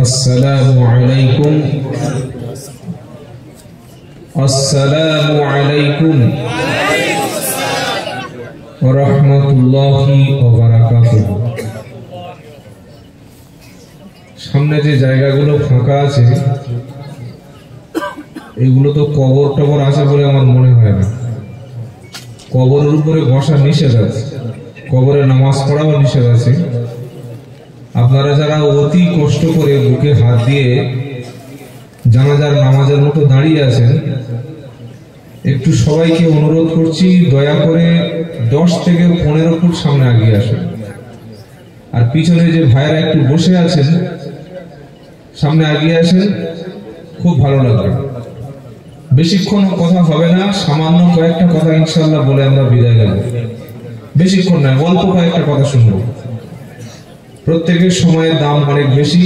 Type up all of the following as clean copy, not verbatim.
আসসালামু আলাইকুম আসসালামু আলাইকুম ওয়া রাহমাতুল্লাহি ওয়া বারাকাতুহু। সামনে যে জায়গাগুলো ফাঁকা আছে এগুলো তো কবর টবর আছে বলে আমার মনে হয় না। কবরের উপরে বসা নিষেধ আছে, কবরে নামাজ পড়াও নিষেধ আছে। আপনারা যারা অতি কষ্ট করে বুকে হাত দিয়ে জানাজার নামাজের মতো দাঁড়িয়ে আছেন, একটু সবাইকে অনুরোধ করছি দয়া করে 10 থেকে 15 ফুট সামনে এগিয়ে আসুন। আর পিছনে যে ভাইরা একটু বসে আছেন সামনে এগিয়ে আসেন, খুব ভালো লাগবে। বেশিক্ষণ কথা হবে না, সামান্য কয়েকটা কথা ইনশাআল্লাহ বলে আমরা বিদায় নেব। বেশিক্ষণ নয়, অল্প কয়েকটা কথা শুনবো। প্রত্যেকের সময়ের দাম অনেক বেশি,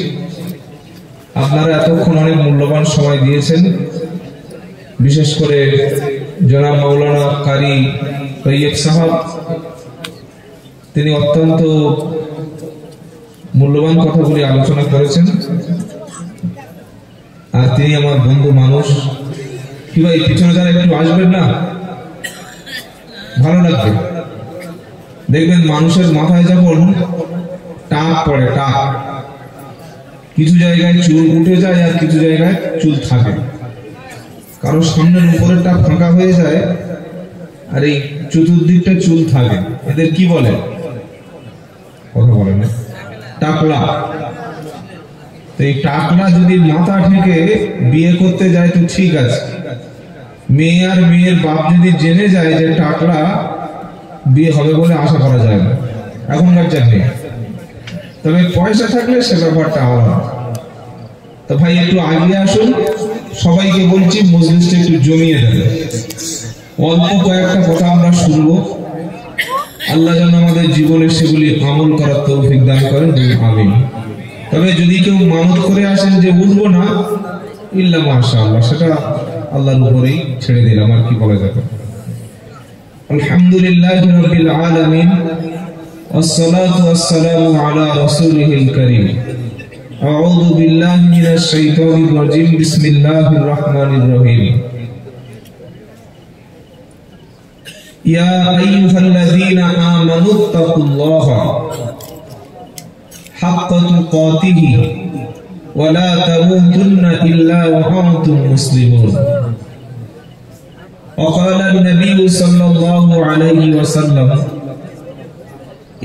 আপনারা এতক্ষণ অনেক মূল্যবান সময় দিয়েছেন। বিশেষ করে জনাব মাওলানা কারি তৈয়ব সাহেব, তিনি অত্যন্ত মূল্যবান কথাগুলি আলোচনা করেছেন। আর তিনি আমার বন্ধু মানুষ। কি ভাই, পিছনে যারা একটু আসবেন না, ভালো লাগবে। দেখবেন মানুষের মাথায় যখন টাক পড়ে, টাক, কিছু জায়গায় চুল উঠে যায় আর কিছু জায়গায় চুল থাকে। কারো সামনের উপরেরটা ফাঁকা হয়ে যায় আর এই চতুর্দিকটা চুল থাকে। এদের কি বলে? কথা বলে না, টাকলা। তো এই টাকলা যদি মাথা ঢেকে বিয়ে করতে যায় তো ঠিক আছে, মেয়ে আর মেয়ের বাপ যদি জেনে যায় যে টাকলা, বিয়ে হবে বলে আশা করা যায় না এখনকার জানে। তবে পয়সা থাকলে সে ব্যাপারটা আলাদা। তো ভাই একটু আগে আসুন, সবাইকে বলছি মজলিসটা একটু জমিয়ে দেবে। অল্প কয়েকটা কথা আমরা শুনবো। আল্লাহ যেন আমাদের জীবনে সেগুলি আমল করার তৌফিক দান করেন, আমিন। তবে যদি কেউ মানত করে আসেন যে উঠবো না, ইল্লা মাশাআল্লাহ, সেটা আল্লাহর উপরেই ছেড়ে দিলাম, আর কি বলা যাবে। আলহামদুলিল্লাহি রাব্বিল আলামিন, والصلاة والسلام على رسوله الكريم. أعوذ بالله من الشيطان الرجيم. بسم الله الرحمن الرحيم. يا أيها الذين آمنوا اتقوا الله حق تقاته ولا تموتن إلا وأنتم مسلمون. وقال النبي صلى الله عليه وسلم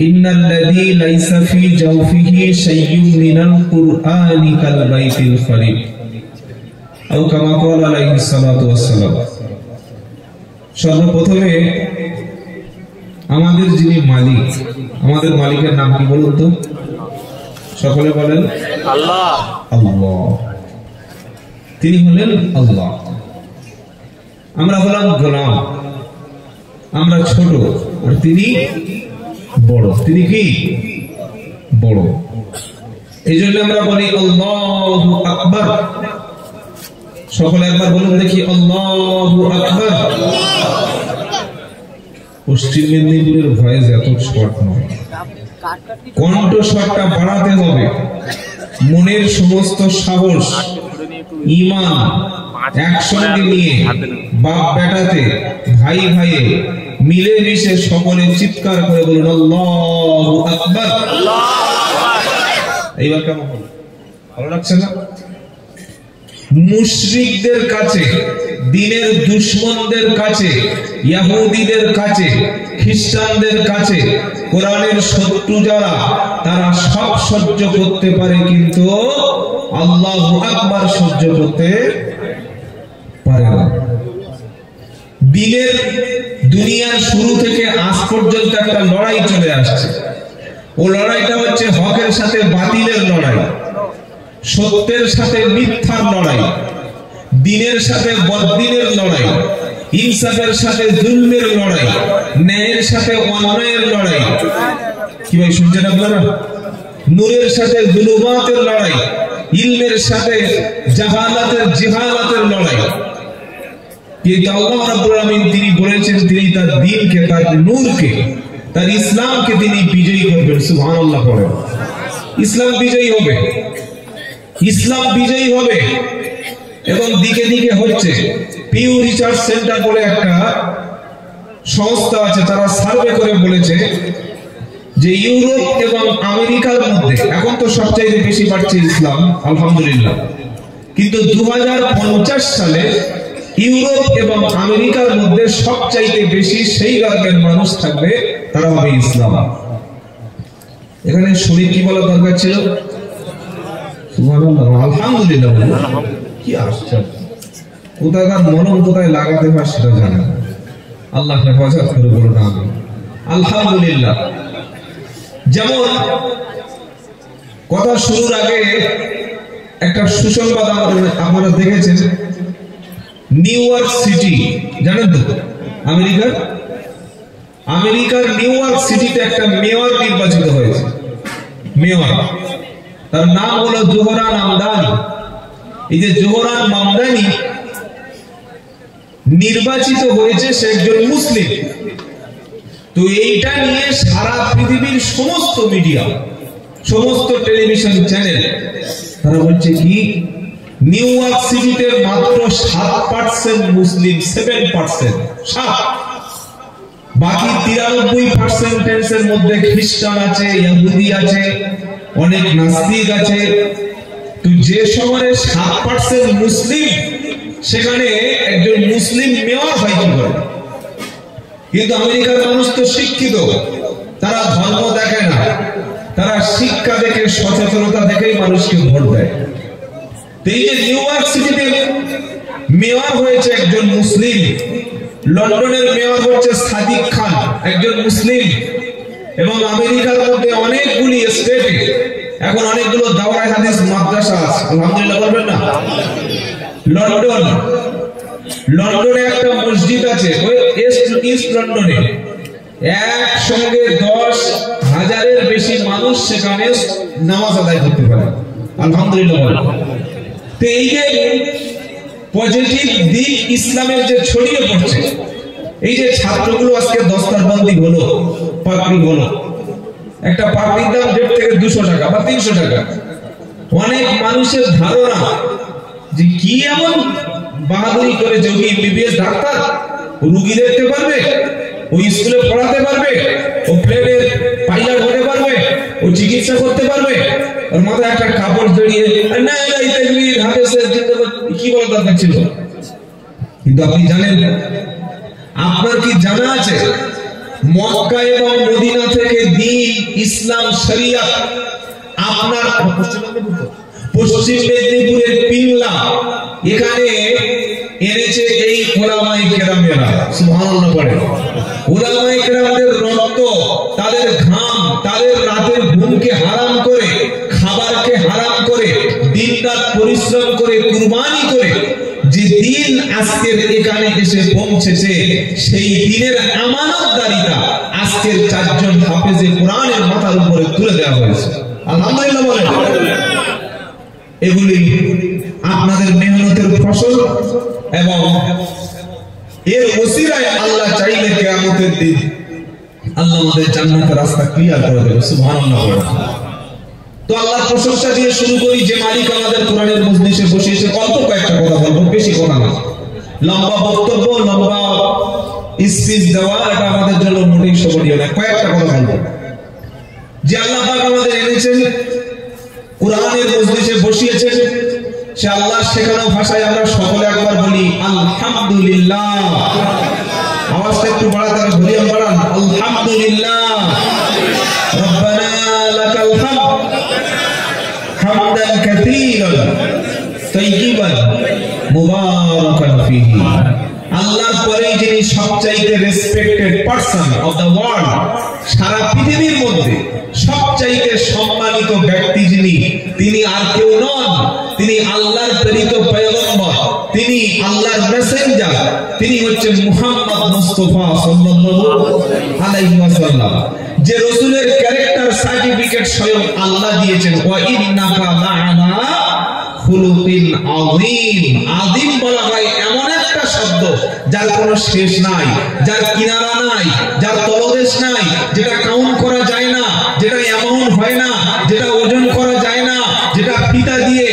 إن الذي ليس في جوفه شيء من القرآن كالبيت الخريب أو كما قال عليه الصلاة والسلام. সর্বপ্রথমে আমাদের যিনি মালিক, আমাদের মালিকের নাম কি বলুন তো? সকলে বলেন আল্লাহ। আল্লাহ, তিনি হলেন আল্লাহ। আমরা হলাম গোলাম, আমরা ছোট আর তিনি বড়। তিনি কি? বড়। এই জন্য আমরা বলি আল্লাহু আকবার। সকলে একবার বলুন দেখি, আল্লাহু আকবার। পশ্চিম মেদিনীপুরের ভয়েস এত শর্ট নয়, কণ্ঠ শর্টটা বাড়াতে হবে। মনের সমস্ত সাহস, ঈমান একসঙ্গে নিয়ে বাপ বেটাতে, ভাই ভাইয়ে মিলে মিশে সকলে চিৎকার করে বলুন আল্লাহু আকবার। এইবার কেমন হলো? ভালো লাগছে না? মুশরিকদের কাছে, দ্বীনের দুশমনদের কাছে, ইহুদিদের কাছে, খ্রিস্টানদের কাছে, কোরআনের শত্রু যারা, তারা সব সহ্য করতে পারে, কিন্তু আল্লাহু আকবার সহ্য করতে পারে না। দ্বীনের দুনিয়ার শুরু থেকে আজ পর্যন্ত একটা লড়াই চলে আসছে। ও লড়াইটা হচ্ছে হকের সাথে বাতিলের লড়াই, সত্যের সাথে মিথ্যার লড়াই, দ্বীনের সাথে বদ্দীনের লড়াই, ইনসাফের সাথে জুলমের লড়াই, ন্যায়ের সাথে অন্যায়ের লড়াই। কি ভাই শুনছেন আপনারা? নূরের সাথে জুলুমাতের লড়াই, ইলমের সাথে জাহালাতের জিহালাতের লড়াই। কিন্তু আল্লাহ রাব্বুল আলামিন তিনি বলেছেন, তিনি তার দ্বীনকে, তার নূরকে, তার তার ইসলামকে তিনি বিজয়ী করবেন। সুবহানাল্লাহ পড়েন। ইসলাম বিজয়ী হবে, ইসলাম বিজয়ী হবে। এবং দিকে দিকে হচ্ছে। পিউ রিসার্চ সেন্টার বলে একটা সংস্থা আছে, তারা সার্ভে করে বলেছে যে ইউরোপ এবং আমেরিকার মধ্যে এখন তো সবচেয়ে বেশি বাড়ছে ইসলাম, আলহামদুলিল্লাহ, কিন্তু 2050 সালে ইউরোপ এবং আমেরিকার মধ্যে সবচাইতে বেশি সেই ধর্মের মানুষ থাকবে, তারা হবে ইসলাম। এখানে শরীর কি বলা দরকার ছিল? সুবহানাল্লাহ, আলহামদুলিল্লাহ। কি আশ্চর্য, কোথাকার মলম কোথায় লাগাতে হয় সেটা জানে না। আল্লাহ হেফাজত করে বলুন আমিন। আলহামদুলিল্লাহ। যেমন কথা শুরুর আগে একটা সুসংবাদ আপনারা দেখেছেন, নিউ ইয়র্ক সিটি, জানেন তো আমেরিকার নিউ ইয়র্ক সিটিতে একটা মেয়র নির্বাচিত হয়েছে। মেয়র, তার নাম হলো জোহরান মামদানি। এই যে জোহরান মামদানি নির্বাচিত হয়েছে, সে একজন মুসলিম। তো এইটা নিয়ে সারা পৃথিবীর সমস্ত মিডিয়া, সমস্ত টেলিভিশন চ্যানেল তারা বলছে কি, নিউ ইয়র্ক সিটিতে মাত্র 7% মুসলিম, 7%, বাকি 93% এর মধ্যে খ্রিস্টান আছে, ইহুদি আছে, অনেক নাস্তিক আছে। তো যে শহরে 7% মুসলিম, সেখানে একজন মুসলিম মেয়র হয় কি করে? কিন্তু আমেরিকার মানুষ তো শিক্ষিত, তারা ধর্ম দেখে না, তারা শিক্ষা দেখে, সচেতনতা দেখেই মানুষকে ভোট দেয়। এই যে নিউ ইয়র্ক সিটিতে মেয়র হয়েছে একজন মুসলিম, লন্ডনের মেয়র হচ্ছে সাদিক খান, একজন মুসলিম। এবং আমেরিকার মধ্যে অনেকগুলি স্টেটে এখন অনেকগুলো দাওরায়ে হাদিস মাদ্রাসা আছে, আলহামদুলিল্লাহ বলবেন না? লন্ডনে একটা মসজিদ আছে, ওই ইস্ট লন্ডনে, একসঙ্গে 10,000-এর বেশি মানুষ সেখানে নামাজ আদায় করতে পারে, আলহামদুলিল্লাহ। তো এই যে পজিটিভ দিক ইসলামের যে ছড়িয়ে পড়ছে, এই যে ছাত্রগুলো আজকে দস্তারবন্দি হলো, পাগড়ি হলো, একটা পাগড়ির দাম 1.5 থেকে 200 টাকা বা 300 টাকা। অনেক মানুষের ধারণা যে কি এমন বাহাদুরি করে যে এমবিবিএস ডাক্তার, রোগী দেখতে পারবে, ও স্কুলে পড়াতে পারবে, ও প্লেনের পাইলট হতে পারবে, ও চিকিৎসা করতে পারবে, ওর মাথায় একটা কাপড় জড়িয়ে না কি বলা দরকার ছিল? কিন্তু আপনি জানেন, আপনার কি জানা আছে মক্কা এবং মদিনা থেকে দ্বীন, ইসলাম, শরিয়ত আপনার পশ্চিম মেদিনীপুরের পিংলা এখানে এনেছে এই উলামায়ে কেরামেরা। সুবহানাল্লাহ পড়ে। উলামায়ে কেরামদের রক্ত, তাদের ঘাম, তাদের রাতের ঘুমকে হারাম করে, খাবারকে হারাম করে, দিন-রাত পরিশ্রম করে, কুরবানি করে যে দিন আজকের এখানে এসে পৌঁছেছে, সেই দিনের আমানতদারিতা আজকের 4 জন হাফেজে কোরআনের মাথার উপরে তুলে দেওয়া হয়েছে, আলহামদুলিল্লাহ বলেন। এগুলি আপনাদের মেহনতের ফসল এবং এর ওসিলায় আল্লাহ চাইলে কিয়ামতের দিন আল্লাহ আমাদের জান্নাতের রাস্তা ক্লিয়ার করে দেবে, সুবহানাল্লাহ। তো আল্লাহর প্রশংসা দিয়ে শুরু করি, যে মালিক আমাদের কোরআনের মজলিসে বসিয়েছে। অল্প কয়েকটা কথা বলবো, বেশি কথা না। লম্বা বক্তব্য, লম্বা স্পিচ দেওয়া এটা আমাদের জন্য মোটেই শোভনীয় না। কয়েকটা কথা বলবো। যে আল্লাহ পাক আমাদের এনেছেন, কোরআনের মজলিসে বসিয়েছেন, সে আল্লাহ শেখানো ভাষায় আমরা সকলে একবার বলি আলহামদুলিল্লাহ। আওয়াজটা একটু বাড়াতে হবে, ভলিউম বাড়ান। আলহামদুলিল্লাহ রব্বানা লাকাল হামদ হামদান কাসীরান তাইয়িবান মুবারাকান ফীহি। আল্লাহর পরেই যিনি সবচাইতে respected person of the world, সারা পৃথিবীর মধ্যে সবচাইতে সম্মানিত ব্যক্তি যিনি, তিনি আর কেউ নন, তিনি আল্লাহর প্রেরিত পয়গম্বর, তিনি আল্লাহর মেসেঞ্জার, তিনি হচ্ছেন মুহাম্মদ মুস্তাফা সাল্লাল্লাহু আলাইহি ওয়াসাল্লাম, যে রাসূলের ক্যারেক্টার সার্টিফিকেট স্বয়ং আল্লাহ দিয়েছেন। ওয়া ইন্নাকা লাআলা খুলুকিন আযীম। আযীম বলা হয় এমন একটা শব্দ, যার কোনো শেষ নাই, যার কিনারা নাই, যার তলদেশ নাই, যেটা কাউন্ট করা যায় না, যেটা অ্যামাউন্ট হয় না, যেটা ওজন করা যায় না, যেটা ফিতা দিয়ে,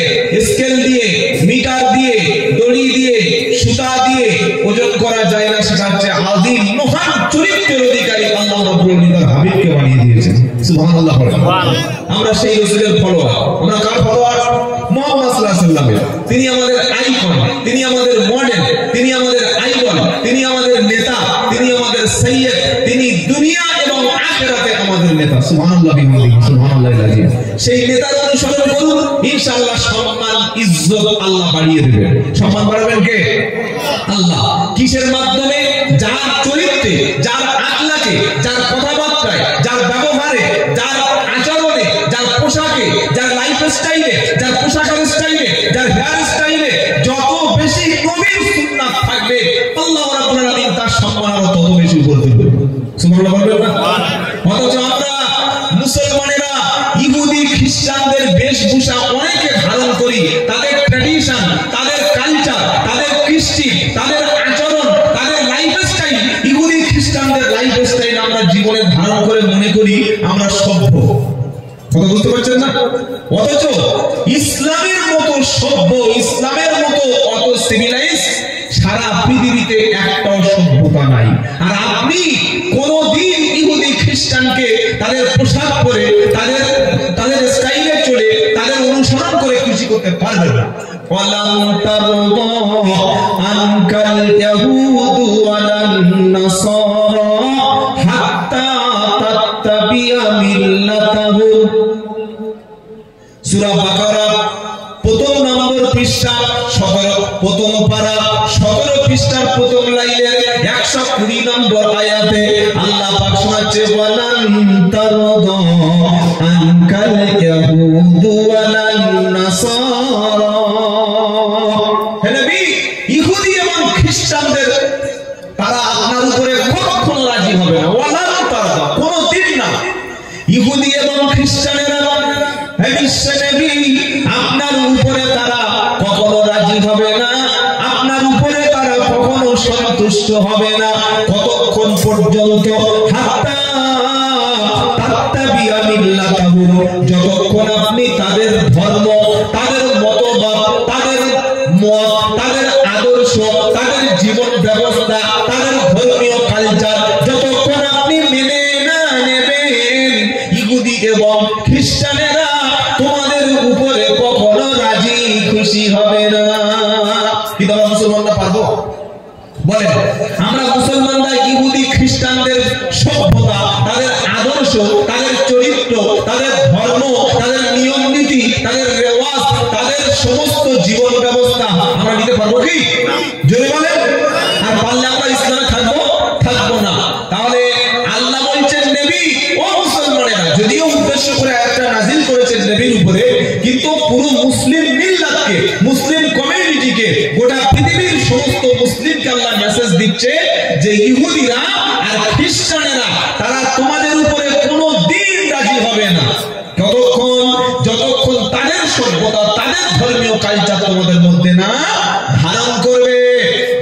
স্কেল দিয়ে, মিটার দিয়ে, দড়ি দিয়ে, সুতা দিয়ে ওজন করা যায় না, সেটা হচ্ছে আযীম মহান চরিত্রের অধিকারী আল্লাহ রাব্বুল আলামিন তার হাবিবকে বানিয়ে দিয়েছেন। সুবহানাল্লাহ। আমরা সেই রাসূলের ফলোয়ার। আমরা কার ফলোয়ার? মুহাম্মদ সাল্লাল্লাহু আলাইহি ওয়াসাল্লামের। তিনি আমাদের আইকন, তিনি আমাদের মডেল, তিনি আমাদের আইডল, তিনি আমাদের নেতা, তিনি আমাদের সাইয়্যিদ, তিনি দুনিয়া এবং আখিরাতে আমাদের নেতা। সুবহানাল্লাহ বিহামদিহি সুবহানাল্লাহিল আযীম। সেই নেতার অনুসরণ করুন, ইনশাআল্লাহ সম্মান ইজ্জত আল্লাহ বাড়িয়ে দেবেন। সম্মান বাড়াবেন কে? আল্লাহ। কিসের মাধ্যমে? যার চরিত্রে, যার আখলাকে, যার কথাবার্তায়, যার ব্যবহারে, যার আচরণে, যার পোশাকে, যার লাইফ স্টাইলে, যার পোশাকের স্টাইলে, যার হেয়ার স্টাইলে যত বেশি নবীর সুন্নাত থাকবে, আল্লাহ রাব্বুল আলামিন তার সম্মান আরো তত বেশি উপর তুলবে। সুবহানাল্লাহ বলবেন না? অথচ আমরা মুসলমানেরা ইহুদি খ্রিস্টানদের বেশভূষা অনেকে ধারণ করি, তাদের ট্র্যাডিশন, তাদের কালচার, তাদের কৃষ্টি, তাদের আচরণ, তাদের লাইফ স্টাইল, ইহুদি খ্রিস্টানদের লাইফ স্টাইল আমরা জীবনে ধারণ করে মনে করি আমরা সভ্য। কথা বুঝতে পারছেন না? অথচ ইসলামের মতো সভ্য, ইসলামের মতো অত সিভিলাইজ সারা পৃথিবীতে একটাও সভ্যতা নাই। আর আপনি কোনদিন ইহুদি খ্রিস্টানকে তাদের পোশাক পরে, তাদের স্টাইলে চলে, তাদের অনুসরণ করে খুশি করতে পারবেন না। ওয়ালাম তারদা আনকাল ইয়াহুদু ওয়ালান নাসারা হাত্তা তাত্তাবিয়া মিল্লাতাহুম। সূরা বাকারা প্রথম নম্বর পৃষ্ঠা 17, প্রথম পারা 17 পৃষ্ঠার প্রথম লাইনের 120 নম্বর আয়াতে আল্লাহ পাক শোনাচ্ছে, ওয়ালান তারদা আনকাল ইয়াহুদু ওয়ালান নাসারা। হে নবী, ইহুদি এবং খ্রিস্টানদের তারা আপনার উপরে কখনো রাজি হবে না। ওয়ালান তারদা, কোনদিন না। ইহুদি এবং খ্রিস্টানেরা হে বিশ্ব নবী, আপনার উপরে তারা কখনো রাজি হবে না, আপনার উপরে তারা কখনো সন্তুষ্ট হবে না, কতক্ষণ পর্যন্ত? হাত্তা তাত্তাবিয়া মিল্লাতাহুম, যতক্ষণ আপনি তাদের ধর্ম, তাদের মতবাদ, তাদের মত, তাদের আদর্শ, তাদের জীবন ব্যবস্থা, তাদের ধর্মীয় কালচার যতক্ষণ আপনি মেনে না নেবেন, ইহুদি এবং খ্রিস্টানেরা তোমাদের উপরে কখনো রাজি খুশি হবে না। কিন্তু আমরা মুসলমানরা পারবো? বলেন, আমরা মুসলমানরা ইহুদি খ্রিস্টানদের সভ্যতা, তাদের আদর্শ, তাদের চরিত্র, তাদের ধর্ম, তাদের নিয়ম নীতি, তাদের রেওয়াজ, তাদের সমস্ত জীবন ব্যবস্থা আমরা নিতে পারবো কি? জোরে বলেন। আর পারলে আমরা ইসলামে থাকবো? থাকবো না। তাহলে আল্লাহ বলছেন, নবী ও মুসলমানেরা, যদিও উদ্দেশ্য করে আয়াতটা নাযিল করেছেন নবীর উপরে, কিন্তু পুরো মুসলিম মিল্লাতকে, মুসলিম কমিউনিটিকে, গোটা পৃথিবীর সমস্ত মুসলিমকে আল্লাহ মেসেজ দিচ্ছে যে ইহুদিরা আর খ্রিস্টানেরা তারা তোমাদের উপরে কোনোদিন রাজি হবে না যতক্ষণ তাদের সভ্যতা, তাদের ধর্মীয় কালচার তোমাদের মধ্যে না ধারণ করবে,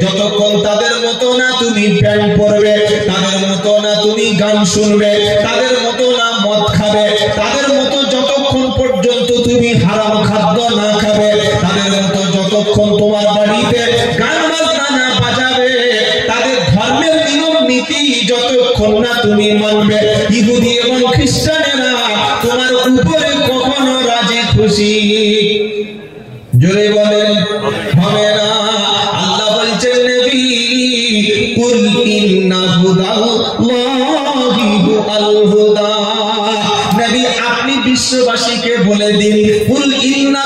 যতক্ষণ তাদের মতো না তুমি প্যান্ট পরবে, তাদের মতো না তুমি গান শুনবে, তাদের মতো না মদ খাবে, তাদের মতো যতক্ষণ পর্যন্ত তুমি হারাম খাদ্য না খাবে, তাদের মতো যতক্ষণ তোমার বাড়িতে গান বাজনা না বাজাবে, তাদের ধর্মের নিয়ম নীতি যতক্ষণ না তুমি মানবে, ইহুদি এবং খ্রিস্টানেরা তোমার উপরে কখনো রাজি খুশি, জোরে বলেন, হবে না। আল্লাহ বলছেন, নবী কুল ইন্না হুদাল্লাহি হুয়াল হুদা, নবী আপনি বিশ্ববাসীকে বলে দিন, কুল ইন্না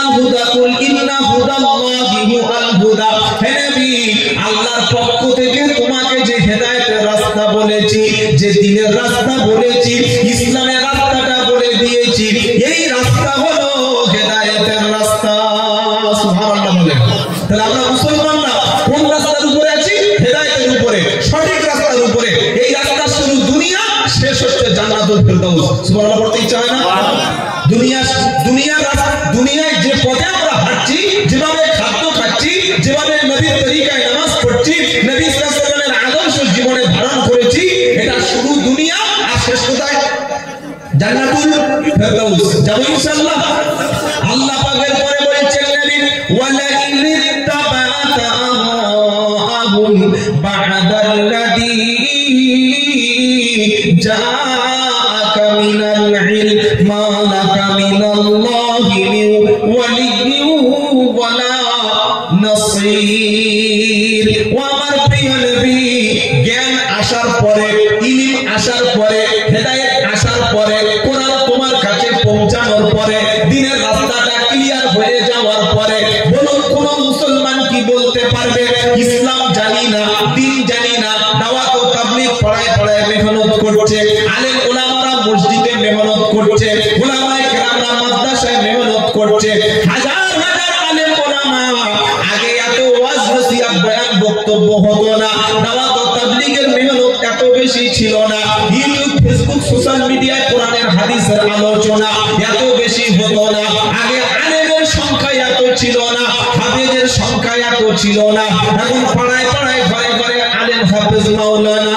হুদাল্লাহি হুয়াল হুদা, হে নবী আল্লাহর পক্ষ থেকে তোমাকে যে হেদায়েতের রাস্তা বলেছি, যে দ্বীনের রাস্তা বলেছি, ইসলামের রাস্তাটা বলে দিয়েছি, এই রাস্তা হলো হেদায়েতের রাস্তা। সুবহানাল্লাহ বলেন। তাহলে আমরা মুসলমানরা কোন রাস্তার উপরে আছি? হেদায়েতের উপরে, সঠিক রাস্তার উপরে। এই রাস্তা শুরু দুনিয়া, শেষ হচ্ছে জান্নাতুল ফেরদাউস। সুবহানাল্লাহ বলতে ইচ্ছা হয় না? দুনিয়ায় যে পথে আমরা হাঁটছি, যেভাবে খাদ্য খাচ্ছি, যেভাবে নবীর তরিকায় নামাজ পড়ছি, জান্নাতুল ফেরদাউস যাব ইনশাআল্লাহ। আল্লাহ পাকের পরে বলেছেন নবী ওয়ালা ইত্তাবাতা আহুম বা'দাল্লাযী জাআকা মিনাল ইলম মা লাকা মিনাল্লাহি মিন ওয়ালিয়্যিন ওয়ালা নাসীর। ও আমার প্রিয় নবী, জ্ঞান আসার পরে, ইলম আসার পরে, হেদায়েত আসার পরে, কোরআন তোমার কাছে পৌঁছানোর পরে, দ্বীনের রাস্তাটা ক্লিয়ার হয়ে যাওয়ার পরে, বলুন কোন মুসলমান কি বলতে পারবে ইসলাম জানি না, দ্বীন জানি না? দাওয়াত ও তাবলীগ পড়ায় পড়ায় মেহনত করছে, আলেম ওলামারা মসজিদে মেহনত করছে, ওলামায়ে কেরামরা মাদ্রাসায় মেহনত করছে, হাজার হাজার আলেম ওলামা। আগে এত ওয়াজ নসিহত বয়ান বক্তব্য হতো না, দাওয়াত ও তাবলীগের মেহনত এত বেশি ছিল না, ইউটিউব ফেসবুক সোশ্যাল মিডিয়ায় কোরআনের হাদিসের আলোচনা এত বেশি হতো না, আগে আলেমের সংখ্যা এত ছিল না, হাফেজের সংখ্যা এত ছিল না। এখন পাড়ায় পাড়ায় ঘরে ঘরে আলেম হাফেজ মাওলানা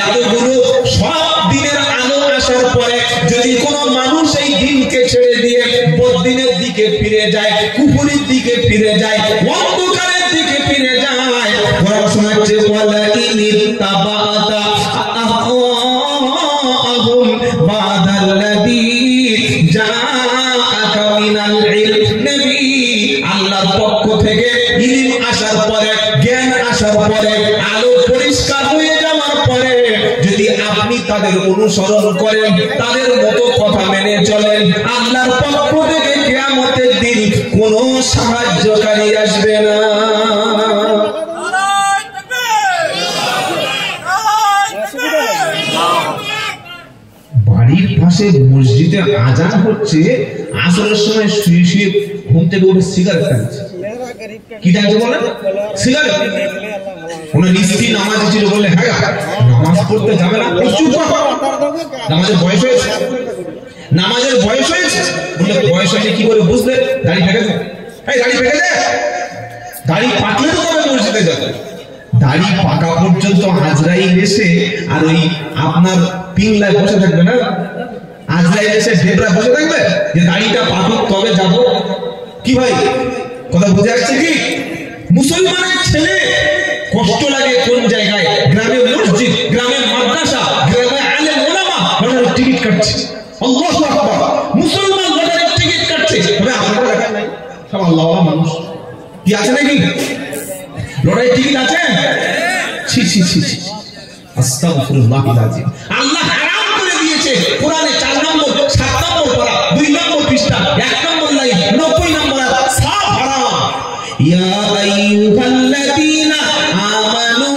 এতগুলো। সব দিনের আলো আসার পরে যদি কোনো মানুষ এই দিনকে ছেড়ে দিয়ে বদ্দিনের দিকে ফিরে যায়, কুফরির দিকে ফিরে যায়, অন্ধকারের দিকে ফিরে যায়, কোরআন শোনাচ্ছে ওয়ালা ইত্তাবাতা আহুম বা'দাল্লাযী জাআকা মিনাল ইলম। নবী, আল্লাহর পক্ষ থেকে ইলম আসার পরে, জ্ঞান আসার পরে, আলো পরিষ্কার হয়ে যাওয়ার পরে যদি আপনি তাদের অনুসরণ করেন, তাদের মতো কথা মেনে চলেন, আল্লাহর পক্ষ থেকে কিয়ামতের দিন কোনো সাহায্যকারী আসবে না। বাড়ির পাশে মসজিদে আজান হচ্ছে, আসরের সময় শুয়ে শুয়ে ঘুম থেকে উঠে সিগারেট টানছে। কি টানছে বলেন? সিগারেট। ওনার স্ত্রী নামাজে ছিল, বললে হ্যাঁ নামাজ পড়তে যাবে না, নামাজের বয়স হয়েছে, নামাজের বয়স হয়েছে। বললে বয়স হয়েছে কি করে বুঝলে? দাড়ি পেকেছে, দাড়ি পেকেছে, দাড়ি পাকলে তো তবে মসজিদে যাবে। দাড়ি পাকা পর্যন্ত আজরাইল এসে আর ওই আপনার পিংলায় বসে থাকবে না, আজরাইল এসে ঢেবরা বসে থাকবে যে দাড়িটা পাকুক তবে যাব। কি ভাই কথা বুঝে আসছে কি? মুসলমানের ছেলে কষ্ট লাগে কোন জায়গায়? গ্রামে মসজিদ, গ্রামে মাদ্রাসা, গ্রামে আলেম ওলামা লটারির টিকিট কাটছে। আল্লাহু আকবার, মুসলমান লটারির টিকিট কাটছে। তবে আপনারা দেখেন নাই, সব আল্লাহওয়ালা মানুষ কি আছে নাকি? লটারির টিকিট আছে? ছি ছি ছি ছি, আস্তাগফিরুল্লাহিল আযীম। আল্লাহ হারাম করে দিয়েছে কোরআনে 4 নম্বর 7 নম্বর পারা 2 নম্বর পৃষ্ঠা 1 নম্বর লাইন 90 নম্বর সব হারাম। ইয়া আইয়ুহাল্লাযীনা আমানু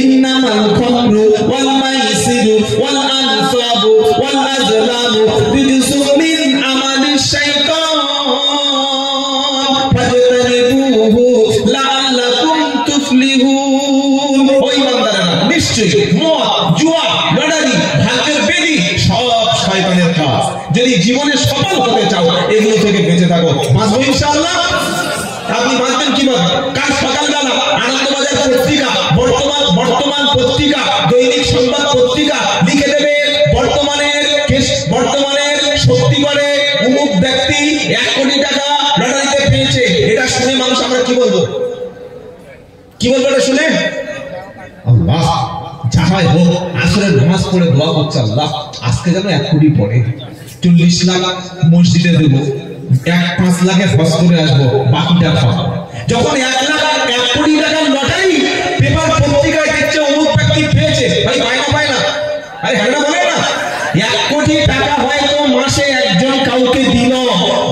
ইন্নামাল খামরু ওয়াল মাইসিরু ওয়াল আনসাবু ওয়াল আজলামু রিজসুম মিন আমালিশ শাইতান ফাজতানিবুহু লাআল্লাকুম তুফলিহুন। ওই বান্দারা নিশ্চয়ই মদ, জুয়া, লটারি, ভাগ্যের বেদি সব শয়তানের কাজ। যদি জীবনে সফল হতে চাও এগুলো থেকে বেঁচে থাকো, বাঁচবো ইনশাআল্লাহ। আপনি বাঁচবেন কিভাবে? কাল সকালবেলা আনন্দবাজার পত্রিকা, বর্তমান পত্রিকা, দৈনিক সংবাদ পত্রিকা লিখে দেবে বর্তমানের শক্তিগড়ে অমুক ব্যক্তি 1 কোটি টাকা লটারিতে পেয়েছে। এটা শুনে মানুষ আমরা কি বলবো? কি বলবো এটা শুনে? আল্লাহ যাহাই হোক, আসরের নামাজ পড়ে দোয়া করছে, আল্লাহ আজকে যেন 1 কোটি পড়ে, 40 লাখ মসজিদে দেবো, 5 লাখে খরচ করে আসবো, বাকিটা খাবো। যখন 1 লাখ 1 কোটি টাকার লটারি পেপার পত্রিকায় দেখছে অমুক ব্যক্তি পেয়েছে, ভাই পায় না? আরে হ্যাঁ না, বলে না 1 কোটি টাকা হয়তো মাসে একজন কাউকে দিল,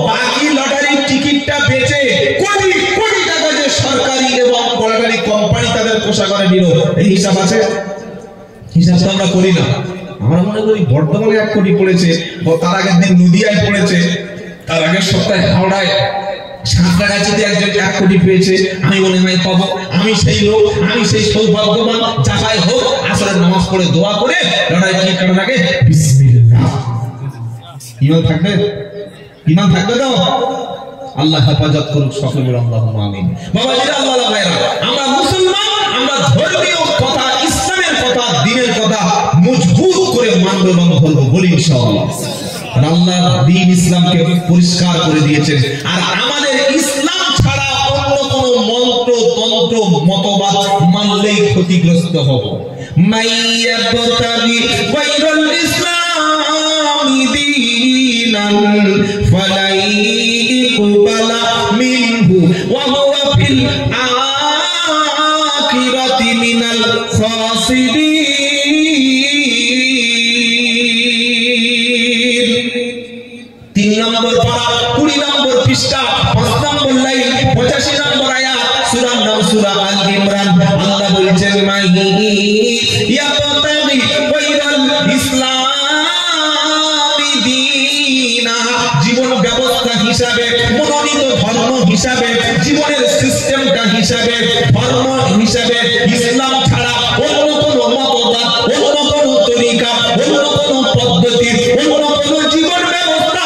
বাকি লটারির টিকিটটা বেচে কোটি কোটি টাকা যে সরকারি এবং লটারি কোম্পানি তাদের কোষাগারে নিল, এই হিসাব আছে? হিসাব তো আমরা করি না। আমরা মনে করি বর্তমানে 1 কোটি পড়েছে, তার আগের দিন নদিয়ায় পড়েছে, তার আগের সপ্তাহে হাওড়ায় সাঁতরাগাছিতে একজন 1 কোটি পেয়েছে, আমি মনে হয় পাবো। আমি সেই লোক, আমি সেই সৌভাগ্যবান। যাহাই হোক, আসরের নামাজ পড়ে দোয়া করে লড়াই কি করার আগে বিসমিল্লাহ ইমান থাকবে, ইমান থাকবে তো আল্লাহ হেফাজত করুক সকলে, আল্লাহুম্মা আমিন। বাবা জিরা আল্লাহ ভাইরা, আমরা মুসলমান, আমরা ধর্মীয় কথা, ইসলামের কথা, দ্বীনের কথা মজবুত করে মানব এবং ধরবো, বলি ইনশাআল্লাহ। আল্লাহ দ্বীন ইসলামকে পরিষ্কার করে দিয়েছেন। আর আমাদের ইসলাম ছাড়া অন্য কোন মন্ত্র তন্ত্র মতবাদ মানলেই ক্ষতিগ্রস্ত হব। মাইয়াবতাগি গায়রাল ইসলামি দীনান ফালাই ইকবালা মিনহু ওয়া হুয়া ফিল আখিরাতি মিনাল খাসিরিন। 3 নম্বর পারা 20 নম্বর পৃষ্ঠা 5 নম্বর লাইন 85 নম্বর আয়াত সূরা নাম সূরা আল ইমরান। আল্লাহ বলেছেন ইয়াবতাগি গায়রাল ইসলামি দীনা, জীবন ব্যবস্থা হিসাবে, মনোনীত ধর্ম হিসাবে, জীবনের সিস্টেমটা হিসাবে, ধর্ম হিসাবে ইসলাম ছাড়া অন্য কোনো মতবাদ, অন্য কোনো তরিকা, অন্য কোনো পদ্ধতি, অন্য কোনো জীবন ব্যবস্থা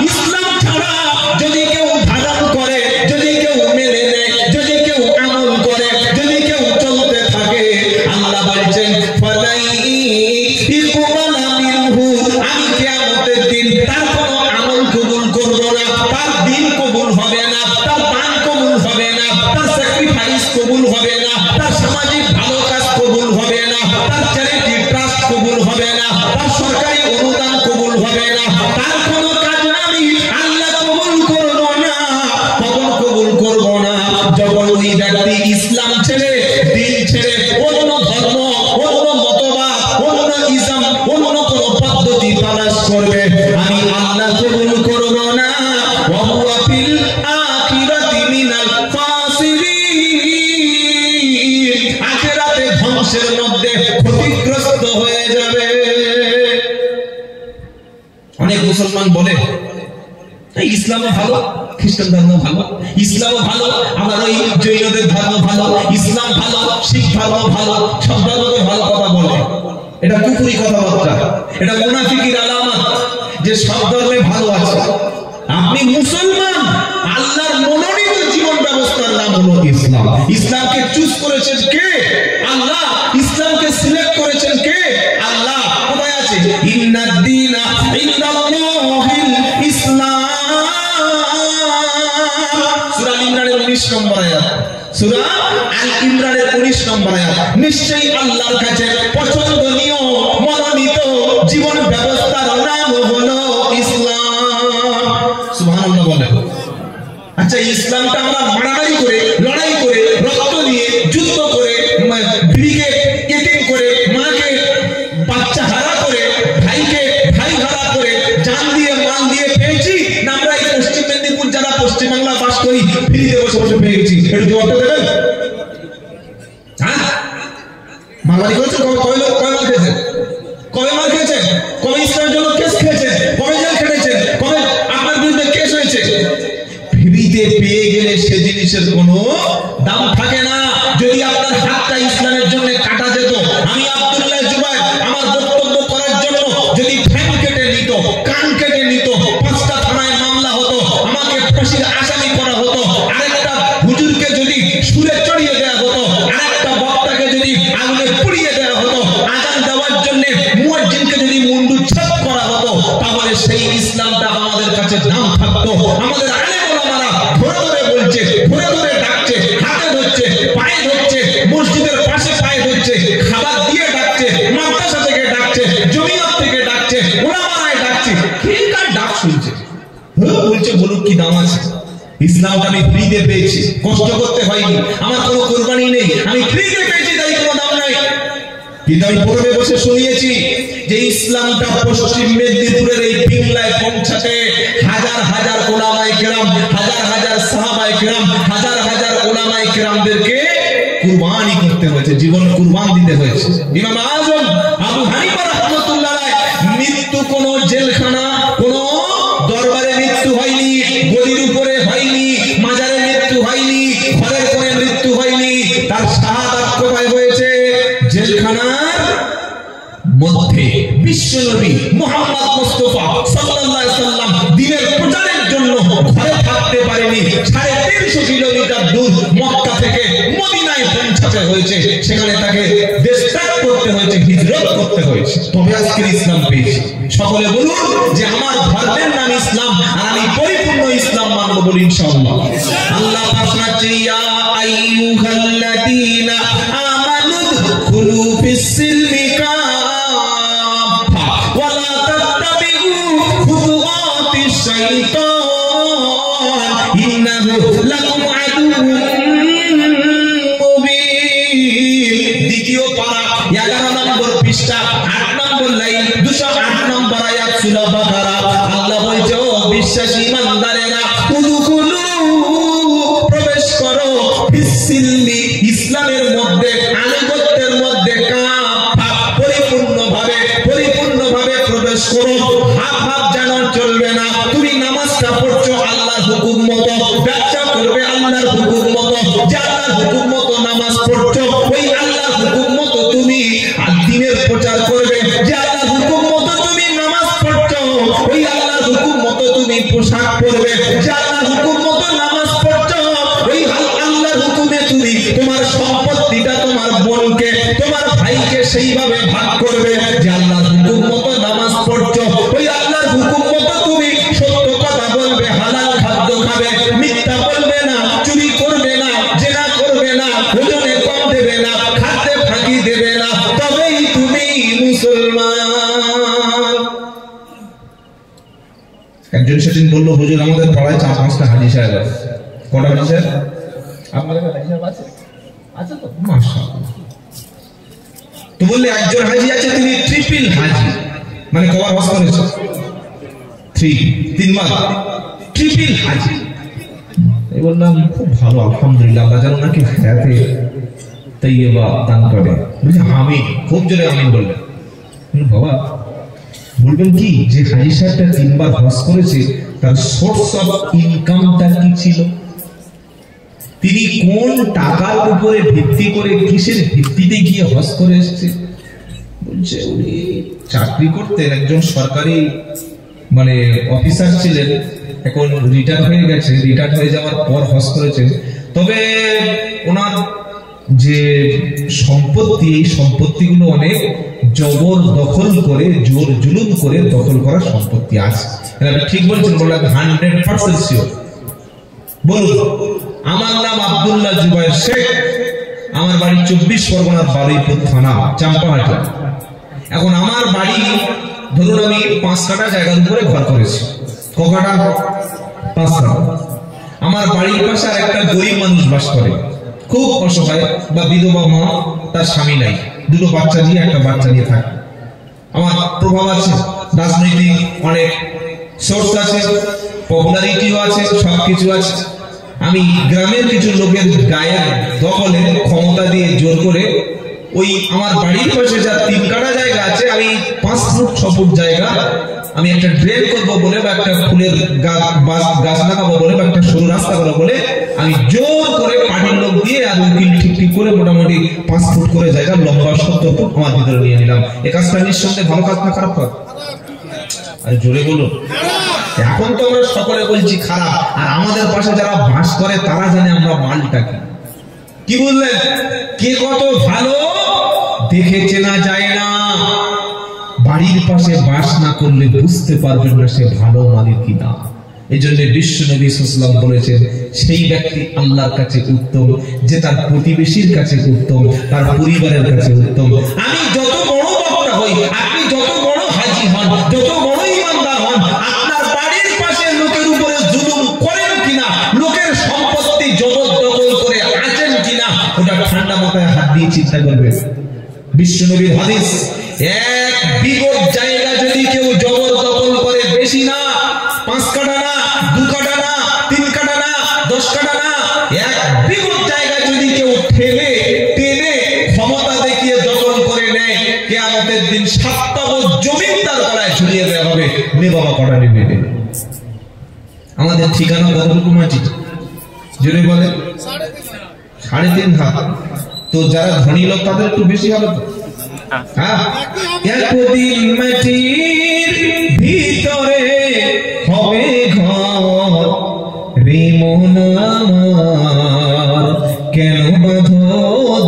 ইসলাম ছাড়া যদি কেউ ধারণ করে, যদি কেউ মেনে নেয়, যদি কেউ আমল করে, যদি কেউ চলতে থাকে, আল্লাহ বলেছেন ফালাই ইকবালা মিনহু, আমি কিয়ামতের দিন তার কোনো আমল কবুল করব না, তার দিন কবুল হবে না, তার দান কবুল হবে না, তার স্যাক্রিফাইস কবুল হবে না, তার সামাজিক ভালো কাজ কবুল হবে না, তার চ্যারিটি ট্রাস্ট কবুল হবে না, তার সরকারি অনুদান কবুল হবে না, তার কোনো কাজ আমি আল্লাহ কবুল করব না। কখন কবুল করব না? যখন ওই ব্যক্তি ইসলাম ছেড়ে, দিন ছেড়ে অন্য ধর্ম, অন্য মতবাদ, অন্য ইসলাম, অন্য কোন পদ্ধতি তালাশ করবে, আমি আল্লাহ কবুল করব না। ওয়া হুয়া ফিল আখিরাতি মিনাল খাসিরিন, আখিরাতে ধ্বংসের মধ্যে ক্ষতিগ্রস্ত হয়ে যাবে। অনেক মুসলমান বলে ইসলামও ভালো, খ্রিস্টান ধর্ম ভালো, ইসলামও ভালো, আমার ওই জৈনদের ধর্ম ভালো, ইসলাম ভালো, শিখ ধর্ম ভালো, সব ধর্মকে ভালো কথা বলে। এটা কুফরি কথাবার্তা, এটা মুনাফিকির আলামত যে সব ধর্মে ভালো আছে। আপনি মুসলমান, আল্লাহর মনোনীত জীবন ব্যবস্থার নাম হলো ইসলাম। ইসলামকে চুজ করেছেন কে? আল্লাহ। ইসলামকে সিলেক্ট করেছেন কে? আল্লাহ। কোথায় আছে? ইন্নাদ দীনা ইনদাল্লাহিল ইসলাম, সূরা আল ইমরানের 19 নম্বর আয়াত, সূরা আল ইমরানের 19 নম্বর আয়াত। নিশ্চয়ই আল্লাহর কাছে পছন্দনীয় মনোনীত জীবন ব্যবস্থার নাম হলো ইসলাম। সুবহানাল্লাহ বলে। আচ্ছা, ইসলামটা আমরা মারামারি করে, লড়াই করে, রক্ত দিয়ে, যুদ্ধ করে, বিবিকে এতিম করে, মাকে বাচ্চা হারা করে, ভাইকে ভাই হারা করে, জান দিয়ে মাল দিয়ে পেয়েছি না? আমরা এই পশ্চিম মেদিনীপুর যারা পশ্চিমবাংলা বাস করি ফ্রিতে বসে বসে পেয়েছি, একটু জবাবটা দেবেন? হ্যাঁ, মারামারি করেছেন? কবে মাল খেয়েছেন? কবে মাল খেয়েছেন? কবে ইসলামের জন্য কেস খেয়েছেন? কবে জেল খেটেছেন? কবে আপনার বিরুদ্ধে কেস হয়েছে? ফ্রিতে পেয়ে গেলে সে জিনিসের কোনো দাম থাকে না। যদি আপনার হাতটা ইসলামের জন্য কাটা যেত, আমি আব্দুল্লাহ জুবাইর আমার বক্তব্য করার জন্য যদি ঠ্যাং কেটে নিত, কান কেটে নিত, 5টা থানায় মামলা হতো, আমাকে ফাঁসির আসামি করা হতো, আরেকটা হুজুরকে যদি সুরে চড়িয়ে দেওয়া হতো, আরেকটা বক্তাকে যদি আগুনে পুড়িয়ে দেওয়া হতো, আজান দেওয়ার জন্য মুয়াজ্জিনকে যদি মুন্ডু ছাপ করা হতো, তাহলে সেই ইসলামটা আমাদের কাছে দাম থাকতো। আমাদের আলেম ওলামারা ধরে ধরে বলছে, ধরে ধরে ডাকছে, হাতে ধরছে, পায়ে ধরছে, মসজিদের পাশে পায়ে ধরছে, খাবার দিয়ে ডাকছে, মাদ্রাসা থেকে ডাকছে, জমিয়ত থেকে ডাকছে, ওলামারায় ডাকছে, কে কার ডাক শুনছে? বলছে বলুক কি দাম আছে। ইসলামটা আমি ফ্রিতে পেয়েছি, কষ্ট করতে হয়নি, আমার কোনো কুরবানি নেই, আমি ফ্রিতে পেয়েছি, তাই কোনো দাম নাই। কিন্তু আমি পূর্বে বসে শুনিয়েছি যে ইসলামটা পশ্চিম মেদিনীপুরের এই পিংলায় পৌঁছাতে হাজার হাজার উলামায়ে কেরাম, হাজার হাজার সাহাবায়ে কেরাম, হাজার হাজার উলামায়ে কেরামদেরকে কুরবানি করতে হয়েছে, জীবন কুরবান দিতে হয়েছে। ইমাম আযম আবু হানিফা রাহমাতুল্লাহ আলাইহি মৃত্যু কোন জেলখানা, কোন দরবারে মৃত্যু হয়নি, গদির উপরে হয়নি, মাজারে মৃত্যু হয়নি, ঘরের কোণে মৃত্যু হয়নি, তার শাহাদাত কোথায় হয়েছে? জেলখানার মধ্যে। বিশ্বনবী মুহাম্মদ মুস্তাফা সাল্লাল্লাহু আলাইহি সাল্লাম দ্বীনের প্রচারের জন্য ঘরে থাকতে পারেনি, 350 কিলোমিটার দূর মক্কা থেকে মদিনায় পৌঁছাতে হয়েছে, সেখানে তাকে দেশ ত্যাগ করতে হয়েছে, হিজরত করতে হয়েছে। তবে আজকের ইসলাম পেয়েছি। সকলে বলুন যে আমার ধর্মের নাম ইসলাম আর আমি পরিপূর্ণ ইসলাম মানব, বলি ইনশাআল্লাহ। আল্লাহ পাক বলছে ইয়া আইয়ুহাল্লাযীনা আমানু দুখুলু ফিস-সিলমি কাফা ওয়া লা তাত্তাবিউ খুতুওয়াতিশ শাইতান ইন্নাহু লাকুম আদুউম মুবিন। দ্বিতীয় পারা 11 নম্বর পৃষ্ঠা 8 নম্বর লাইন 208 নম্বর আয়াত সূরা বাকারা। আল্লাহ বলছে ও বিশ্বাসী ইমানদারেরা, উদুকুলু প্রবেশ করো ফিস-সিলমি ইসলামের মধ্যে, আনুগত্যের মধ্যে, কাফা পরিপূর্ণভাবে প্রবেশ করো। হাফ হাফ জানো চলবে না। তুমি নামাজটা পড়ছো আল্লাহর হুকুম মতো, ব্যবসা করবে আল্লাহর হুকুম মতো, যে আল্লাহর হুকুম মতো নামাজ পড়ছো ওই আল্লাহর হুকুম মতো তুমি দ্বীনের প্রচার করবে, যে আল্লাহর হুকুম মতো তুমি নামাজ পড়ছো ওই আল্লাহর হুকুম মতো তুমি পোশাক পরবে, যে আল্লাহর হুকুম মতো নামাজ পড়ছো ওই আল্লাহর হুকুমে তুমি তোমার সম্পত্তিটা তোমার বোনকে তোমার ভাইকে সেইভাবে ভাগ করবে, যে আল্লাহর হুকুম মতো নামাজ পড়ছো ওই আল্লাহর হুকুম মতো তুমি সত্য কথা বলবে, হালাল খাদ্য খাবে, মিথ্যা বলবে না, চুরি করবে না, জেনা করবে না, ওজনে কম দেবে না, খাদ্যে ফাঁকি দেবে না, তবেই তুমি মুসলমান। একজন সেদিন বললো হুজুর আমাদের পাড়ায় 4-5টা হাজি সাহেব আছে। কটা হাজি সাহেব? আপনাদের হাজি সাহেব আছে? আছে তো মাশাআল্লাহ। তো বললে একজন হাজি আছে তিনি ট্রিপল হাজি, মানে কবার হজ করেছে? 3 বার ট্রিপল হাজি। এই বললাম খুব ভালো, আলহামদুলিল্লাহ, আল্লাহ যেন নাকি হায়াতে তাইয়্যিবা দান করে। বুঝলি আমিন, খুব জোরে আমিন বললেন। বাবা বলবেন কি যে হাজি সাহেবটা 3 বার হজ করেছে তার সোর্স অফ ইনকামটা কি ছিল, তিনি কোন টাকার উপরে ভিত্তি করে কিসের ভিত্তিতে গিয়ে হজ করে এসেছে? বলছে উনি চাকরি করতেন, একজন সরকারি মানে অফিসার ছিলেন, এখন রিটায়ার হয়ে গেছে, রিটায়ার হয়ে যাওয়ার পর হজ করেছেন। তবে ওনার যে সম্পত্তি, এই সম্পত্তিগুলো অনেক জবর দখল করে, জোর জুলুম করে দখল করা সম্পত্তি আছে। আপনি ঠিক বলছেন, বললাম 100% শিওর। বলুন, আমার নাম আব্দুল্লাহ জুবায়ের শেখ, আমার বাড়ি 24 পরগনার বারুইপুর থানা, চাম্পাহাটি। এখন আমার বাড়ি ধরুন আমি 5 কাঠা জায়গার উপরে ঘর করেছি। ক কাঠা? 5 কাঠা। আমার বাড়ির পাশে আর একটা গরিব মানুষ বাস করে, খুব অসহায়, বা বিধবা মা, তার স্বামী নাই, 2 বাচ্চা দিয়ে একটা বাচ্চা নিয়ে থাকে। আমার প্রভাব আছে, রাজনৈতিক অনেক সোর্স আছে, পপুলারিটিও আছে, সবকিছু আছে। আমি গ্রামের কিছু লোকের গায়ের দখলে ক্ষমতা দিয়ে জোর করে ওই আমার বাড়ির পাশে যা 3 কাঠা জায়গা আছে, আমি 5 ফুট 6 ফুট জায়গা আমি একটা ড্রেন করবো বলে, বা একটা ফুলের গাছ লাগাবো বলে, বা একটা সরু রাস্তা করবো বলে আমি জোর করে পার্টির লোক দিয়ে আর উকিল ঠিক করে মোটামুটি 5 ফুট করে জায়গা লম্বা 70 ফুট আমার ভিতরে নিয়ে নিলাম। এ কাজটা নিঃসন্দেহে ভালো কাজ না খারাপ কাজ? আরে জোরে বলুন। এখন তো আমরা সকলে বলছি খারাপ, আর আমাদের পাশে যারা বাস করে তারা জানে আমরা মালটা কি বললেন, কে কত ভালো দেখে চেনা যায় না। বাড়ির পাশে বাস না করলে বুঝতে পারবেন না সে ভালো মালিক কিনা। এই জন্য বিশ্ব নবী সাল্লাল্লাহু আলাইহি ওয়াসাল্লাম বলেছেন, সেই ব্যক্তি আল্লাহর কাছে উত্তম যে তার প্রতিবেশীর কাছে উত্তম, তার পরিবারের কাছে উত্তম। আমি যত বড় বক্তা হই, আপনি যত বড় হাজি হন, যত বড় ইমানদার হন, আপনার বাড়ির পাশে লোকের উপরে জুলুম করেন কিনা, লোকের সম্পত্তি জবরদখল করে আছেন কিনা, ওটা ঠান্ডা মাথায় হাত দিয়ে চিন্তা করবেন। বিশ্ব নবীর হাদিস, 1 বিঘত জায়গা যদি কেউ জবরদখল করে, বেশি না, 5 কাঠা না, 2 কাঠা না, 3 কাঠা না, 10 কাঠা না, 1 বিঘত জায়গা যদি কেউ টেনে ক্ষমতা দেখিয়ে দখল করে নেয়, কিয়ামতের দিন 7 তাবুক জমিন তার গলায় ঝুলিয়ে দেওয়া হবে। নে বাবা কটা নেবে? আমাদের ঠিকানা কতটুকু মাটি? জোরে বলে 3.5 হাত। তো যারা ধনী লোক তাদের একটু বেশি হবে তো। হ্যাঁ, একদিন মাটির ভিতরে হবে ঘর, রে মন আমার কেন বাঁধো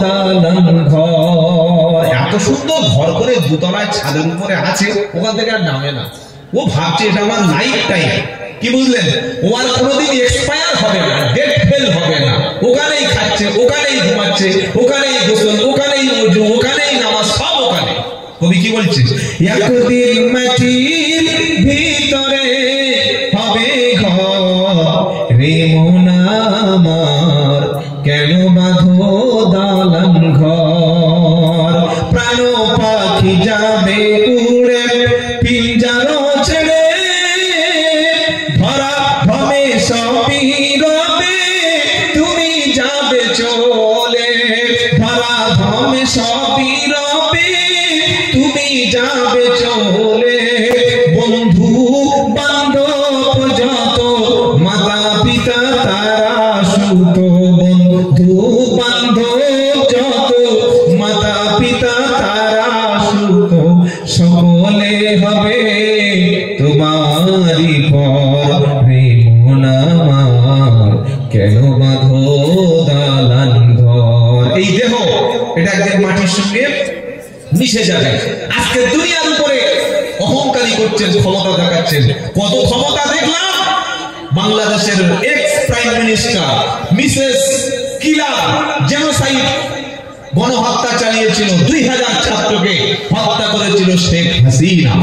দালান ঘর। এত সুন্দর ঘর ঘর করে দুতলায় ছাদের উপরে আছে, ওখান থেকে আর নামে না। ও ভাবছে এটা আমার লাইফ টাইম, কি বুঝলেন? ও আর কোনোদিন এক্সপায়ার হবে না, ডেট ফেল হবে না। ওখানেই খাচ্ছে, ওখানেই ঘুমাচ্ছে, ওখানেই গোসল, ওখানেই ওযু, ওখানেই নামাজ, সব ওখানে। কবি কি বলছে? একদিন মাটির ভিতরে হবে ঘর, রে মন আমার কেন বাঁধো দালান ঘর। প্রাণ পাখি যাবে উড়ে পিঞ্জার ছেড়ে, ধরা ভবে সবই রবে তুমি যাবে চলে। ধরা ভবে সবই রবে তুমি যাবে চলে। বন্ধু বান্ধব যত মাতা পিতা তারা সুত, বন্ধু বান্ধব যত মাতা পিতা তারা সুত, সকলে হবে তোমারই পর, রে মন আমার কেন বাঁধো দালান ঘর। এই দেহ এটা একদিন মাটির সঙ্গে মিশে যাবে। আজকে দুনিয়ার উপরে অহংকারী করছেন, ক্ষমতা দেখাচ্ছেন। কত ক্ষমতা দেখলাম! বাংলাদেশের এক্স প্রাইম মিনিস্টার মিসেস কিলার জেনোসাইড গণহত্যা চালিয়েছিল, 2000 ছাত্রকে হত্যা করেছিল শেখ হাসিনা।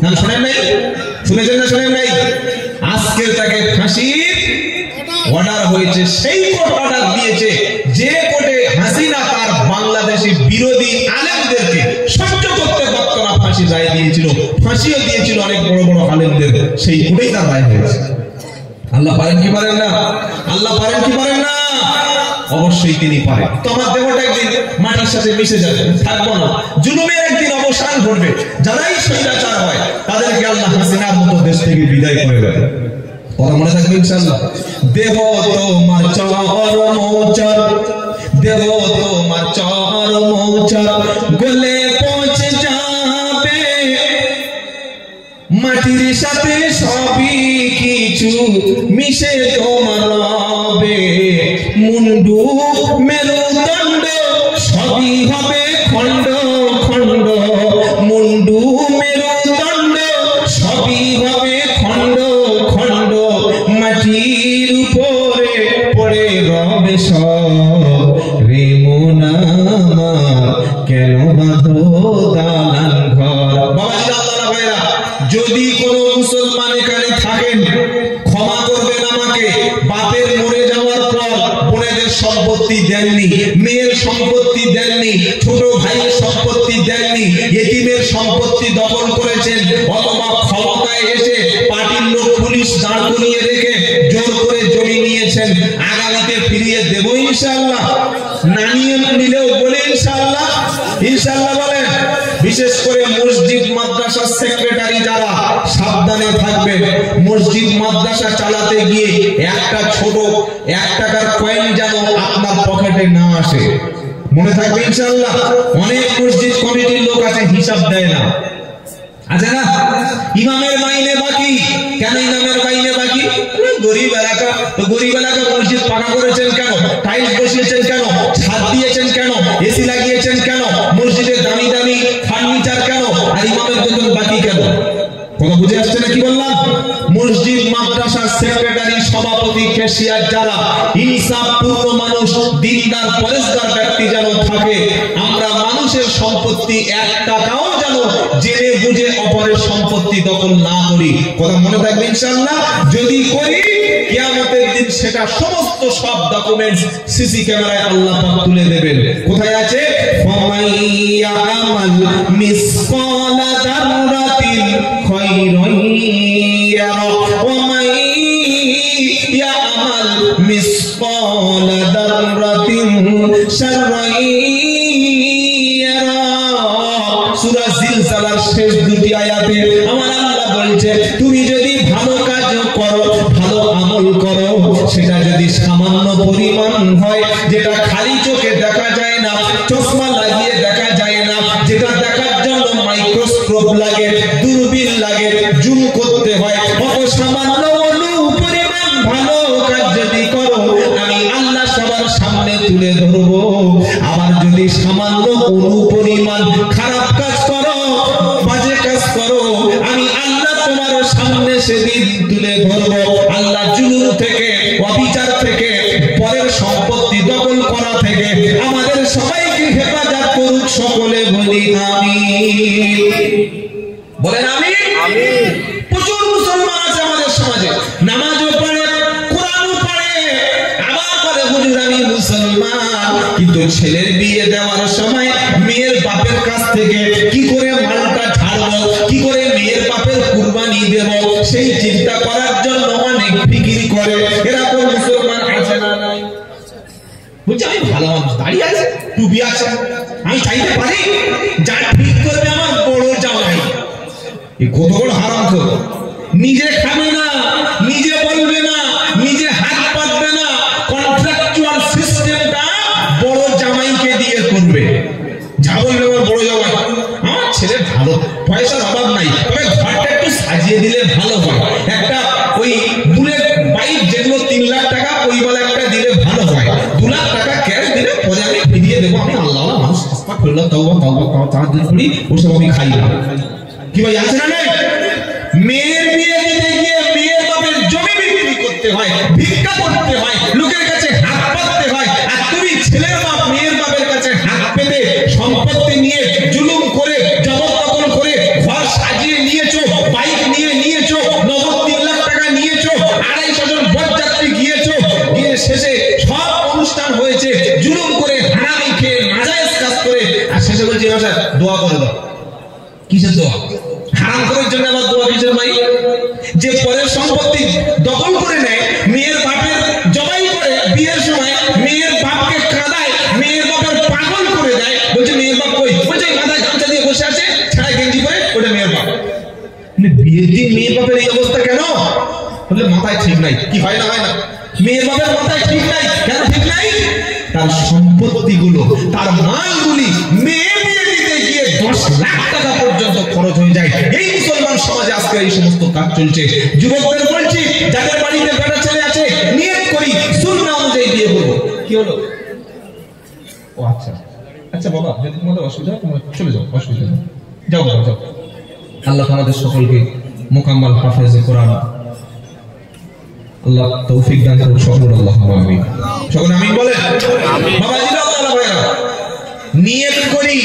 নাম শোনেন নাই? শুনেছেন না শোনেন নাই? আজকে তাকে ফাঁসির অর্ডার হয়েছে। সেই কোর্ট অর্ডার দিয়েছে যে কোর্টে হাসিনা তার বাংলাদেশি বিরোধী আলেমদেরকে সহ্য করতে পারত না, ফাঁসি রায় দিয়েছিল। ফাঁসিও দিয়েছিল অনেক বড় বড় আলেমদের, সেই কোর্টেই তার রায় হয়েছে। আল্লাহ পারেন কি পারেন না? আল্লাহ পারেন কি পারেন না? অবশ্যই তিনি পারেন। তোমার দেহটা একদিন মাটির সাথে মিশে যাবে, থাকবো না। জুলুমের একদিন অবসান ঘটবে। যারাই স্বৈরাচার হয় তাদেরকে আল্লাহ হাসিনার মতো দেশ থেকে বিদায় করে দেবে। কথা মনে থাকবে ইনশাআল্লাহ। দেহ তোমার চর মৌচর, দেহ তোমার চর মৌচর, গলে পৌঁছে যাবে মাটির সাথে সবই কিছু মিশে তোমার হবে। মুন্ডু মেরুদণ্ড সবই হবে খণ্ড খণ্ড, মুন্ডু মেরুদণ্ড সবই হবে খণ্ড খণ্ড। মাটির উপরে পড়ে রবে সব, রে মন আমার কেন বাঁধো দালান ঘর। বাবা ভাইরা, যদি কোন মুসলমান এখানে থাকেন, ক্ষমা করবেন আমাকে। বাপের মরে যাওয়ার পর বোনেদের সম্পত্তি দেননি, মেয়ের সম্পত্তি দেননি, ছোট ভাইয়ের সম্পত্তি দেননি, এতিমের সম্পত্তি দখল করেছেন, অথবা ক্ষমতায় এসে পার্টির লোক পুলিশ দাঁড় করিয়ে রেখে জোর করে জমি নিয়েছেন। আগামীতে ফিরিয়ে দেব ইনশাআল্লাহ। না নিলেও বলে ইনশাআল্লাহ। ইনশাআল্লাহ বলেন। বিশেষ করে মসজিদ মাদ্রাসার সেক্রেটারি যারা, সাবধানে থাকবেন। মসজিদ মাদ্রাসা চালাতে গিয়ে একটা ছোট 1 টাকার কয়েন যেন আপনার পকেটে না আসে, মনে থাকবে ইনশাআল্লাহ। অনেক মসজিদ কমিটির লোক আছে হিসাব দেয় না, আছে না? ইমামের মাইনে বাকি। কেন ইমামের মাইনে বাকি? গরিব এলাকা। তো গরিব এলাকা মসজিদ পাকা করেছেন কেন? টাইলস বসিয়েছেন কেন? ছাদ দিয়েছেন কেন? এসি লাগিয়েছেন কেন? মসজিদে দামি দামি ফার্নিচার কেন? আর ইমামের বেতন বাকি কেন? কথা বুঝে আসছে না কি বললাম? মসজিদ মাদ্রাসার সেক্রেটারি, সভাপতি, ক্যাশিয়ার যারা ইনসাফপূর্ণ মানুষ, দিনদার পরেশগার ব্যক্তি যেন থাকে। আমরা মানুষের সম্পত্তি 1 টাকাও যেন জেনে বুঝে অপরের সম্পত্তি দখল না করি। কথা মনে থাকবে ইনশাআল্লাহ। যদি করি, কিয়ামতের দিন সেটা সমস্ত সব ডকুমেন্টস সিসি ক্যামেরায় আল্লাহ পাক তুলে দেবেন। কোথায় আছে? ফামাইয়া আমাল মিসকালা যাররাতিন খায়রান ইয়ারা ওয়া মাইয়া আমাল মিসকালা যাররাতিন শাররান ইয়ারা। সূরা জিলজালার শেষ 2টি আয়াতে আমার আল্লাহ বলছে, তুমি যদি ভালো কাজ করো, ভালো আমল করো, সেটা যদি সামান্য পরিমাণ হয়, যেটা খালি চোখে দেখা যায় না, চশমা লাগিয়ে দেখা যায় না, যেটা দেখার জন্য মাইক্রোস্কোপ লাগে, দূরবীন লাগে, জুম করতে হয়, অত সামান্য পরিমাণ ভালো কাজ যদি করো, আমি আল্লাহ সবার সামনে তুলে ধরবো। আবার যদি সামান্য পরিমাণ খারাপ কাজ সামনে সেদিন তুলে ধরবো। আল্লাহ জুলুম থেকে, অবিচার থেকে, পরের সম্পত্তি দখল করা থেকে আমাদের সবাইকে হেফাজত করুক। সকলে বলি আমিন। বলেন আমিন। আমিন। প্রচুর মুসলমান আছে আমাদের সমাজে, নামাজও পড়ে, কোরআনও পড়ে, আবার বলে হুজুর আমি মুসলমান, কিন্তু ছেলের বিয়ে দেওয়ার সময় মেয়ের বাপের কাছ থেকে কি করে মালটা ছাড়বো, কি করে মেয়ের বাপের কুরবানি দেব, সেই চিন্তা করার জন্য অনেক ফিকির করে। এরকম মুসলমান আছে না নাই? বুঝছি আমি ভালো মানুষ, দাঁড়িয়ে আছে, টুপি আছে, আমি চাইতে পারি যা ঠিক করবে আমার বড় জামাই। এই কত বড় হারাম খোর, নিজে খাবে না, নিজে বলবে না, নিজে হাত পাতবে না, কন্ট্রাকচুয়াল সিস্টেমটা বড় জামাইকে দিয়ে করবে। যা বলবে আমার বড় জামাই, আমার ছেলে ভালো, পয়সার অভাব নাই, তবে ঘরটা একটু সাজিয়ে দিলে ভালো হয়, একটা ওই বুলেট বাইক যেগুলো 3 লাখ টাকা ওই বলে একটা দিলে ভালো হয়, 2 লাখ টাকা ক্যাশ দিলে পরে আমি ফিরিয়ে দেবো। আমি আল্লাহ মানুষ আস্তাগফিরুল্লাহ তাওবা তাহাজ্জুদ করি, ওসব আমি খাই না। কি ভাই আছে না নাই? মেয়ের বিয়ে দিতে গিয়ে মেয়ের বাপের জমি বিক্রি করতে হয়, ভিক্ষা করতে হয়, লোকের কাছে হাত পাততে হয়, আর তুমি ছেলের বাপ মেয়ের বাপের কাছে হাত পেতে সম্পত্তি নিয়ে জুলুম করে জবরদখল করে ঘর সাজিয়ে নিয়েছো, বাইক নিয়ে নিয়েছো, নগদ 3 লাখ টাকা নিয়েছো, 250 জন বরযাত্রী গিয়েছো, গিয়ে শেষে সব অনুষ্ঠান হয়েছে, জুলুম করে হারামি খেয়ে নাজায়েজ কাজ করে, আর শেষে বলছি দোয়া করে দাও। কিসের দোয়া? হারাম করার জন্য আবার দোয়া কিসের ভাই? যে পরের সম্পত্তি দখল করে নেয়, মেয়ের বাপের জবাই করে, বিয়ের সময় মেয়ের বাপকে কাঁদায়, মেয়ের বাপের পাগল করে দেয়, বলছে মেয়ের বাপ কই, বলছে মাথায় গামছা দিয়ে বসে আছে, ছাড়া গেঞ্জি পরে, ওটা মেয়ের বাপ। বিয়ের দিন মেয়ের বাপের এই অবস্থা কেন? বলে মাথায় ঠিক নাই। কি হয় না? হয় না? মেয়ের বাপের মাথায় ঠিক নাই। কেন ঠিক নাই? তার সম্পত্তি গুলো, তার মালগুলি মেয়ে বিয়ে দিতে গিয়ে 10 লাখ টাকা পর্যন্ত খরচ হয়ে যায়। এই মুসলমান সমাজে আজকে এই সমস্ত কাজ চলছে। যুবকদের বলছি, যাদের বাড়িতে বেটা ছেলে আছে, নিয়ত করি সুন্নাহ অনুযায়ী বিয়ে করবো। কি হলো? ও আচ্ছা আচ্ছা বাবা, যদি তোমাদের অসুবিধা হয় তোমরা চলে যাও, অসুবিধা নেই, যাও যাও যাও। আল্লাহ আমাদের সকলকে মুকাম্মাল হাফেজে কোরআন আল্লাহ তৌফিক দান করুন। সকল আল্লাহুম্মা আমিন। সকল আমিন বলেন। বাবাজিরা, আল্লাহ ভাইরা, নিয়ত করি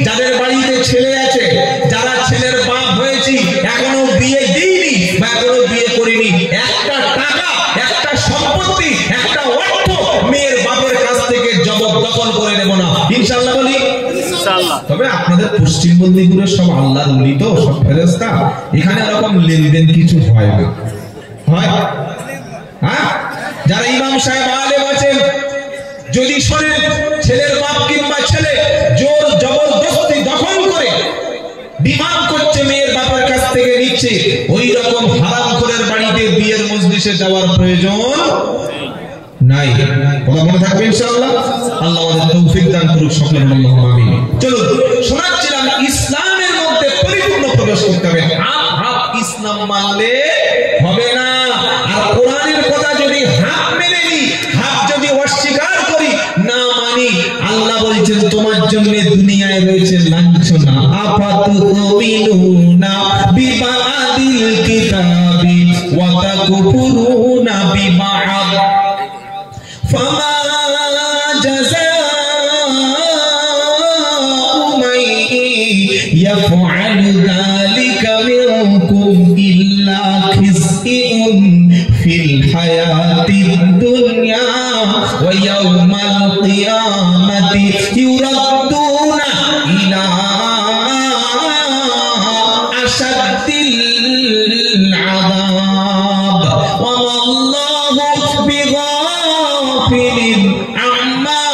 যাদের বাড়িতে ছেলে আছে, যারা ছেলের বাপ হয়েছি, এখনো বিয়ে দিইনি বা এখনো বিয়ে করিনি, একটা টাকা, একটা সম্পত্তি, একটা অর্থ মেয়ের বাপের কাছ থেকে জবরদখল করে নেব না, ইনশাআল্লাহ বলি ইনশাআল্লাহ। তবে আপনাদের পশ্চিম মেদিনীপুরের সব আল্লাহর ওলি তো, সব ফেরেশতা, এখানে এরকম লেনদেন কিছু হয় না। হয়? হ্যাঁ, যারা ইমাম সাহেব আলেম আছেন, যদি শোনেন ছেলের বাপ কিংবা ছেলে জোর জবরদস্তি দখল করে ডিমান্ড করছে, মেয়ের বাপের কাছ থেকে নিচ্ছে, ওই রকম হারামখোরের বাড়িতে বিয়ের মজলিসে যাওয়ার প্রয়োজন নাই। কথা মনে থাকবে ইনশাআল্লাহ। আল্লাহ আমাদের তৌফিক দান করুক। সকলের আল্লাহুম্মা আমিন। চলুন, শোনাচ্ছিলাম ইসলামের মধ্যে পরিপূর্ণ প্রবেশ করতে হবে। হাফ ইসলাম মানলে হবে না। আর কোরআনের কথা যদি হাফ মেনে নিই, হাফ যদি অস্বীকার করি, না মানি, আল্লাহ বলেছেন তোমার জন্য দুনিয়ায় রয়েছে লাঞ্ছনা। আফাতুমিনুনা বিবাদিল কিতাবি ওয়া তাকফুরুনা বিবাদ ফামা জাযাউ মান ইয়াফআলু যালিকা মিনকুম ইল্লা খিসয়ুন ফিল হায়াতিদ দুনিয়া ওয়া ইয়াউমাল কিয়ামাতি ইউরাদ্দুনা ইলা আশাদ্দিল আযাব ওয়া আল্লাহু বিগাফিলিন আম্মা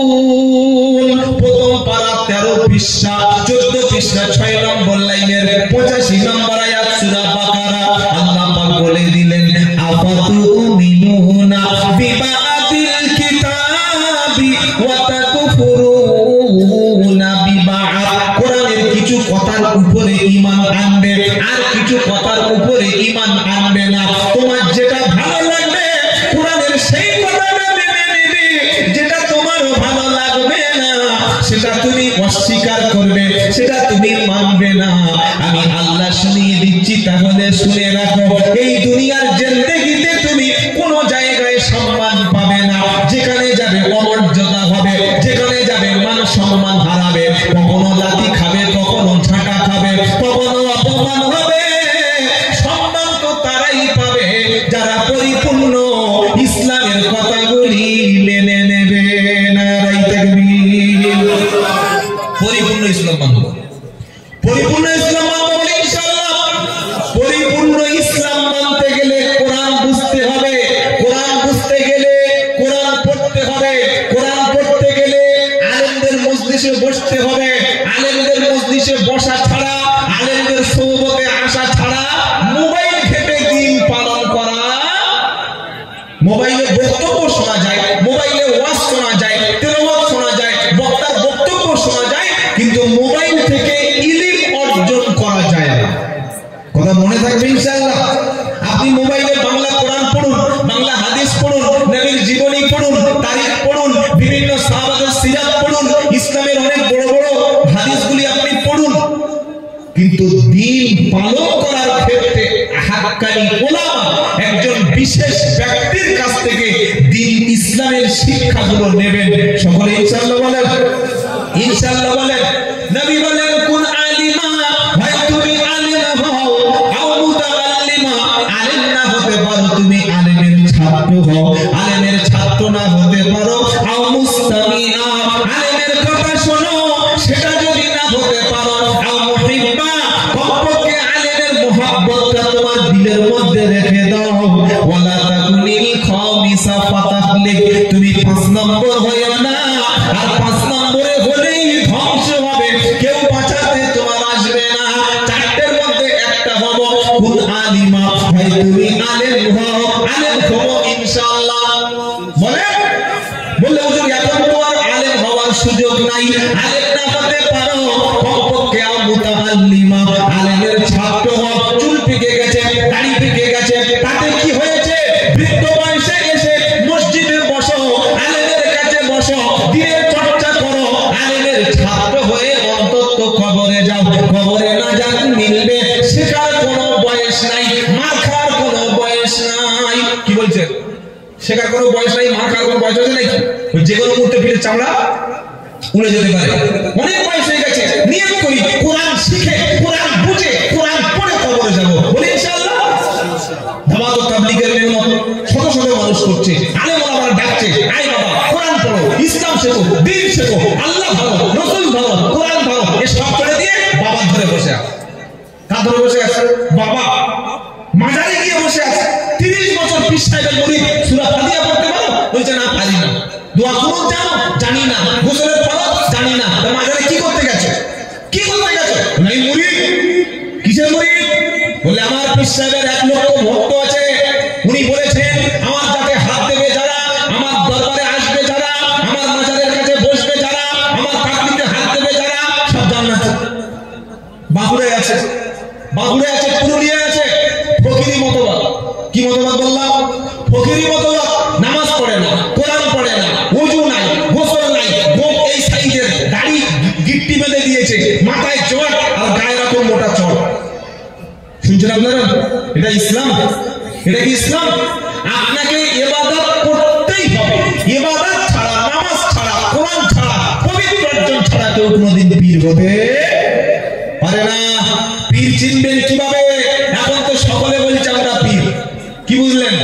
তা'মালুন। প্রথম পারা 13 পৃষ্ঠা, 14 পৃষ্ঠা, 6 নম্বর লাইনের 85 নম্বর আয়াত সূরা বাকারা। আল্লাহ পাক বলে দিলেন, আফাতুমিনুনা বিবাদিল কিতাবি ওয়া তাকফুরুনা বিবাদ। কোরআনের কিছু কথার উপরে ঈমান আনবে, আর কিছু কথার উপরে ঈমান আনবে না। তোমার যেটা ভালো লাগবে কোরআনের সেই কথাটা মেনে নেবে, যেটা তোমার ভালো লাগবে না সেটা তুমি অস্বীকার করবে, সেটা তুমি মানবে না। আমি আল্লাহ আল্লাহ শুনিয়ে দিচ্ছি, তাহলে শুনে রাখো, এই দুনিয়ার জিন্দেগিতে তুমি কোনো জায়গায় সম্মান পাবে না। যেখানে যাবে অমর্যাদা হবে, যেখানে যাবে মান সম্মান হারাবে, কখনো লাথি খাবে, কখনো ঝাঁটা খাবে, কখনো অপমান হবে। সম্মান তো তারাই পাবে যারা পরিপূর্ণ ইসলামের কথাগুলি মেনে নেবে। নারায়ে তাকবীর। পরিপূর্ণ ইসলাম মানব, পরিপূর্ণ ইসলাম মানব বলে ইনশাআল্লাহ। পরিপূর্ণ ইসলাম মানতে গেলে কোরআন বুঝতে হবে, কোরআন বুঝতে গেলে কোরআন পড়তে হবে, কোরআন পড়তে গেলে আলেমদের মজলিসে বসতে হবে। আলেমদের মজলিসে বসা ছাড়া, আলেমদের সোহবতে আসা ছাড়া মোবাইল ঘেটে দিন পালন করা। মোবাইলে বক্তব্য শোনা যায়, মোবাইলে ওয়াজ শোনা যায়, তেলাওয়াত শোনা যায়, বক্তার বক্তব্য শোনা যায়, কিন্তু মোবাইল থেকে ইলম অর্জন করা যায় না। কথা মনে থাকবে ইনশাআল্লাহ। আপনি মোবাইলে বাংলা কোরআন পড়ুন, বাংলা হাদিস পড়ুন, নবীর জীবনী পড়ুন, তারিখ পড়ুন, বিভিন্ন সাহাবাদের সিরাত পড়ুন, ইসলামের অনেক বড় বড় হাদিসগুলি আপনি পড়ুন, কিন্তু দ্বীন পালন করার ক্ষেত্রে হাক্কানি উলামা, একজন বিশেষ ব্যক্তির কাছ থেকে দ্বীন ইসলামের শিক্ষাগুলো নেবেন। সকলে ইনশাআল্লাহ বলেন, ইনশাআল্লাহ বলেন। নবী বলেন, কুন আলিমা, হয় তুমি আলিম হও, আও মুতাআল্লিমা, আলেম না হতে পারো, তুমি আলেমের ছাত্র হও, আলেমের ছাত্র না হতে পারো, আও মুস্তামিআ, আলেমের কথা শোনো, সেটা যদি না হতে পারো, আও মুহিব্বা, কমপক্ষে আলেমের মুহাব্বতটা তোমার দিলের মধ্যে রেখে দাও। ওয়ালা তাকুনিল খামিসা ফাতাহলিক, তুমি 5 নম্বর হয়ো না, আর 5 নম্বরে হলেই ধ্বংস হবে, কেউ বাঁচাতে তোমার আসবে না। 4টের মধ্যে একটা হবো, কুন আলিমা, হয় তুমি আলেম হও, আলেম হবো ইনশাআল্লাহ। বলে বললে হুজুর এখন তো আর আলেম হওয়ার সুযোগ নাই, আলেম না হতে পারো, কমপক্ষে আও মুতাআল্লিমা, আলেমের ছাত্র হও। চুল পেকে গেছে, দাড়ি পেকে গেছে, তাতে কি হয়েছে? বৃদ্ধ বয়সে এসে মসজিদে বসো, আলেমের কাছে বসো, দিনের চর্চা করো, আলেমের ছাত্র হয়ে অন্তত কবরে যাও। কবরে না জান মিলবে, শেখার কোনো বয়স নাই, মার খাওয়ার কোনো বয়স নাই। কি বলছেন? শেখার কোনো বয়স নাই, মার খাওয়ার কোনো বয়স আছে নাকি? যে কোনো মুহূর্তে পিঠের চামড়া উড়ে যেতে পারে। অনেক বয়স হয়ে গেছে, নিয়ত করি কোরআন শিখে, কোরআন বুঝে, কোরআন পড়ে কবরে যাবো, বলি ইনশাআল্লাহ। দাওয়াত ও তাবলীগের মেহনত শত শত মানুষ করছে, আলেম ওলামারা ডাকছে, আয় বাবা কোরআন পড়ো, ইসলাম শেখো, দ্বীন শেখো, আল্লাহ ভালো, রাসূল ভালো, কোরআন ভালো, এই সব ছেড়ে দিয়ে বাবা ধরে বসে আছে। কার ধরে বসে আছে? বাবা মাজারে গিয়ে বসে আছে। 30 বছর পীর সাহেবের মুরিদ, সূরা ফাতিহা পড়তে পারো? বলছে না পারি না। দোয়া কুনুত জানো? জানি না। গোসলের ফরজ জানি না। মাজারে কি করতে গেছে? কি করতে গেছে? নাই মুরিদ। কিসের মুরিদ? বলে আমার পীর সাহেবের 1 লক্ষ ভক্ত আছে, উনি বলেছেন আমার যাতে হাত দেবে যারা, আমার দরবারে আসবে যারা, আমার মাজারের কাছে বসবে যারা, আমার পাগড়িতে হাত দেবে যারা, সব জান্নাত। বাঁকুড়ায় আছে, বাঁকুড়ায় আছে, পুরুলিয়ায় আছে। ফকিরি মতবাদ। কি মতবাদ বললাম? ফকিরি মতবাদ। নামাজ পড়ে না, কোরআন পড়ে না, ওযু নাই, গোসল নাই, গোপ এই সাইজের, দাড়ি গিট্টি বেঁধে দিয়েছে, মাথায় চট আর গায়ে রাখো মোটা চট। শুনছেন আপনারা? এটা ইসলাম? এটা কি ইসলাম? আপনাকে ইবাদত করতেই হবে। ইবাদত ছাড়া, নামাজ ছাড়া, কোরআন ছাড়া, পবিত্র অর্জন ছাড়া কেউ কোনোদিন পীর হতে পারে না। পীর চিনবেন কিভাবে? এখন তো সকলে বলছে আমরা পীর। কি বুঝলেন?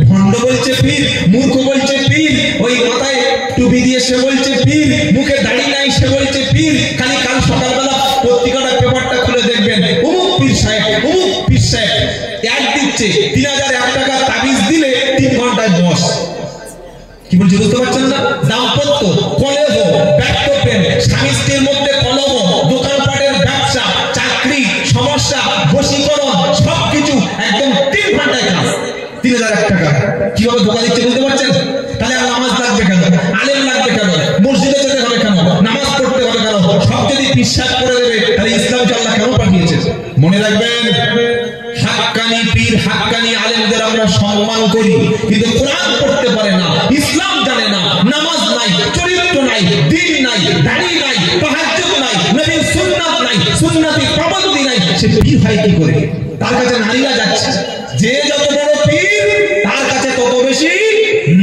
ভণ্ড বলছে পীর, মূর্খ বলছে পীর, ওই মাথায় টুপি দিয়ে সে বলছে পীর, মুখে দাড়ি নাই সে বলছে পীর। খালি কাল সকালবেলা পত্রিকাটা পেপারটা খুলে দেখবেন, অমুক পীর সাহেব, অমুক পীর সাহেব অ্যাড দিচ্ছে, 3001 টাকা তাবিজ দিলে 3 ঘন্টায় বস। কি বলছি বুঝতে পারছেন না? দাম্পত্য, কলহ, ব্যর্থ প্রেম, স্বামী স্ত্রীর মধ্যে কলহ, দোকানপাটের ব্যবসা, চাকরি, সমস্যা, বশীকরণ, সবকিছু একদম 3 ঘন্টায় কাজ। 3001 টাকা কিভাবে ধোকা দিচ্ছে বুঝতে পারছেন? তাহলে আর নামাজ লাগবে কেন? আলেম লাগবে কেন? মসজিদে যেতে হবে কেন? নামাজ পড়তে হবে কেন? সব যদি বিশ্বাস করে দেবে, তাহলে ইসলামকে আল্লাহ কেন পাঠিয়েছে? মনে রাখবেন, হাক্কানি পীর, হাক্কানি আলেমদের আমরা সম্মান করি, কিন্তু কোরআন পড়তে পারে না, ইসলাম জানে না, নামাজ নাই, চরিত্র নাই, দ্বীন নাই, দাড়ি নাই, তাহাজ্জুদ নাই, নবীর সুন্নাত নাই, সুন্নতি পাবন্দি নাই, সে পীর হয় কি করে? তার কাছে নারীরা যাচ্ছে, যে যত বড় পীর তার কাছে তত বেশি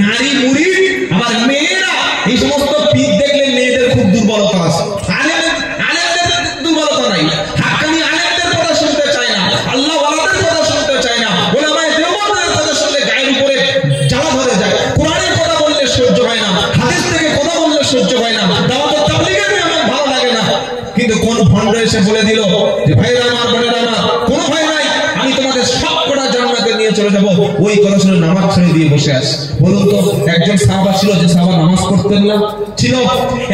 নারী মুরিদ। আবার মেয়েরা, এই সমস্ত পীর দেখলে মেয়েদের খুব দুর্বলতা আছে। আলেমদের দুর্বলতা নাই, হাক্কানি আলেমদের কথা শুনতে চায় না, আল্লাহ ওয়ালাদের কথা শুনতে চায় না, ওলামায়ে দেওবন্দের কথা শুনলে গায়ের উপরে জ্বালা ধরে যায়। কোরআনের কথা বললে সহ্য হয় না, হাদিস থেকে কথা বললে সহ্য হয় না, দাওয়াত তাবলীগের আমার ভালো লাগে না। কিন্তু কোন ভণ্ড এসে বলে দিল যে ভাইরা আমার, বোনেরা আমার, কোনো ভয় নাই, আমি তোমাদের সব কটা জান্নাতে নিয়ে চলে যাব, ওই কথা শুনে নামাজ ছেড়ে দিয়ে বসে আছে। বলুন তো, একজন সাহাবা ছিল যে সাহাবা নামাজ পড়তেন না? ছিল।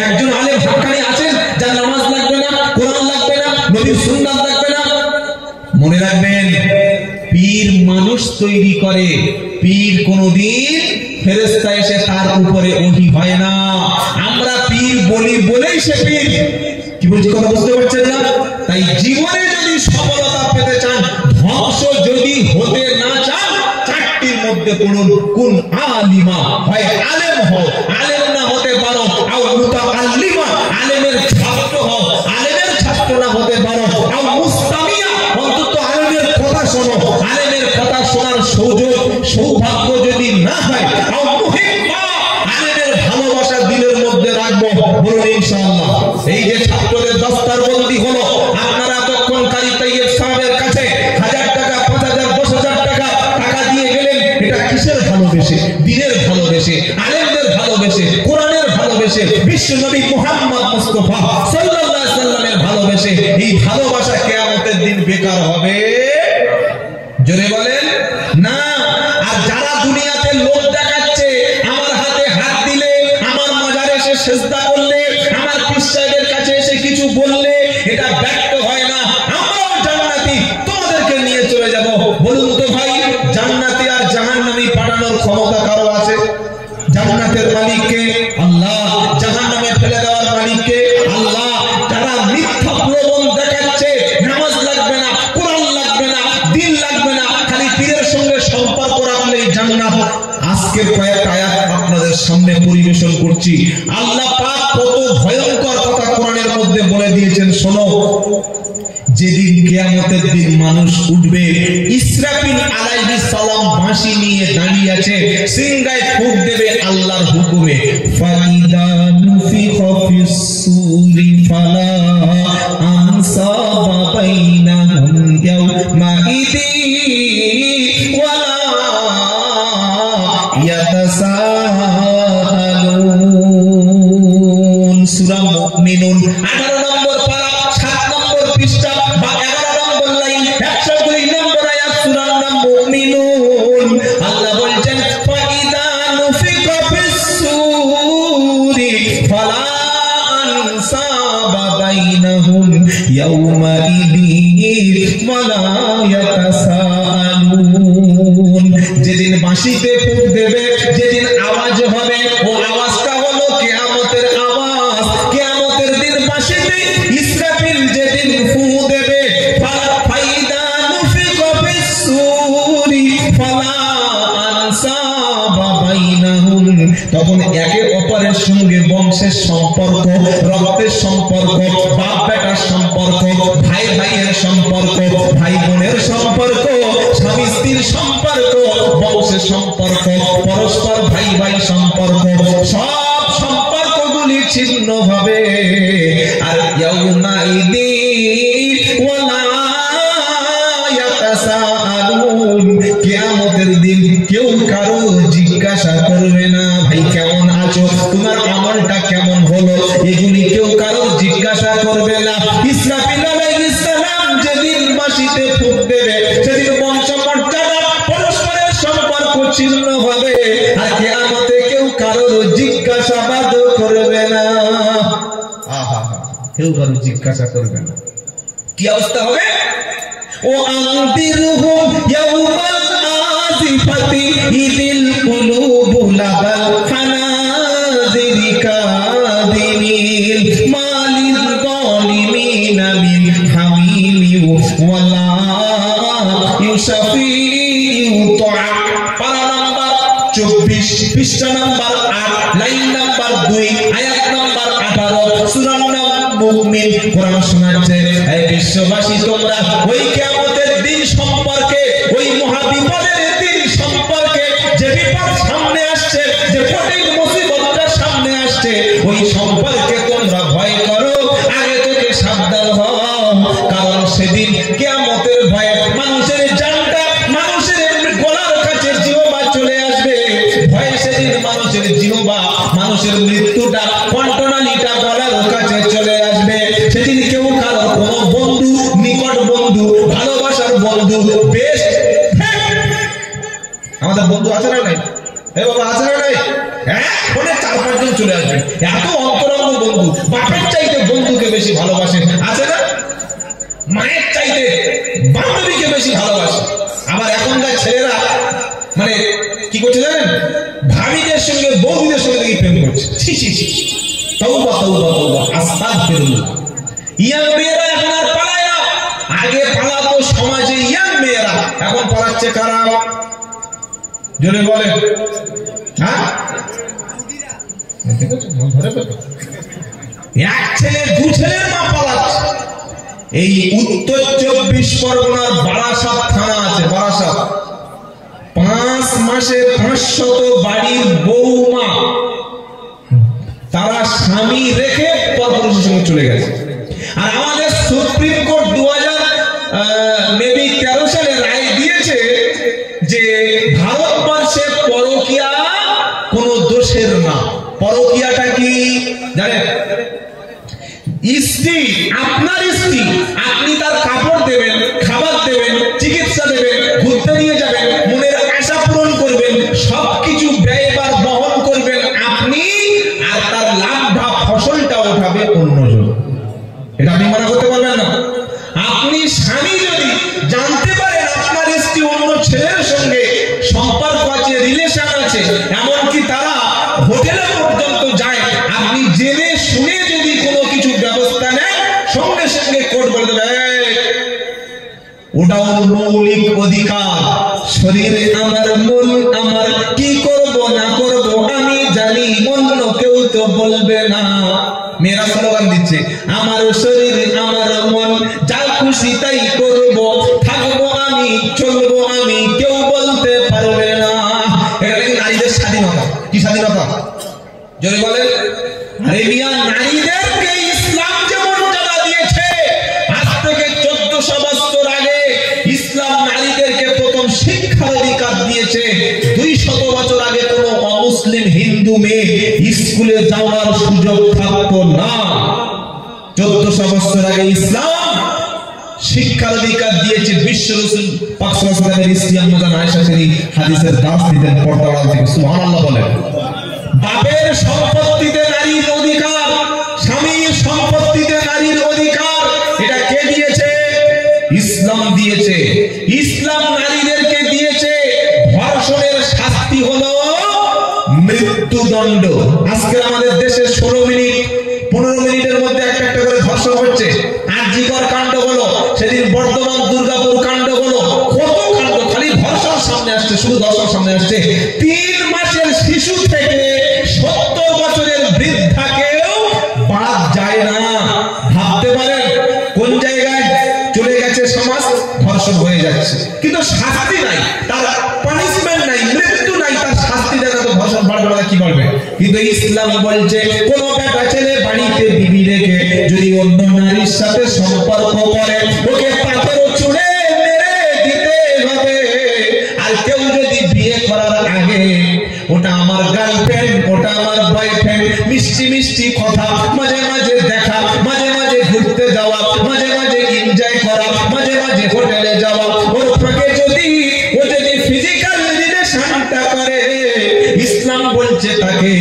একজন আলেম হাক্কানি আছেন যার নামাজ লাগবে না, কোরআন লাগবে না, নবীর সুন্নাত লাগবে না? মনে রাখবেন, পীর মানুষ তৈরি করে, পীর কোনদিন ফেরেশতা এসে তার উপরে ওহী হয় না। আমরা পীর বলি বলেই সে পীর। কি বলছি কথা বুঝতে পারছেন না? তাই জীবনে যদি সফলতা পেতে চান, ধ্বংস যদি হতে না চান, চারটির মধ্যে পড়ুন, কোন আলিমা, হয় আলেম হও, আলেম না হতে পারো, আও মুতাআল্লিমা, আলেমের ছাত্র হও, আলেমের ছাত্র না হতে পারো, আও মুস্তামিয়া, অন্তত আলেমের কথা শোনো, আলেমের কথা শোনার সৌভাগ্য যদি না হয়, আও মুহিব্বা, আলেমের ভালোবাসা দিলের মধ্যে রাখবো। বলুন ইনশাআল্লাহ। এই যে ছাত্রদের দস্তারবন্দি হলো, আপনারা তখন কারি তাইয়েব সাহেবের কাছে 1000 টাকা, 5000, 10000 টাকা দিয়ে গেলেন। এটা কিসের ভালোবেসে? দিনের ভালোবেসে, আলেমদের ভালোবেসে, কোরআনের ভালোবেসে, বিশ্ব নবী মুহাম্মদ মুস্তাফা সাল্লাল্লাহু আলাইহি সাল্লামের ভালোবেসে। এই ভালোবাসা কিয়ামতের দিন বেকার হবে? জোরে বলেন না। আর যারা দুনিয়াতে লোক দেখাচ্ছে, আমার হাতে হাত দিলে, আমার মাজারে এসে সিজদা করলে, আমার পীর সাহেবের কাছে এসে কিছু বললে, এটা ব্যর্থ হয় না। আমরাও জান্নাতি, তোমাদেরকে নিয়ে চলে যাব। বলুন তো ভাই, জান্নাতি আর জাহান্নামী পাঠানোর ক্ষমতা কারো আছে? জান্নাতের মালিককে আল্লাহ, জাহান্নামে ফেলে দেওয়ার মালিককে আল্লাহ। যারা মিথ্যা প্রলোভন দেখাচ্ছে, নামাজ লাগবে না, কোরআন লাগবে না, দিন লাগবে না, খালি পীরের সঙ্গে সম্পর্ক রাখলেই জান্নাত। আজকের কয়েকটা আয়াত আপনাদের সামনে পরিবেশন করছি। আল্লাহ পাক কত ভয়ঙ্কর কথা কোরআনের মধ্যে বলে দিয়েছেন, শোনো। যেদিন কিয়ামতের দিন মানুষ উঠবে, ইসরাফিল আলাইহিস সালাম বাঁশি নিয়ে দাঁড়িয়ে আছে, সিংগায় ফুঁক দেবে আল্লাহর হুকুমে। ফাইদা নুফিখা ফিস সূরি ফালা আনসাবা বাইনাহুম ইয়াওমাইদিন ওয়ালা ইয়াতাসাআলুন। সূরা মুমিনুন 18 নম্বর পারা, 7 নম্বর পৃষ্ঠা বা 11 নম্বর লাইন, 102 নম্বর আয়াত, সূরার নাম মুমিনুন। আল্লাহ বলছেন, ফাইদা নুফিখা ফিস সূরি ফালা আনসাবা বাইনাহুম ইয়াওমাইদিন ওয়ালা ইয়াতাসাআলুন। যেদিন বাঁশিতে ফুঁক দেবে, যেদিন আওয়াজ হবে, ও আওয়াজটা হলো কিয়ামতের আওয়াজ। কিয়ামতের দিন বাঁশিতে ইসরাফিল যেদিন ফুঁ দেবে, ফাইদা নুফিখা ফিস সূরি ফালা আনসাবা বাইনাহুম, তখন একে অপরের সঙ্গে বংশের সম্পর্ক, রক্তের সম্পর্ক, বাপ বেটার সম্পর্ক, ভাই ভাইয়ের সম্পর্ক, ভাই বোনের সম্পর্ক, স্বামী স্ত্রীর সম্পর্ক, বংশের সম্পর্ক, পরস্পর ভাই ভাই সম্পর্ক, সব সম্পর্কগুলি ছিন্ন হবে। আর ইয়াউমাইদিন ওয়ালা ইয়াতাসাআলুন, কিয়ামতের দিন কেউ কারো জিজ্ঞাসা করবে না, ভাই কেমন আছো, তোমার আমলটা কেমন হলো, এগুলি কেউ কারো জিজ্ঞাসা করবে না। ইসরাফিল আলাইহিস সালাম যেদিন বাঁশিতে ফুঁক দেবে, সেদিন বংশ মর্যাদা, পরস্পরের সম্পর্ক ছিন্ন হবে। আর কিয়ামতে কেউ কারো জিজ্ঞাসাবাদ করবে না। কেউ কারো জিজ্ঞাসা করবে না। কি অবস্থা হবে? ও আনদিরহুম ইয়াউমাল আজিফাতি ইদিল কুলুবু লাগাল হানাজিরি কাদিমিন মালিল যালিমিনা মিন হামিমি ওয়ালা ইউশাফিউ তুআ। পারা নাম্বার 24, পৃষ্ঠা নাম্বার 8, লাইন নাম্বার 2, আয়াত নাম্বার 18, সূরা নাম মুমিন। কোরআন শোনাচ্ছে, হে বিশ্ববাসী, তোমরা ওই কিয়ামতের দিন সম্পর্কে, ওই মহাবিপদের দিন সম্পর্কে, যে বিপদ সামনে আসছে, যে কঠিন মুসিবতটা সামনে আসছে, ওই সম্পর্কে তোমরা ভয় করো, আগে থেকে সাবধান হও। কারণ সেদিন কিয়ামতের ভয়ে মানুষের জানটা, মানুষের গলার কাছে জিহ্বা চলে আসবে। ভয়ে সেদিন মানুষের জিহ্বা, মানুষের মৃত্যুটা, কণ্ঠনালীটা গলার কাছে চলে আসবে। সেদিন কেউ কারো কোনো বন্ধু, নিকট বন্ধু, ভালোবাসার বন্ধু, বেস্ট আমাদের বন্ধু আছে না নাই? হে বাবা, আছে না নাই? হ্যাঁ, ফোনে 4-5 জন চলে আসবে। এত অন্তরঙ্গ বন্ধু, বাপের চাইতে বন্ধুকে বেশি ভালোবাসে, আছে না? মায়ের চাইতে বান্ধবীকে বেশি ভালোবাসে। আবার এখনকার ছেলেরা মানে কি করছে জানেন? ভাবিদের সঙ্গে, বৌদিদের সঙ্গে দেখি প্রেম করছে। ছি ছি ছি, তওবা তওবা তওবা, আস্তাগফিরুল্লাহ। ইয়াং মেয়েরা এখন আর পালায় না। আগে পালাতো সমাজে ইয়াং মেয়েরা, এখন পালাচ্ছে কারা? জোরে বলে। হ্যাঁ, এক ছেলে, 2 ছেলের মা পালাচ্ছে। এই উত্তর 24 পরগনার বারাসাত থানা আছে, বারাসাত। 5 মাসে 500 বাড়ির বৌমা তারা স্বামী রেখে পরপুরুষের সঙ্গে চলে গেছে। আর আমাদের সুপ্রিম কোর্ট 2013 সালে রায় দিয়েছে যে ভারতবর্ষে পরকীয়া কোন দোষের না। পরকীয়াটা কি জানেন? স্ত্রী, আপনার স্ত্রী, আপনি তার কাপড় দেবেন, খাবার দেবেন, চিকিৎসা দেবেন, ঘুরতে নিয়ে যাবেন, মনের আশা পূরণ করবেন, সবকিছু ব্যয়ভার বহন করবেন আপনি, আর তার লাভটা, ফসলটা ওঠাবে অন্যজন। এটা আপনি মনে করতে পারবেন না। আপনি স্বামী যদি জানতে পারেন আপনার স্ত্রী অন্য ছেলের সঙ্গে সম্পর্ক আছে, রিলেশন আছে, এমনকি তারা হোটেলে পর্যন্ত যায়, আপনি জেনে শুনে যদি কোনো কিছু ব্যবস্থা নেন, সঙ্গে সঙ্গে কোর্ট বলে দেবে ওটাও মৌলিক অধিকার। শরীর আমার, মন আমার, কি করব না করব আমি জানি, অন্য কেউ তো বলবে না। মেয়েরা স্লোগান দিচ্ছে, আমার শরীর আমার মন, যা খুশি তাই করব, থাকবো আমি, চলবো আমি, কেউ বলতে পারবে না। এটা কিন্তু নারীদের স্বাধীনতা। কি স্বাধীনতা? জোরে বলেন। আরে মিয়া, নারীদেরকে ইসলাম যে মর্যাদা দিয়েছে, আজ থেকে 1400 বছর আগে ইসলাম নারীদেরকে প্রথম শিক্ষার অধিকার দিয়েছে। 200 বছর আগে কোনো অমুসলিম হিন্দু মেয়ে স্কুলে যাওয়ার সুযোগ থাকতো না। 1400 বছর আগে ইসলাম শিক্ষার অধিকার দিয়েছে। বিশ্ব রাসূল পাক সাল্লাল্লাহু আলাইহি ওয়াসাল্লাম আয়েশা তিনি হাদিসের দাস দিতেন পর্দাওয়াল থেকে। সুবহানাল্লাহ বলেন। বাপের সম্পত্তিতে নারীর অধিকার, স্বামীর সম্পত্তিতে নারীর অধিকার, এটা কে দিয়েছে? ইসলাম দিয়েছে। ইসলাম নারীদেরকে দিয়েছে ধর্ষণের শাস্তি হলো মৃত্যুদণ্ড। আজকে আমাদের দেশে 16 মিনিট 15 মিনিটের মধ্যে একটা একটা করে ধর্ষণ হচ্ছে। আরজিকর কাণ্ড হলো, সেদিন বর্ধমান দুর্গাপুর কাণ্ড হলো, কত কাণ্ড, খালি ধর্ষণ সামনে আসছে, শুধু ধর্ষণ সামনে আসছে। 3 মাসের শিশু থেকে 70 বছরের বৃদ্ধাকেও বাদ যায় না। ভাবতে পারেন কোন জায়গায় চলে গেছে সমাজ? ধর্ষণ হয়ে যাচ্ছে, কিন্তু শাস্তি নাই, তার পানিশমেন্ট নাই, মৃত্যু নাই, তার শাস্তি দেয় না, তো ধর্ষণ বাড়বে না কি বলবে? কিন্তু ইসলাম বলছে কোন বেটা ছেলে বাড়িতে বিবি রেখে যদি অন্য নারীর সাথে সম্পর্ক করে, ওকে পাথর ছুঁড়ে মেরে দিতে হবে। আর কেউ যদি বিয়ে করার আগে ওটা আমার গার্লফ্রেন্ড, ওটা আমার বয়ফ্রেন্ড, মিষ্টি মিষ্টি কথা, মাঝে মাঝে দেখা, মাঝে মাঝে ঘুরতে যাওয়া, মাঝে মাঝে এনজয় করা, মাঝে মাঝে হোটেলে যাওয়া, ওর ফাঁকে যদি ফিজিক্যাল রিলেশনটা করে, ইসলাম বলছে তাকে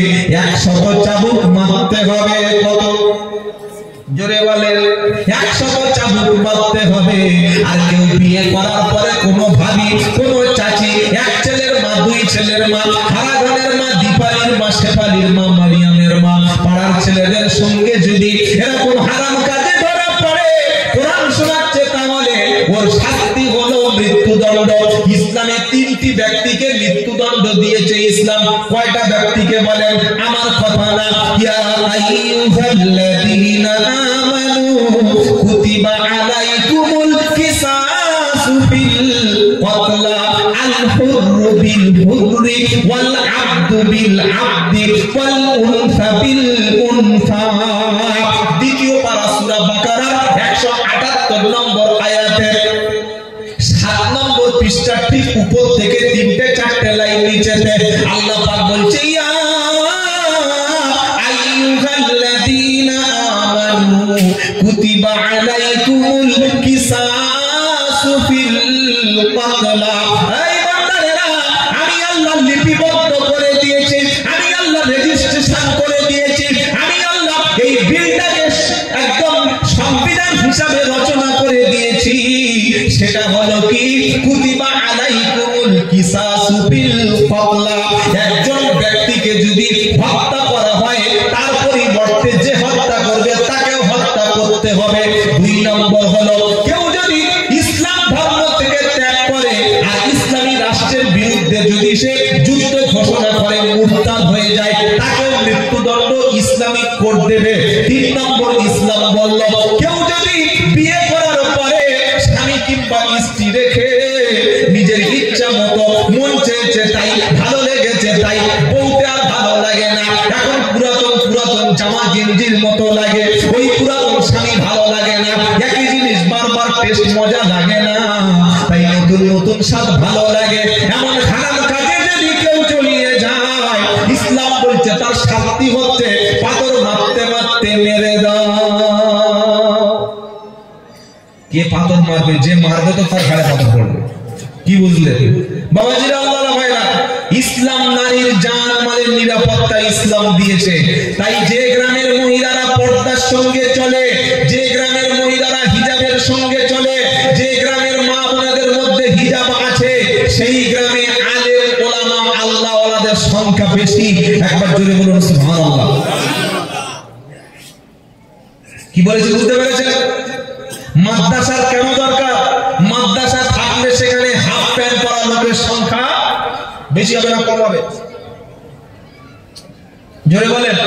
100 চাবুক মারতে হবে। কত জোরে বলেন? 100 চাবুক মারতে হবে। আর কেউ বিয়ে করার পরে কোনো ভাবি, কোনো চাচি, 1 ছেলের মা, 2 ছেলের মা, হারাধনের মা, দীপালির মা, শেফালির মা, মারিয়ামের মা, পাড়ার ছেলেদের সঙ্গে যদি এরকম হারাম কাজে ধরা পড়ে, কোরআন শোনাচ্ছে তাহলে ওর শাস্তি হলো মৃত্যুদণ্ড। ইসলামে 3টি ব্যক্তিকে মৃত্যুদণ্ড দিয়েছে। ইসলাম কয়টা ব্যক্তিকে বলেন? আমার কথা না, ইয়া আইয়ুহাল্লাযীনা ফিল কতলা আল হুররু বিল হুররি ওয়াল আবদু বিল আবদি ওয়াল উনসা বিল উনসা। দ্বিতীয় পারা সূরা বাকারার 178 নম্বর আয়াতের 7 নম্বর পৃষ্ঠার ঠিক উপর থেকে 3-4 লাইন নিচেতে আল্লাহ পাক বলছে, ইয়া আইয়ুহাল্লাযীনা আমানু কুতিবা আলাইকুমুল কিসাসু ফিল কতলা। এই বান্দারা, আমি আল্লাহ লিপিবদ্ধ করে দিয়েছি, আমি আল্লাহ রেজিস্ট্রেশন করে দিয়েছি, আমি আল্লাহ এই বিলটাকে একদম সংবিধান হিসাবে রচনা করে দিয়েছি। সেটা হলো কি, কুতিবা আলাইকুমুল কিসাসু ফিল কতলা। একজন ব্যক্তিকে যদি হত্যা করা হয়, তার পরিবর্তে যে হত্যা করবে তাকেও হত্যা করতে হবে। 2 নম্বর হলো, কেউ যদি ইসলাম ধর্ম থেকে ত্যাগ করে আর ইসলামী রাষ্ট্রের বিরুদ্ধে যদি সে যুদ্ধ ঘোষণা করে মুরতাদ হয়ে যায়, তাকেও মৃত্যুদণ্ড ইসলামিক কোর্ট দেবে। 3 নম্বর ইসলাম বলল, কেউ যদি বিয়ে করার পরে স্বামী কিংবা স্ত্রী রেখে নিজের ইচ্ছা মতো মন চেয়েছে তাই, ভালো লেগেছে তাই, বউতে আর ভালো লাগে না, এখন পুরাতন জামা গেঞ্জির মতো লাগে, ওই পুরাতন স্বামী ভালো লাগে না, একই জিনিস বারবার টেস্ট মজা লাগে না, তাই নতুন স্বাদ ভালো লাগে, এমন খারাপ কাজে যদি কেউ চলিয়ে যায়, ইসলাম বলছে তার শাস্তি হচ্ছে পাথর মারতে মারতে মেরে দাও। কে পাথর মারবে? যে মারবে তো তার ঘাড়ে পাথর পড়বে। কি বুঝলে বাবাজিরা, আল্লাহ ভাইরা? ইসলাম নারীর জান মালের নিরাপত্তা ইসলাম দিয়েছে। তাই যে গ্রামের মহিলারা পর্দার সঙ্গে চলে, যে গ্রামের মহিলারা হিজাবের সঙ্গে চলে, যে গ্রামের মা বোনদের মধ্যে হিজাব আছে, সেই গ্রামে আলেম ওলামা আল্লাহ ওয়ালাদের সংখ্যা বেশি। একবার জোরে বলুন সুবহানাল্লাহ। কি বলেছি বুঝতে পেরেছেন? মাদ্রাসার কেন দরকার? মাদ্রাসা থাকলে সেখানে হাফ প্যান্ট পরা লোকের সংখ্যা বেশি হবে না কম হবে? জোরে বলেন,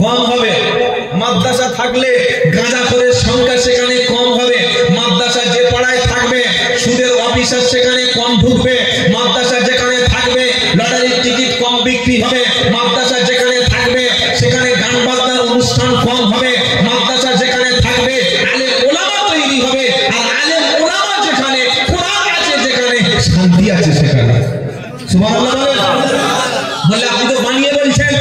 কম হবে। মাদ্রাসা থাকলে গাঁজাখোরের সংখ্যা সেখানে কম হবে। মাদ্রাসা যে পাড়ায় থাকবে সুদের অফিসার সেখানে কম ঢুকবে। মাদ্রাসা যেখানে থাকবে লটারির টিকিট কম বিক্রি হবে। মাদ্রাসা যেখানে থাকবে সেখানে গান বাজনার অনুষ্ঠান কম হবে। মাদ্রাসা যেখানে থাকবে আলেম ওলামা তৈরি হবে। আর আলেম ওলামা যেখানে, কোরআন আছে যেখানে, শান্তি আছে সেখানে। সুবহানাল্লাহ বলেন। বলে আপনি তো বানিয়ে বলছেন।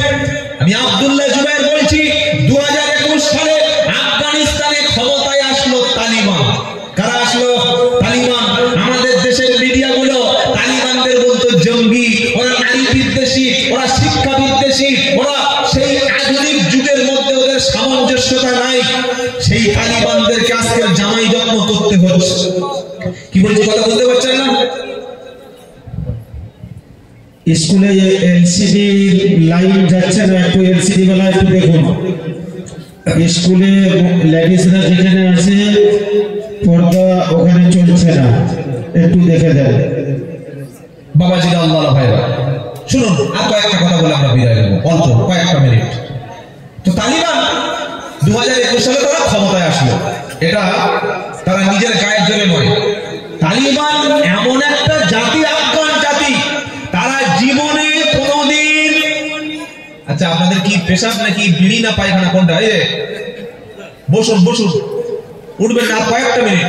আমি আব্দুল্লাহ জুবায়ের বলছি, 2021 সালে আফগানিস্তানে ক্ষমতায় আসলো তালিবান। কারা আসলো? তালিবান। আমাদের দেশের মিডিয়াগুলো তালিবানদের বলতো জঙ্গি, ওরা নারী বিদ্বেষী, ওরা শিক্ষা বিদ্বেষী, ওরা সেই আধুনিক যুগের মধ্যে ওদের সামঞ্জস্যতা নাই। সেই তালিবানদেরকে আজকে জামাই যত্ন করতে হচ্ছে। কি বলছি কথা বলতে পারছেন না? স্কুলে এলসিডি লাইন যাচ্ছে না, একটু এলসিডি বেলা একটু দেখুন। স্কুলে লেডিসরা যেখানে আছে পর্দা ওখানে চলছে না, একটু দেখে দেন। বাবাজিরা, আল্লাহ ভাইরা শুনুন, আর কয়েকটা কথা বলে আমরা বিদায় নেব, অল্প কয়েকটা মিনিট। তো তালিবান 2021 সালে তারা ক্ষমতায় আসলো। এটা তারা নিজের গায়ের জোরে নয়। তালিবান এমন একটা জাতি, আফগান জাতি, তারা জীবনে কোনোদিন, আচ্ছা আপনাদের কি পেশাব নাকি বিড়ি না পায়খানা কোনটা? এই যে বসুন বসুন, উঠবেন না, কয়েকটা মিনিট।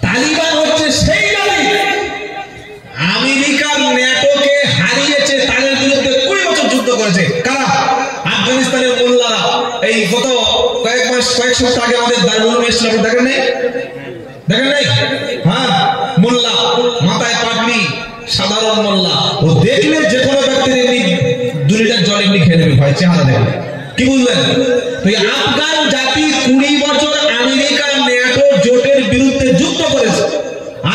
তালিবান হচ্ছে সেই জাতি আমেরিকার ন্যাটোকে হারিয়েছে, তাদের বিরুদ্ধে 20 বছর যুদ্ধ করেছে। কারা? আফগানিস্তানের মোল্লারা। এই গত কয়েক সপ্তাহ আগে আমাদের দারুল ইসলাম দেখেন নাই? হ্যাঁ, মোল্লা, মাথায় পাগড়ি, সাধারণ মোল্লা। ও দেখলে যে কোনো ব্যক্তির এমনি 2 লিটার জল এমনি খেয়ে নেবে ভাই, চেহারা দেখলে। কি বুঝলেন? তো আফগান জাতি 20 বছর আমেরিকা ন্যাটো জোটের বিরুদ্ধে যুদ্ধ করেছে।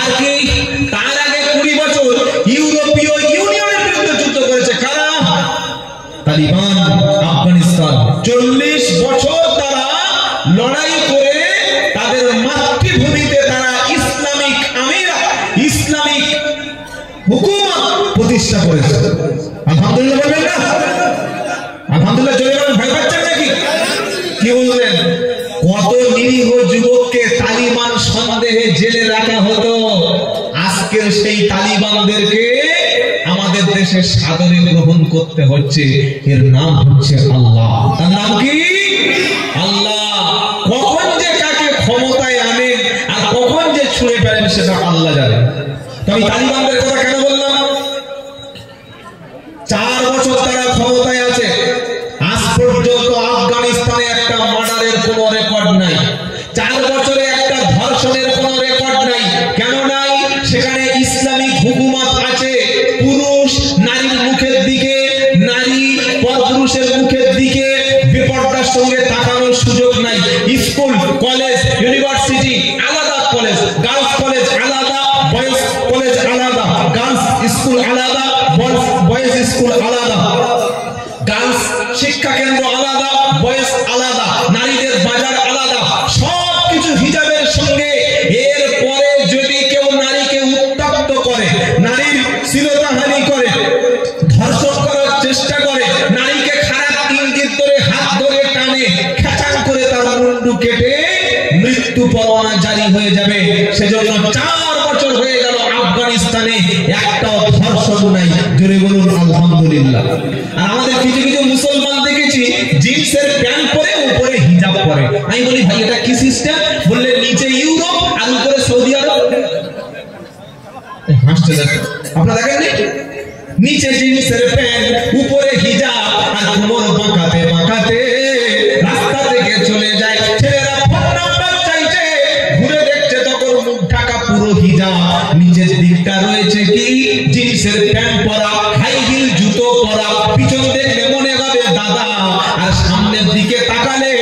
আর কি তার আগে 20 বছর ইউরোপীয় ইউনিয়নের বিরুদ্ধে যুদ্ধ করেছে। কারা? তালিবান। আফগানিস্তান 40 বছর তারা লড়াই করে তাদের মাতৃভূমিতে তারা ইসলামিক আমিরা, ইসলামিক হুকুমত প্রতিষ্ঠা করেছে। আলহামদুলিল্লাহ বলবেন না? আলহামদুলিল্লাহ জোরে বলেন। ভয় পাচ্ছেন নাকি? কি বললেন? কত নিরীহ যুবককে তালিবান সন্দেহে জেলে রাখা হতো। তো আজকের সেই তালিবানদেরকে আমাদের দেশে সাদরে গ্রহণ করতে হচ্ছে। এর নাম হচ্ছে আল্লাহ। তার নাম কি? আল্লাহ। কখন যে কাকে ক্ষমতায় আনেন আর কখন যে ছুঁড়ে ফেলেন সেটা আল্লাহ জানেন। তো আমি তালিবানদের কথা কেন বললাম? 4 বছর তারা ক্ষমতায় আছে, আজ পর্যন্ত আফগানিস্তানে একটা মার্ডারের কোনো রেকর্ড নাই, 4 বছরে একটা ধর্ষণের কোনো রেকর্ড নাই। কেন নাই? সেখানে ইসলামিক হুকুমত আছে। পুরুষ নারীর মুখের দিকে, নারী পরপুরুষের মুখের দিকে বেপরদার সঙ্গে তাকানোর সুযোগ নাই। স্কুল, কলেজ, ইউনিভার্সিটি আলাদা, কলেজ গার্লস কলেজ আলাদা, বয়েজ কলেজ আলাদা, গার্লস স্কুল আলাদা, বয়েজ স্কুল আলাদা, গার্লস শিক্ষা কেন্দ্র আলাদা, বয়েজ আলাদা, নারীদের বাজার আলাদা, সবকিছু হিজাবের সঙ্গে। এরপরে যদি কেউ নারীকে উত্তপ্ত করে, নারীর শ্লীলতাহানি করে, ধর্ষণ করার চেষ্টা করে, নারীকে খারাপ ইঙ্গিত ধরে হাত ধরে টানে খেচাং করে তার মুন্ডু কেটে মৃত্যু পরোয়ানা জারি হয়ে যাবে। সেজন্য 4 বছর হয়ে গেল আফগানিস্তানে একটা ধর্ষণ নাই। জোরে বলুন আলহামদুলিল্লাহ। আর আমাদের কিছু কিছু মুসলমান দেখেছি জিন্সের প্যান্ট পরে উপরে হিজাব পরে। আমি বলি ভাই এটা কি সিস্টেম? বললে নিচে ইউরোপ আর উপরে সৌদি আরব। হাসতে দেখেন, আপনারা দেখেননি? নিচে জিন্সের প্যান্ট, উপরে হিজাব, আর কোমর বাঁকাতে বাঁকাতে রাস্তা থেকে চলে যায়। ছেলেরা ফোন নাম্বার চাইছে, ঘুরে দেখছে তখন মুখ ঢাকা পুরো হিজাব। নিচের দিকটা রয়েছে কি জিন্সের প্যান্ট পরা, হাই হিল জুতো পরা। পিছন দেখলে মনে হবে দাদা, আর সামনের দিকে তাকালে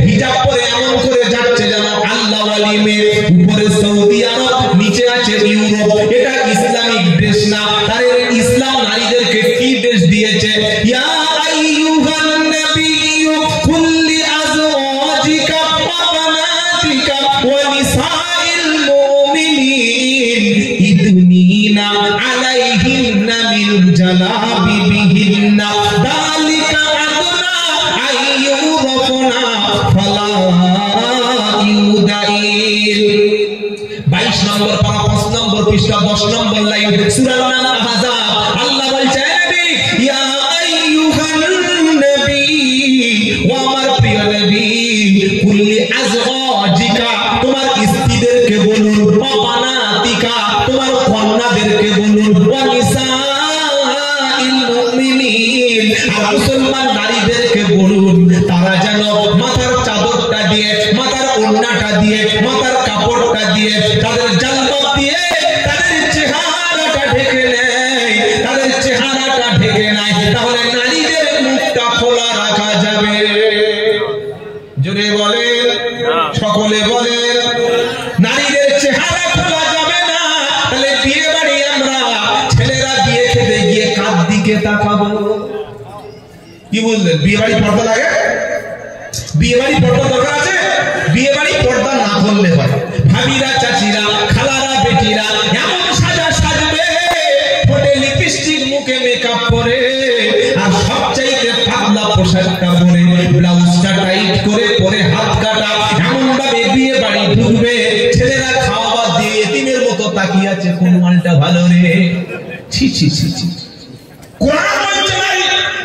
হিজাব পরে এমন করে যাচ্ছে যেন আল্লাহ ওয়ালি মেয়ে। উপরে সৌদি আরব, নিচে আছে ইউরোপ। এটা ইসলামিক দেশ না। আরে ইসলাম নারীদেরকে কি দেশ দিয়েছে? ইয়া আইয়ুহান নাবিয়্যু কুল্লি আজওয়াজিকা ওয়া বানাতিকা ওয়া নিসাইল মুমিনিন ইদনিনা আলাইহিন্না মিন জালাবিবিহিন্না যালিকা আদনা আইয়ুরাফনা ফালা ইউদাইল। 22 নম্বর পারা, 5 নম্বর পৃষ্ঠা, 10 নম্বর লাইন, সূরা আহজাব। আল্লাহ বলছে নবী, ইয়া আইয়ুহান নবী, ও আমার প্রিয় নবী, কুল্লি আজওয়াজিকা, তোমার স্ত্রীদেরকে বলুন, ও বানাতিকা, তোমার কন্যাদেরকে বলুন, ও নিসাইল মুমিনিন, আর মুসলমান নারীদেরকে বলুন তারা যেন মাথার চাদরটা দিয়ে, মাথার ওড়নাটা দিয়ে, মাথার কাপড়টা দিয়ে, তাদের জালবাব দিয়ে তাদের চেহারাটা ঢেকে নেয়, তাদের চেহারাটা ঢেকে নেয়। তাহলে নারীদের মুখটা খোলা রাখা যাবে। জোরে বলেন, সকলে বলেন, নারীদের চেহারা খোলা যাবে না। তাহলে বিয়ে বাড়ি আমরা ছেলেরা বিয়ে খেতে গিয়ে কার দিকে তাকাবো? কি বললেন? বিয়ে বাড়ি পর্দা লাগে? বিয়ে বাড়ি পর্দা দরকার আছে? বিয়ে বাড়ি পর্দা না করলে হয়। ভাবিরা, চাচিরা, খালারা, বেটিরা এমন সাজা সাজবে, ঠোঁটে লিপস্টিক, মুখে মেকআপ করে, আর সবচাইতে পাতলা পোশাকটা পরে, ব্লাউজটা টাইট করে পরে, হাত কাটা, এমন ভাবে বিয়ে বাড়ি ঢুকবে। ছেলেরা খাওয়া দিয়ে এতিমের মতো তাকিয়ে আছে, কোন মালটা ভালো রে। ছি ছি ছি ছি। কোরআন বলছে নাই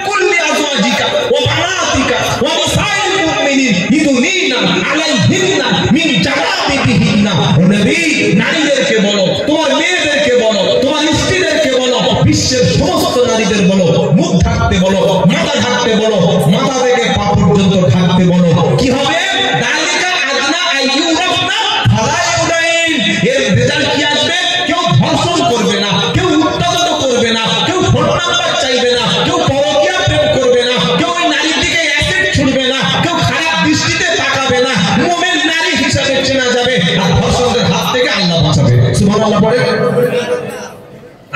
কুল্লি আজওয়াজিকা ওয়া বানাতিকা ওয়া নিসাইল মুমিনিন ইদনিনা আলাইহিন্না মিন জালাবিবিহিন্না। ও নবী, নারীদেরকে বলো, তোমার মেয়েদেরকে বলো, তোমার স্ত্রীদেরকে বলো, বিশ্বের সমস্ত নারীদের বলো, মুখ ঢাকতে বলো, মাথা ঢাকতে বলো, মাথা থেকে পা পর্যন্ত ঢাকতে বলো। কি হবে? দালিকা আদনা আইয়ুরাফনা ফালা ইউদাইন। এর রেজাল্ট কি আসবে? কেউ ধর্ষণ করবে না, কেউ উত্তপ্ত করবে না, কেউ ফোন নাম্বার চাইবে না, কেউ পরকীয়া প্রেম করবে না, কেউ ওই নারীর দিকে অ্যাসিড ছুড়বে না, কেউ খারাপ দৃষ্টিতে তাকাবে না। মুমিন নারী হিসাবে চেনা যাবে, আর ধর্ষণের হাত থেকে আল্লাহ বাঁচাবে। সুবহানাল্লাহ পড়ে।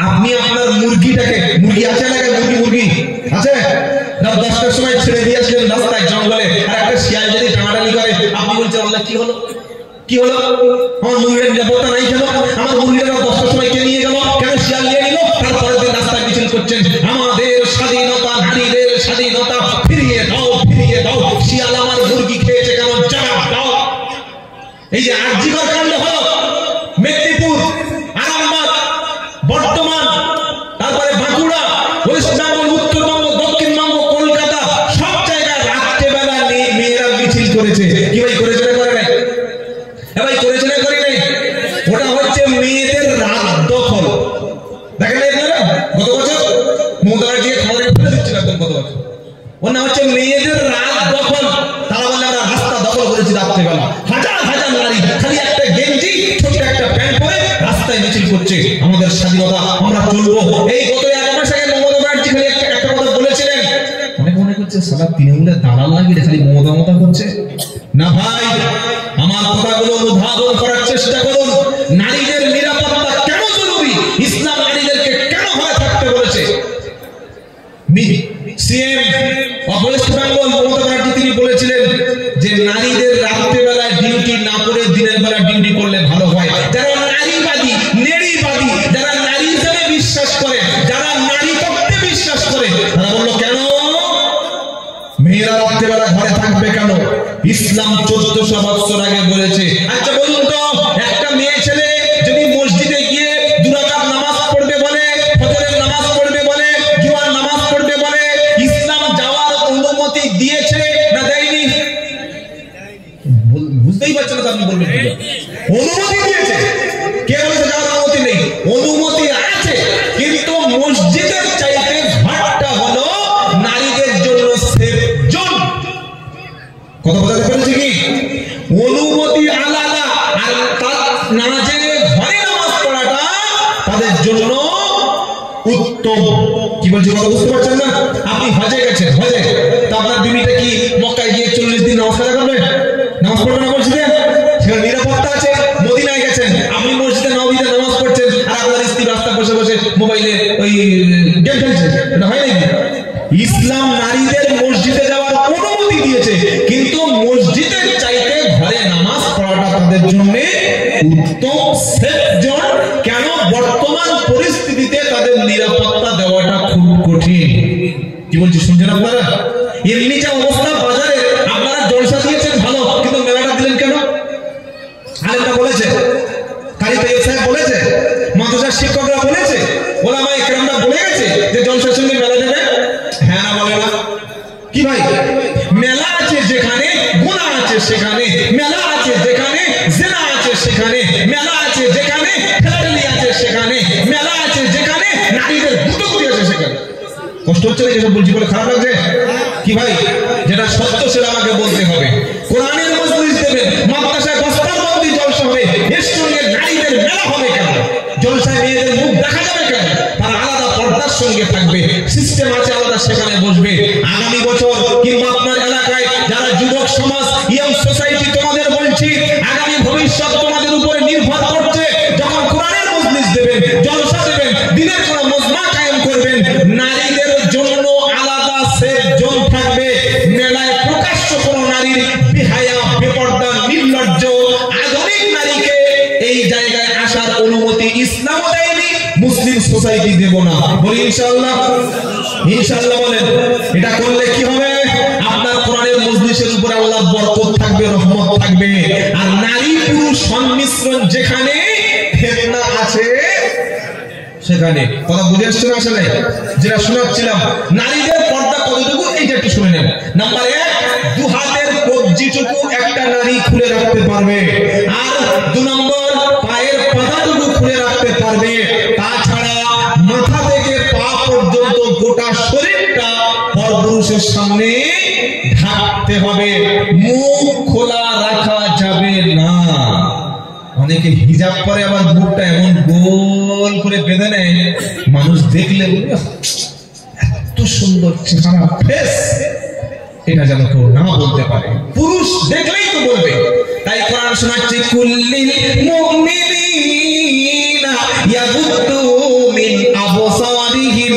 আপনি আপনার মুরগিটাকে, মুরগি আছে না? মুরগি আছে? রাত 10টার সময় ছেড়ে দিয়ে আসলেন রাস্তায় জঙ্গলে, আর একটা শিয়াল যদি টানাটানি করে, আপনি বলছেন আল্লাহ কি হলো? কি হলো? আমার মুরগির নিরাপত্তা নাই কেন? আমার মুরগিটা 10টার সময় কে নিয়ে গেল? কেন শিয়াল নিয়ে নিল? তারপরের দিন রাস্তায় মিছিল করছেন, আমাদের স্বাধীনতা, নারীদের স্বাধীনতা ফিরিয়ে দাও, ফিরিয়ে দাও। শিয়াল আমার মুরগি খেয়েছে কেন? জবাব দাও। এই যে আরজিকর কাণ্ড হলো, মেদিনীপুর ওর নাম হচ্ছে মেয়েদের রাত দখল। তারা বলে আমরা রাস্তা দখল করেছি রাত্রেবেলা, হাজার হাজার নারী খালি একটা গেঞ্জি ছোট্ট একটা প্যান্ট পরে রাস্তায় মিছিল করছে, আমাদের স্বাধীনতা আমরা চলবো। এই গত 1 মাস আগে মমতা ব্যানার্জি খালি একটা কথা বলেছিলেন, অনেক মনে করছে সারা তৃণমূলের দালাল লাগিয়ে খালি মমতা করছে না। ভাই আমার কথাগুলো অনুধাবন করার চেষ্টা করুন। নারীদের নিরাপত্তা কেন জরুরি, ইসলাম নারীদেরকে কেন ভয় থাকতে বলেছে। CM of West Bengal Mamata Banerjee তিনি বলেছিলেন যে নারীদের রাত্রেবেলা ডিউটি না করে দিনের বেলা ডিউটি করলে ভালো হয়। যারা নারীবাদী, নেড়িবাদী, যারা নারী হিসেবে বিশ্বাস করে, যারা নারী তত্ত্বে বিশ্বাস করে, তারা বললো কেন মেয়েরা রাত্রেবেলা ঘরে থাকবে কেন? ইসলাম 1400 বছর আগে বলেছে। আচ্ছা বলুন তো, একটা মেয়ে ছেলে যদি মসজিদে গিয়ে 2 রাকাত নামাজ পড়বে বলে, ফজরের নামাজ পড়বে বলে, জুমার নামাজ পড়বে বলে, ইসলাম যাওয়ার অনুমতি দিয়েছে না দেয়নি? বুঝতেই পারছেন না, আপনি বলবেন অনুমতি দিয়েছে। কে বলেছে যাওয়ার অনুমতি নেই? অনুমতি আছে, কিন্তু মসজিদের চাইতে ঘরটা হলো নারীদের জন্য সেফ জোন। কথা বোঝাতে পেরেছি কি? অনুমতি আলাদা, আর তার না জেনে ঘরে নামাজ পড়াটা তাদের জন্য উত্তম। কি বলছি কথা বুঝতে পারছেন না? আপনি হজে গেছেন, হজে তো আপনার বিবিটা কি মক্কায় গিয়ে 40 দিন নামাজ কাজা করবে? নামাজ পড়বে না মসজিদে? সেখানে নিরাপত্তা আছে। মদিনায় গেছেন, আপনি মসজিদে নববীতে নামাজ পড়ছেন আর আপনার স্ত্রী রাস্তা বসে বসে মোবাইলে ওই গেম খেলছে, এটা হয় নাকি? ইসলাম নারীদের মসজিদে যাওয়ার অনুমতি দিয়েছে, কিন্তু মসজিদের চাইতে ঘরে নামাজ পড়াটা তাদের জন্য উত্তম সেফ জোন। কেন? বর্তমান পরিস্থিতিতে তাদের নিরাপত্তা দেওয়াটা খুব কঠিন। কি বলছি শুনছেন আপনারা? এমনি যা অবস্থা বাজারে, আপনারা জলসা দিয়েছেন ভালো, কিন্তু মেলাটা দিলেন কেন? আরেকটা বলেছে, কারি তাইয়্যিব সাহেব বলেছে, মাদ্রাসার শিক্ষকরা বলেছে, ওলামা ইকরামরা বলে গেছে যে জলসার সঙ্গে মেলা দেবে। হ্যাঁ না বলে না? কি ভাই, মেলা আছে যেখানে গুনাহ আছে সেখানে, মেলা আছে যেখানে জিনা আছে সেখানে, মেলা আছে যেখানে খেলাধুলি আছে সেখানে, মেলা আছে যেখানে নারীদের গুটোগুটি আছে সেখানে। কষ্ট হচ্ছে না এসব বলছি বলে? খারাপ লাগছে কি ভাই? যেটা সত্য সেটা আমাকে বলতে হবে। কোরআনের মজলিস দেবেন, মাদ্রাসায় বস্তাবন্দি জলসা হবে, এর সঙ্গে নারীদের মেলা হবে কেন? জলসায় মেয়েদের মুখ দেখা যাবে কেন? তারা আলাদা পর্দার সঙ্গে থাকবে, সিস্টেম আছে আলাদা, সেখানে বসবে। আগামী বছর কিংবা আপনার এলাকায় যারা যুবক সমাজ, ইয়ং সোসাইটি, তোমাদের বলছি আগামী ভবিষ্যৎ তোমাদের উপরে নির্ভর করছে। যখন কোরআনের মজলিস দেবেন, জলসা দেবেন, দিনের কোন মজমা কায়েম করবেন, নারীদের জন্য আলাদা সেফ জোন থাকবে। মেলায় প্রকাশ্য কোন নারীর বেহায়া, বেপর্দা, নির্লজ্জ, আধুনিক নারীকে এই জায়গায় আসার অনুমতি ইসলাম দেয়নি, মুসলিম সোসাইটি দেব না। বলি ইনশাআল্লাহ। ইনশাআল্লাহ বলেন। এটা করলে কি হবে? আপনার কোরআনের মজলিসের উপর আল্লাহর বরকত থাকবে, রহমত থাকবে। আর নারী পুরুষ সংমিশ্রণ যেখানে ফেতনা আছে সেখানে। কথা বুঝে আসছে না? আসলে যেটা শোনাচ্ছিলাম, নারীদের পর্দা কতটুকু এইটা একটু শুনে নেন। নাম্বার 1, 2 হাতের কবজিটুকু একটা নারী খুলে রাখতে পারবে, আর 2 নম্বর পায়ের পাতাটুকু খুলে রাখতে পারবে। তাছাড়া মাথা থেকে পা পর্যন্ত গোটা শরীরটা পরপুরুষের সামনে ঢাকতে হবে, মুখ খোলা রাখা যাবে না। অনেকে হিজাব পরে আবার মুখটা এমন গোল করে বেঁধে নেয়, মানুষ দেখলে বলবে এত সুন্দর চেহারা, ফেস, এটা যেন কেউ না বলতে পারে। পুরুষ দেখলেই তো বলবে। তাই কোরআন শোনাচ্ছে, কুল্লিল মুমিনিনা ইয়াগুদ্দু মিন আবসারিহিম।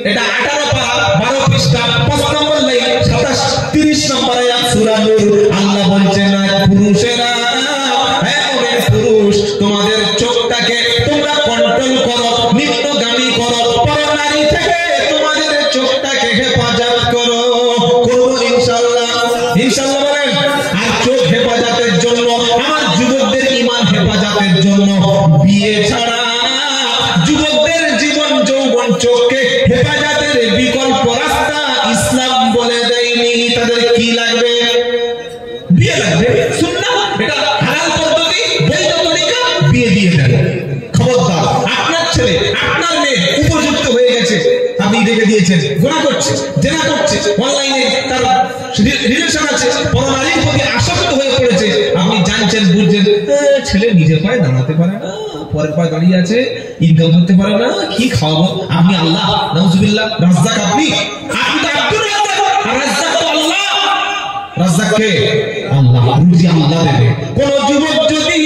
এটা 18 পারা 12 পৃষ্ঠা 5 নম্বর লাইন 27 30 নম্বর আয়াত সূরা নূর। আল্লাহ বলছেন, পুরুষেরা, পুরুষ তোমাদের চোখটাকে তোমরা কন্ট্রোল করো, নিম্নগামী করো, পরনারী থেকে তোমাদের চোখটাকে হেফাজত করো। করবো ইনশাআল্লাহ। ইনশাআল্লাহ বলেন। আর চোখ হেফাজতের জন্য, আমার যুবকদের ঈমান হেফাজতের জন্য বিয়ে ছাড়া যুবকদের জীবন যৌবন চোখকে হেফাজতের বিকল্প রাস্তা ইসলাম বলে দেয়নি। তাদের কি লাগবে? বিয়ে লাগবে। সুন্নাহ, এটা হালাল পদ্ধতি, বৈধ তরিকা, বিয়ে দিয়ে দেন। খবরদার, আপনার ছেলে আপনার মেয়ে উপযুক্ত হয়ে গেছে, আপনি দেখে দিয়ে দিয়েছেন, গুনাহ করছে, জেনা করছে, অনলাইনে তার রিলেশন আছে, পরনারীর প্রতি আসক্ত হয়ে পড়েছে, আপনি জানছেন বুঝছেন ছেলে নিজে পায়ে দাঁড়াতে পারে না, পরের পায়ে দাঁড়িয়ে আছে, ইনকাম করতে পারে না, কি খাওয়াবো? আপনি আল্লাহ, নাউজুবিল্লাহ, রাজ্জাক আপনি তো আব্দুর রাজ্জাক, আর রাজ্জাক তো আল্লাহ। রাজ্জাক কে? আল্লাহ, রুজি আল্লাহ দেবে। কোন যুবক যদি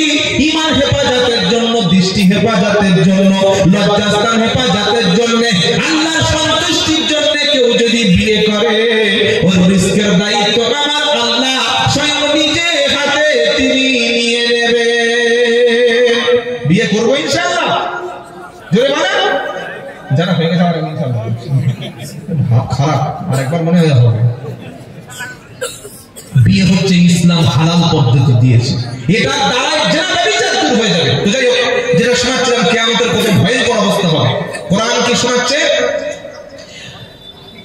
ঈমান হেফাজতের জন্য, দৃষ্টি হেফাজতের জন্য, লজ্জাস্থান হেফাজতের জন্য, আল্লাহর সন্তুষ্টির জন্য কেউ যদি বিয়ে করে, ওর রিস্কের দায়িত্ব আমার আল্লাহ স্বয়ং নিজে হাতে তিনি নিয়ে নেবে। বিয়ে করবো ইনশাআল্লাহ, জোরে বলেন। যারা হয়ে গেছে আরেকবার ইনশাআল্লাহ, ভাব খারাপ, আরেকবার মনে হয়ে হবে। বিয়ে হচ্ছে ইসলাম হালাল পদ্ধতি দিয়েছে, এটা দ্বারাই জেনা ব্যভিচার দূর হয়ে যাবে। তো যাই হোক, যেটা শোনাচ্ছিলাম কিয়ামতের কত ভয়ঙ্কর অবস্থা হবে। কোরআন কি শোনাচ্ছে?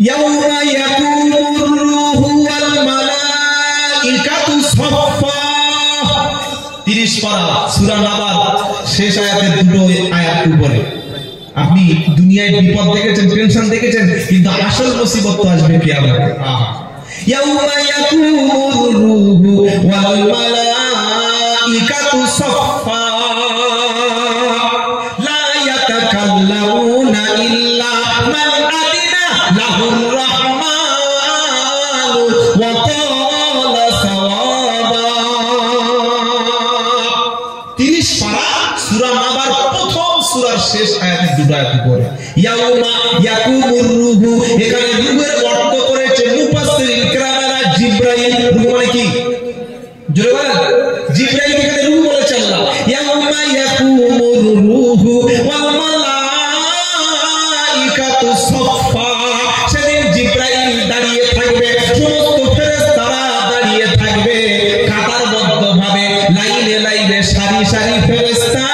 ইয়াউমা ইয়াকুমুর রূহু ওয়াল মালাইকাতু সাফফা, 30 পারা সূরা নাবার শেষ আয়াতের দুটো আয়াত উপরে। আপনি দুনিয়ায় বিপদ দেখেছেন, টেনশন দেখেছেন, কিন্তু আসল মুসিবত তো আসবে কিয়ামতে। ইয়াউমা ইয়াকুমুর রূহু ওয়াল মালাইকাতু সাফফা লা ইয়াতাকাল্লামুনা ইল্লা মান আদিনা লাহুর রাহমানু ওয়া ক্বালা সাওয়াবা। 30 পারা সূরা নাবার প্রথম সূরার শেষ আয়াতের দুটো আয়াত পড়ে। ইয়াউমা ইয়াকুমুর রূহু, এখানে রূহের অর্থ করেছে মুফাসসিরিন কিরামেরা জিবরাইল। রূহ মানে কি? জোরে বলেন। জিবরাইল এখানে রূহ বলেছে আল্লাহ। ইয়াউমা ইয়াকুমুর রূহু ওয়াল মালাইকাতু সাফফা, সেদিন জিবরাইল দাঁড়িয়ে থাকবে, সমস্ত ফেরেশতারা দাঁড়িয়ে থাকবে কাতারবদ্ধভাবে, লাইনে লাইনে, সারি সারি ফেরেশতা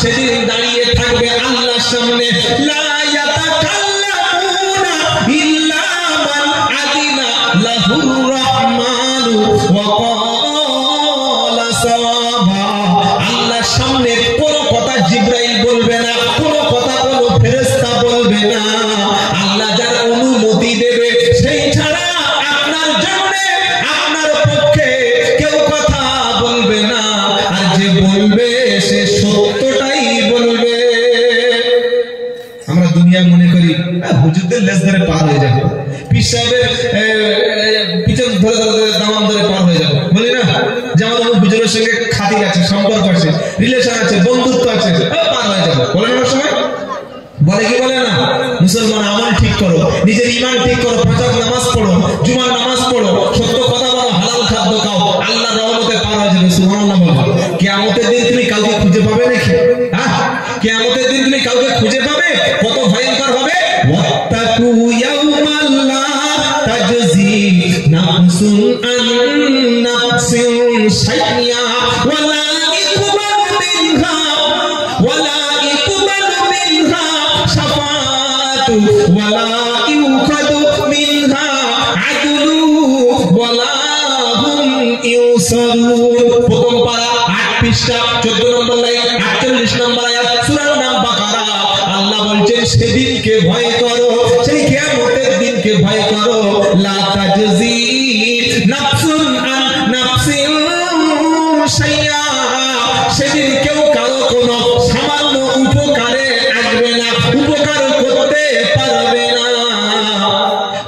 সেদিন দাঁড়িয়ে থাকবে আল্লাহর সামনে। লা ইয়াতাকাল্লামুনা ইল্লা মান আদিনা লাহুর রাহমানু ওয়া ক্বালা সাওয়াবা। আল্লাহর সামনে কোনো কথা জিবরাইল বলবে না, কোনো কথা কোনো ফেরেশতা বলবে না। আল্লাহ যার অনুমতি দেবে সেই ছাড়া আপনার জন্য, আপনার পক্ষে কেউ কথা বলবে না। আর যে বলবে সে সত্যটাই বলবে। আমরা দুনিয়া মনে করি হুজুরদের লেজ ধরে পার হয়ে যাবে, পীর সাহেবের পিছন ধরে ধরে দামান ধরে পার হয়ে যাবে, বলি না? যেমন হুজুরের সঙ্গে খাতির আছে, সম্পর্ক আছে, রিলেশন আছে, বন্ধুত্ব আছে, পার হয়ে যাবে, বলে না? সময় বলে কি বলে না? মুসলমান আমল ঠিক করো, নিজের ঈমান ঠিক করো, 5 ওয়াক্ত নামাজ পড়ো, জুমার নামাজ পড়ো, সত্য কথা বলো, হালাল খাদ্য খাও, আল্লাহর রহমতে পার হয়ে যাবে। সুবহানাল্লাহ বলো। কিয়ামতের দিন তুমি কাউকে খুঁজে পাবে নাকি? হ্যাঁ, কিয়ামতের দিন তুমি কাউকে খুঁজে পাবে? কত ভয়ঙ্কর হবে। ওয়াত্তাকু ইয়াউমান লা তাজজি নাফসুন আন নাফসিন শাইয়া ওয়ালা ইকবালু মিনহা ওয়ালা ইকবালু মিনহা শাফাআতু ওয়ালা ইউখাযু মিনহা আদলু ওয়ালা হুম ইউসারুন। প্রথম পারা 8 পৃষ্ঠা 14 নম্বর লাইন 48 নম্বর আয়াত, সূরার নাম বাকারা। আল্লাহ বলছেন সেদিনকে ভয় করো, সেই কিয়ামতের দিনকে ভয় করো। লা তাজজি নাফসুন আন নাফসিন শাইয়া, সেদিন কেউ কারো কোনো সামান্য উপকারে আসবে না, উপকার করতে পারবে না।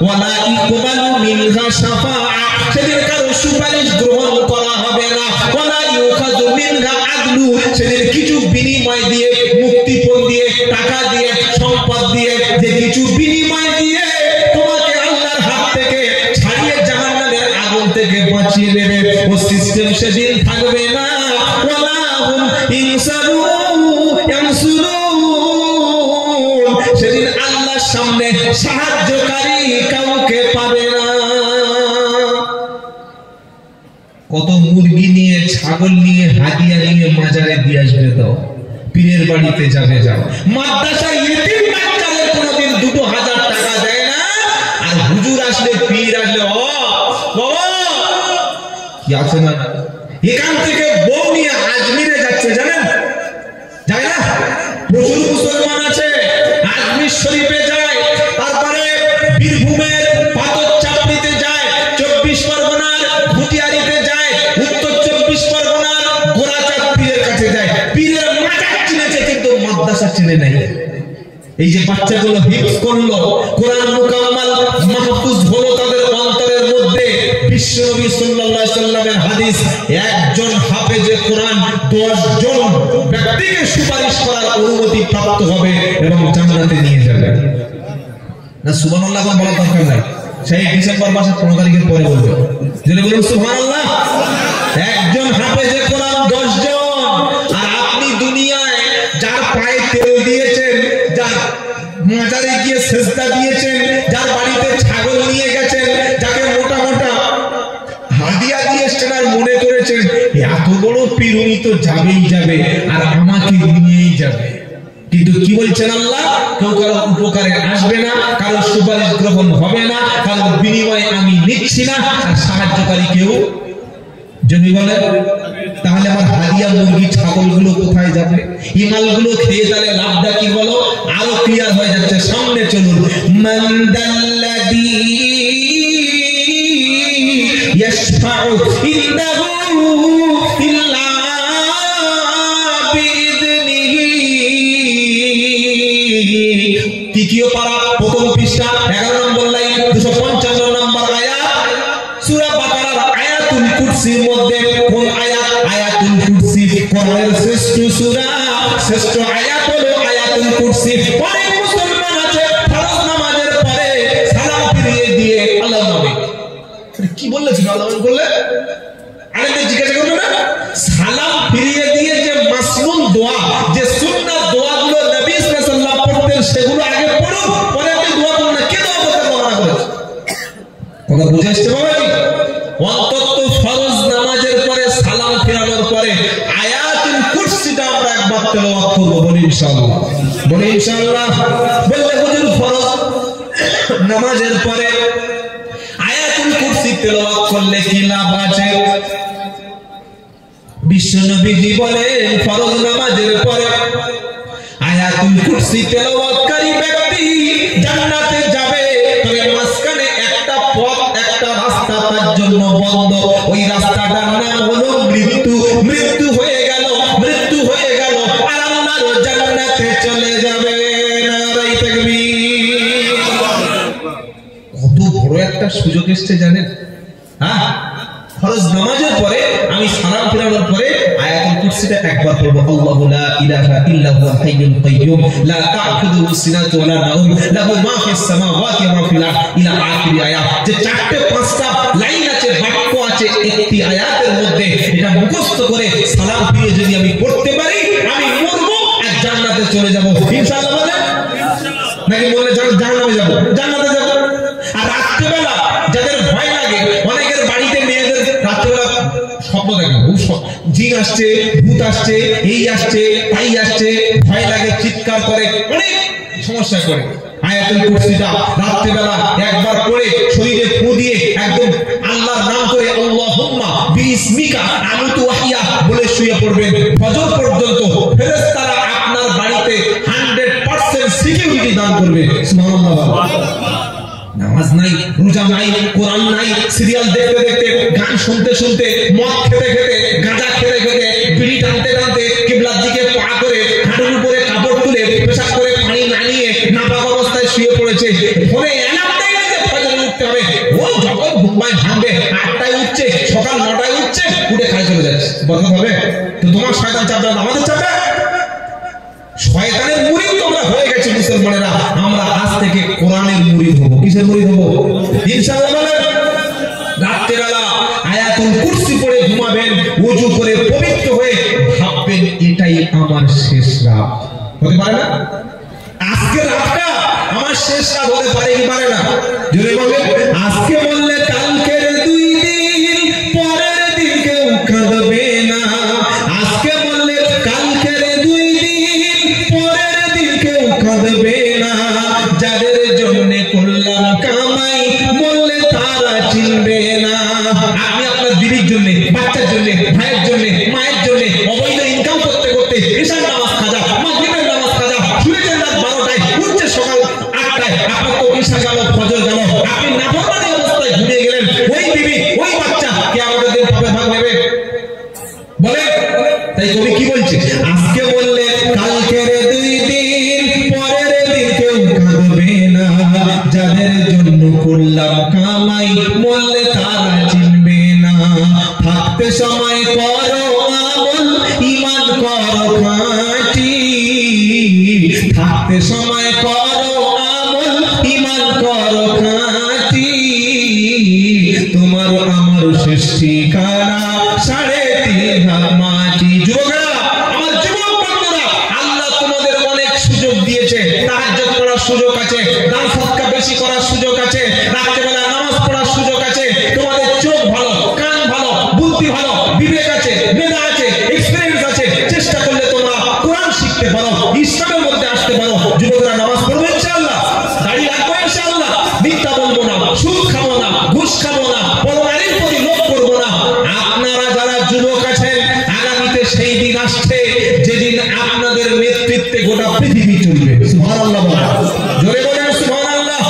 ওয়ালা ইকবালু মিনহা শাফাআ, সেদিন কারো সুপারিশ গ্রহণ করা হবে না। ওয়ালা ইউখাযু মিনহা আদলু, সেদিন কিছু বিনিময় দিয়ে, মুক্তিপণ দিয়ে, টাকা দিয়ে, সম্পদ দিয়ে, যে কিছু বিনিময় দিয়ে তোমাকে আল্লাহর হাত থেকে ছাড়িয়ে জাহান্নামের আগুন থেকে বাঁচিয়ে দেবে, ও সিস্টেম সেদিন থাকবে না। ওয়ালা হুম ইনসারুন, সেদিন আল্লাহর সামনে সাহায্যকারী কাউকে পাবে না। কত মুরগি নিয়ে, ছাগল নিয়ে, হাদিয়া নিয়ে মাজারে দিয়ে আসবে, তো পীরের বাড়িতে যাবে, যাও। মাদ্রাসায় ইতিম বাচ্চাদের কোনোদিন 2000 টাকা দেয় না, আর হুজুর আসলে, পীর আসলে ও বাবা কি আছে না। এখান থেকে বউ নিয়ে আজমিরে যাচ্ছে, জানেন? যায় না? প্রচুর মুসলমান আছে আজমির শরীফে যায়, তারপরে ভাষা চেনে নাই। এই যে বাচ্চাগুলো হিফজ করলো, কোরআন মুকাম্মাল মাহফুজ হলো তাদের অন্তরের মধ্যে, বিশ্বনবী সাল্লাল্লাহু আলাইহি সাল্লামের হাদিস, একজন হাফেজে কোরআন 10 জন ব্যক্তিকে সুপারিশ করার অনুমতি প্রাপ্ত হবে এবং জান্নাতে নিয়ে যাবে। না সুবহানাল্লাহ বলার দরকার নাই, সেই ডিসেম্বর মাসের 15 তারিখের পরে বলবে। যদি বলুন সুবহানাল্লাহ। একজন হাফেজে কোরআন 10 জন। আর আপনি দুনিয়ায় যার পায়ে তেল দিয়েছেন, যার মাজারে গিয়ে সেজদা দিয়েছেন, যার বাড়িতে ছাগল নিয়ে গেছেন, যাকে মোটা মোটা হাদিয়া দিয়ে এসেছেন আর মনে করেছেন এত বড় পীরুনি তো যাবেই যাবে আর আমাকে নিয়েই যাবে, কিন্তু কি বলছেন আল্লাহ? কেউ কারো উপকারে আসবে না, কারো সুপারিশ গ্রহণ হবে না, কারো বিনিময়ে আমি নিচ্ছি না, আর সাহায্যকারী কেউ যদি বলে তাহলে আমার হাদিয়া মুরগি ছাগলগুলো কোথায় যাবে? ইমালগুলো খেয়ে তাহলে লাভটা কি বলো? আরো ক্লিয়ার হয়ে যাচ্ছে, সামনে চলুন। মানদাল্লাযী ইয়াশফাউ ইনদাহু ইল্লা বিইذনিহি। তৃতীয় পারা প্রথম পৃষ্ঠা 11 নম্বর লাইন 255 নম্বর আয়াত, সূরা বাকারার আয়াতুল কুরসির মধ্যে কোন আয়াত? আয়াতুল কুরসি কোরআনের শ্রেষ্ঠ সূরা, শ্রেষ্ঠ আয়াত হলো আয়াতুল কুরসি। অনেক মুসলমান আছে ফরজ নামাজের পরে সালাম ফিরিয়ে দিয়ে আল্লাহ নামে, কি বললেছিল আল্লাহ বললে? আরেকটা জিজ্ঞাসা করবে না, সালাম ফিরিয়ে দিয়ে যে মাসনুন দোয়া, যে সুন্নাত দোয়াগুলো নবী সাল্লাল্লাহু আলাইহি ওয়াসাল্লাম পড়তেন সেগুলো আগে পড়ুন, পরে আপনি দোয়া করুন না। কে দোয়া করতে মানা করেছে? কথা বুঝে আসছে বাবা? অন্তত ফরজ নামাজের পরে সালাম ফেরানোর পরে আয়াতুল কুরসিটা আমরা একবার তেলাওয়াত করব, বলি ইনশাআল্লাহ। বলি ইনশাআল্লাহ। বললে হুজুর ফরজ নামাজের পরে আয়াতুল কুরসি তেলাওয়াত করলে কি লাভ আছে? বিশ্বনবীজি বলেন ফরজ নামাজের পরে আয়াতুল কুরসি তেলাওয়াতকারী ব্যক্তি জান্নাতে যাবে, তবে মাঝখানে একটা পথ, একটা রাস্তা তার জন্য বন্ধ। ওই রাস্তাটার নাম হলো মৃত্যু। মৃত্যু হয়ে গেল, মৃত্যু হয়ে গেল, আর আল্লাহর জান্নাতে চলে যাবে। নারায়ে তাকবীর। কত বড় একটা সুযোগ এসেছে জানেন? হ্যাঁ, ফরজ নামাজের পরে আমি সালাম ফেরানোর পরে আয়াতুল কুরসিটা একবার পড়ব। আল্লাহু লা ইলাহা ইল্লা হুয়াল হাইয়ুল কাইয়্যুম লা তা'খুযুহু সিনাতুন ওয়া লা নাওম লাহু মা ফিস সামাওয়াতি ওয়া মা ফিল আরদ ইলা আখির আয়াত। যে চারটে পাঁচটা লাইন আছে, বাক্য আছে একটি আয়াতের মধ্যে, এটা মুখস্থ করে সালাম ফিরিয়ে যদি আমি পড়তে পারি, আমি মরবো আর জান্নাতে চলে যাব ইনশাআল্লাহ। বলে নাকি বললে জান্নাতে যাব? জান্নাতে যাব। আর রাত্রিবেলা যাদের ভয় লাগে, অনেকের বাড়িতে মেয়েদের রাত্রিবেলা স্বপ্ন দেখে জিন আসছে, ভূত আসছে, এই আসছে, তাই আসছে, ভয় লাগে, চিৎকার করে, অনেক সমস্যা করে। আয়াতুল কুরসিটা রাত্রিবেলা একবার পড়ে শরীরে ফু দিয়ে একদম আল্লাহর নাম করে আল্লাহুম্মা বিইসমিকা আমুতু ওয়া আহইয়া বলে শুয়ে পড়বেন ফজর পর্যন্ত। ফেরেশতারা আপনার বাড়িতে 100% সিকিউরিটি দান করবে। সুবহানাল্লাহ। নামাজ নাই, রোজা নাই, কোরআন নাই, সিরিয়াল দেখতে দেখতে, গান শুনতে শুনতে, মদ খেতে খেতে, গাঁজা খেতে খেতে, বিড়ি টানতে টানতে, কিবলার দিকে পা করে, হাঁটুর উপরে কাপড় তুলে, পেশাব করে পানি না নিয়ে নাপাক অবস্থায় শুয়ে পড়েছে। ফলে এলাকায় ফজরে উঠতে হবে, ও যখন ঘুমায় ভাঙবে 8টায় উঠছে, সকাল 9টায় উঠছে, উঠে খাই চলে যাচ্ছে। বরকত হবে তো? তোমার শয়তান চাপবে, আমাদের চাপবে? শয়তানের মুরিদ তোমরা হয়ে গেছে মুসলমানেরা। আমরা আজ থেকে কোরআনের মুরিদ হব। কিসের মুরিদ হব? ইনশাআল্লাহ। বলেন রাত্রিবেলা আয়াতুল কুরসি পড়ে ঘুমাবেন, ওযু করে পবিত্র হয়ে ভাববেন এটাই আমার শেষ রাত। হতে পারে না? আজকে রাতটা আমার শেষ রাত হতে পারে কি পারে না? যদি বলেন আজকে বললে কালকের 2 দিন, পরের দিন কেউ কাঁদবে না। আজকে বললে কালকের 2 দিন, পরের দিন কেউ কাঁদবে না। যাদের জন্য করলাম কামাই বললে তারা চিনবে না। আপনি আপনার দিদির জন্য, বাচ্চার জন্য, ভাইয়ের জন্য, মায়ের জন্য অবৈধ ইনকাম করতে করতে ঈশার নামাজ কাজা, মাগরিবের নামাজ কাজা, শুয়েছেন রাত 12টায়, উঠছে সকাল 8টায়, আপনার তো ঈশা গেল, ফজর গেল, আপনি নাফরমানি অবস্থায় ঘুমিয়ে গেলেন। চলবে না, যাদের জন্য করলাম কামাই বললে তারা চিনবে না। থাকতে সময় করো আমল, ঈমান করো খাঁটি, থাকতে সময় করো আমল, ঈমান করো খাঁটি। তোমার আমার শেষ ঠিকানা 3.5 হাত মাটি। যুবকরা, আমার যুবক বন্ধুরা, আল্লাহ তোমাদের অনেক সুযোগ দিয়েছে। তাহাজ্জুদ পড়ার সুযোগ আছে, দান সদকা বেশি করার সুযোগ আছে, রাত্রিবেলা নামাজ পড়ার সুযোগ আছে। তোমাদের চোখ ভালো, কান ভালো, বুদ্ধি ভালো, বিবেক আছে, মেধা আছে, এক্সপেরিয়েন্স আছে। চেষ্টা করলে তোমরা কোরআন শিখতে পারো, ইসলামের মধ্যে আসতে পারো। যুবকরা নামাজ পড়বে ইনশাআল্লাহ, দাড়ি রাখবো ইনশাআল্লাহ, মিথ্যা বলবো না, সুদ খাবো না, ঘুষ খাবো না, পরনারীর প্রতি লোভ করবো না। আপনারা যারা যুবক আছেন, আগামীতে সেই দিন আসছে যেদিন আপনাদের নেতৃত্বে গোটা পৃথিবী চলবে। সুবহানাল্লাহ, জোরে বলেন সুবহানাল্লাহ।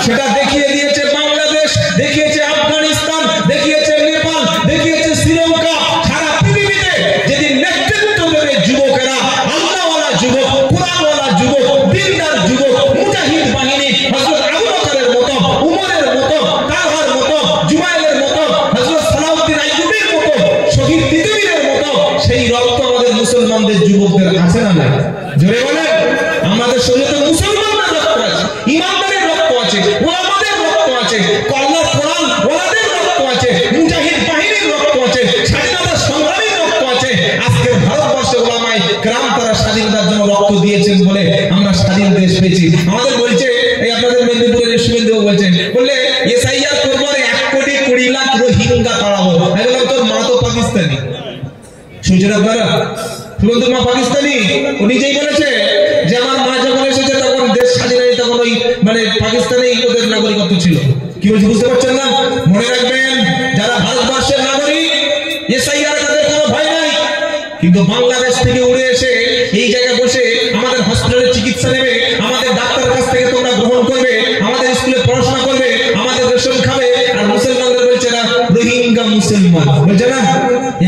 সেটা দেখিয়ে দিয়েছে বাংলাদেশ, দেখিয়েছে আফগানিস্তান, দেখিয়েছে নেপাল, দেখিয়েছে শ্রীলঙ্কা। সারা পৃথিবীতে যেদিন নেতৃত্ব দেবে যুবকেরা, আল্লাহওয়ালা যুবক, কোরআনওয়ালা যুবক, দিনদার যুবক, মুজাহিদ বাহিনী, হযরত আবু বকরের মতো, উমরের মতো, তালহার মতো, জুবাইরের মতো, হযরত সালাউদ্দিন আইয়ুবীর মতো, শহীদ তিতুমীরের মতো, সেই রক্ত আমাদের মুসলমানদের যুবকদের আছে না নাই? জোরে বলেন। আমাদের শরীরে তো মুসলমানদের রক্ত আছে, ইমানদারের রক্ত আছে, ওলামাদের রক্ত আছে, আল্লাহর কোরআন ওলাদের রক্ত আছে, মুজাহিদ বাহিনীর রক্ত আছে, স্বাধীনতা সংগ্রামীর রক্ত আছে। আজকের ভারতবর্ষে ওলামায়ে কেরাম তারা স্বাধীনতার জন্য রক্ত দিয়েছেন বলে আমরা স্বাধীন দেশ পেয়েছি। আমাদের বলছে, এই আপনাদের মেদিনীপুরের শুভেন্দু বলছেন, বললে এসআইআর করবো, 1,20,00,000 রোহিঙ্গা তাড়াবো। আমি বললাম, তোর মা তো পাকিস্তানি। শুনছেন আপনারা? শুভেন্দুর মা পাকিস্তানি। ও নিজেই বলেছে যে আমার মা যখন এসেছে তখন দেশ স্বাধীন হয়নি, তখন ওই মানে পাকিস্তানেই ওদের নাগরিকত্ব ছিল। কি বলছে বুঝতে পারছেন না? মনে রাখবেন, যারা ভারতবর্ষের নাগরিক, এসআইআর তাদের কোনো ভয় নাই। কিন্তু বাংলাদেশ থেকে উড়ে এসে এই জায়গায় বসে আমাদের হসপিটালে চিকিৎসা নেবে, আমাদের ডাক্তারের কাছ থেকে তোমরা গ্রহণ করবে, আমাদের স্কুলে পড়াশোনা করবে, আমাদের রেশন খাবে, আর মুসলমানদের বলছে না রোহিঙ্গা মুসলমান। বলছে না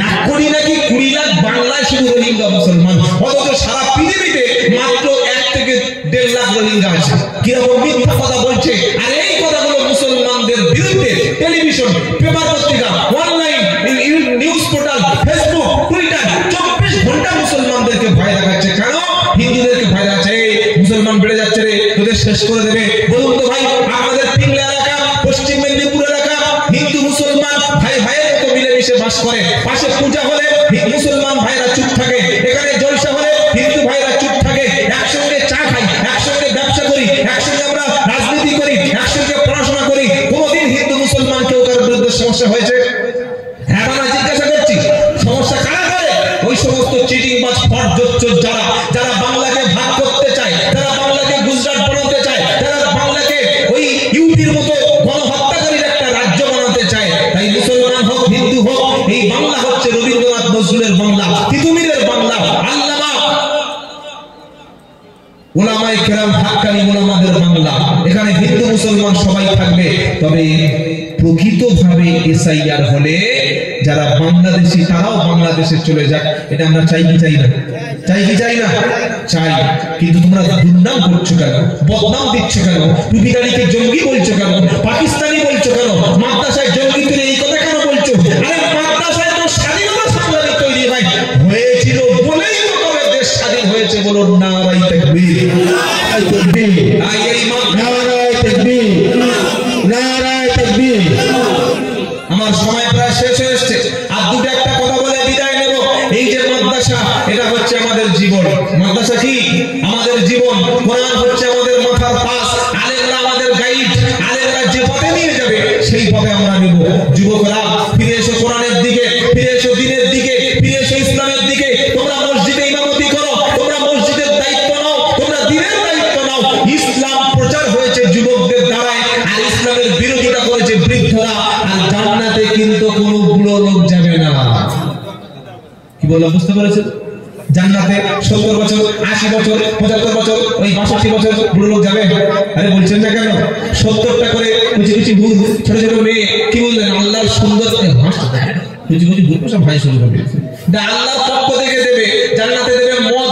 1 কোটি নাকি 20 লাখ বাংলায় শুধু রোহিঙ্গা মুসলমান, অথচ সারা পৃথিবীতে মাত্র 1 থেকে 1.5 লাখ রোহিঙ্গা আছে। কিরকম মিথ্যা কথা বলছে। আর এই কথাগুলো মুসলমানদের বিরুদ্ধে টেলিভিশন, পেপার, পত্রিকা, online, news portal, Facebook, Twitter 24 ঘন্টা মুসলমানদেরকে ভয় দেখাচ্ছে। কেন? হিন্দুদেরকে ভয় দেখাচ্ছে, এই মুসলমান বেড়ে যাচ্ছে রে, তোদের শেষ করে দেবে। বলুন তো ভাই, আমাদের পিংলা এলাকা, পশ্চিম মেদিনীপুর এলাকা, হিন্দু মুসলমান ভাই ভাইয়ের মতো মিলেমিশে বাস করে। পাশে পূজা হলে মুসলমান ভাইরা চুপ থাকে, এখানে জলসা হলে হিন্দু ভাইরা চুপ থাকে। একসঙ্গে চা খাই, একসঙ্গে ব্যবসা করি, একসঙ্গে আমরা রাজনীতি করি, একসঙ্গে পড়াশোনা করি। কোনদিন হিন্দু মুসলমান কেউ কারোর বিরুদ্ধে সমস্যা হয়েছে? হ্যাঁ না, জিজ্ঞাসা করছি। সমস্যা কারা করে? ওই সমস্ত চিটিংবাজ, ফরজোচ্চর যারা, যারা বাংলাকে ভাগ করতে চায়, যারা বাংলাকে গুজরাট বানাতে চায়, যারা বাংলাকে ওই ইউপির মতো গণহত্যাকারীর একটা রাজ্য বানাতে চায়। তাই মুসলমান হোক, হিন্দু হোক, এই বাংলা হচ্ছে রবীন্দ্রনাথ নজরুলের বাংলা, তিতুমীরের বাংলা, আল্লামা ওলামায়ে কেরাম হাক্কানি ওলামাদের বাংলা। এখানে হিন্দু মুসলমান সবাই থাকবে। তবে প্রকৃতভাবে এসআইআর হলে যারা বাংলাদেশি তারাও বাংলাদেশে চলে যাক, এটা আমরা চাই কি চাই না? চাই কি চাই না? চাই। কিন্তু তোমরা দুর্নাম করছো কেন? বদনাম দিচ্ছ কেন? টুপিদারিকে জঙ্গি বলছো কেন? পাকিস্তানি বলছো কেন? মাদ্রাসায় জঙ্গি তুলে এই কথা কেন বলছো? আরে মাদ্রাসায় তো স্বাধীনতা সংগ্রামী তৈরি হয় হয়েছিল বলেই তো তবে দেশ স্বাধীন হয়েছে। বলুন নারায়ে তাকবীর, নারায়ে তাকবীর, নারায়ে তাকবীর, নারায়ে তাকবীর। আমার সময় প্রায় শেষ হয়ে এসেছে। আর দুটো একটা কথা বলে বিদায় নেব। এই যে মাদ্রাসা, এটা হচ্ছে আমাদের জীবন। মাদ্রাসা কি? আমাদের জীবন। কোরআন হচ্ছে আমাদের মাথার পাশ, আলেমরা আমাদের গাইড, আলেমরা যে পথে নিয়ে যাবে সেই পথে আমরা নেব। যুবকরা ফিরে এসো কোরআনের দিকে, ফিরে এসো দিনের দিকে, ফিরে এসো ইসলামের দিকে। তোমরা মসজিদে ইমামতি করো, তোমরা মসজিদের দায়িত্ব নাও, তোমরা দিনের দায়িত্ব নাও। ইসলাম প্রচার হয়েছে যুবকদের দ্বারাই, আর ইসলামের বিরোধিতা করেছে বৃদ্ধরা। আর জান্নাতে কিন্তু কোনো বুড়ো লোক যাবে না। কি বললাম বুঝতে পেরেছেন? জান্নাতে 70 বছর, 80 বছর, 75 বছর, ওই 62 বছর বুড়ো লোক যাবে? আরে বলছেন না কেন? 70টা করে কুচি কুচি ভুল, ছোট ছোট মেয়ে, কি বললেন? আল্লাহর সুন্দর কুচি কুচি ভুল সব ভাই শুরু হবে। আল্লাহর পক্ষ থেকে দেবে, জান্নাতে দেবে মদ।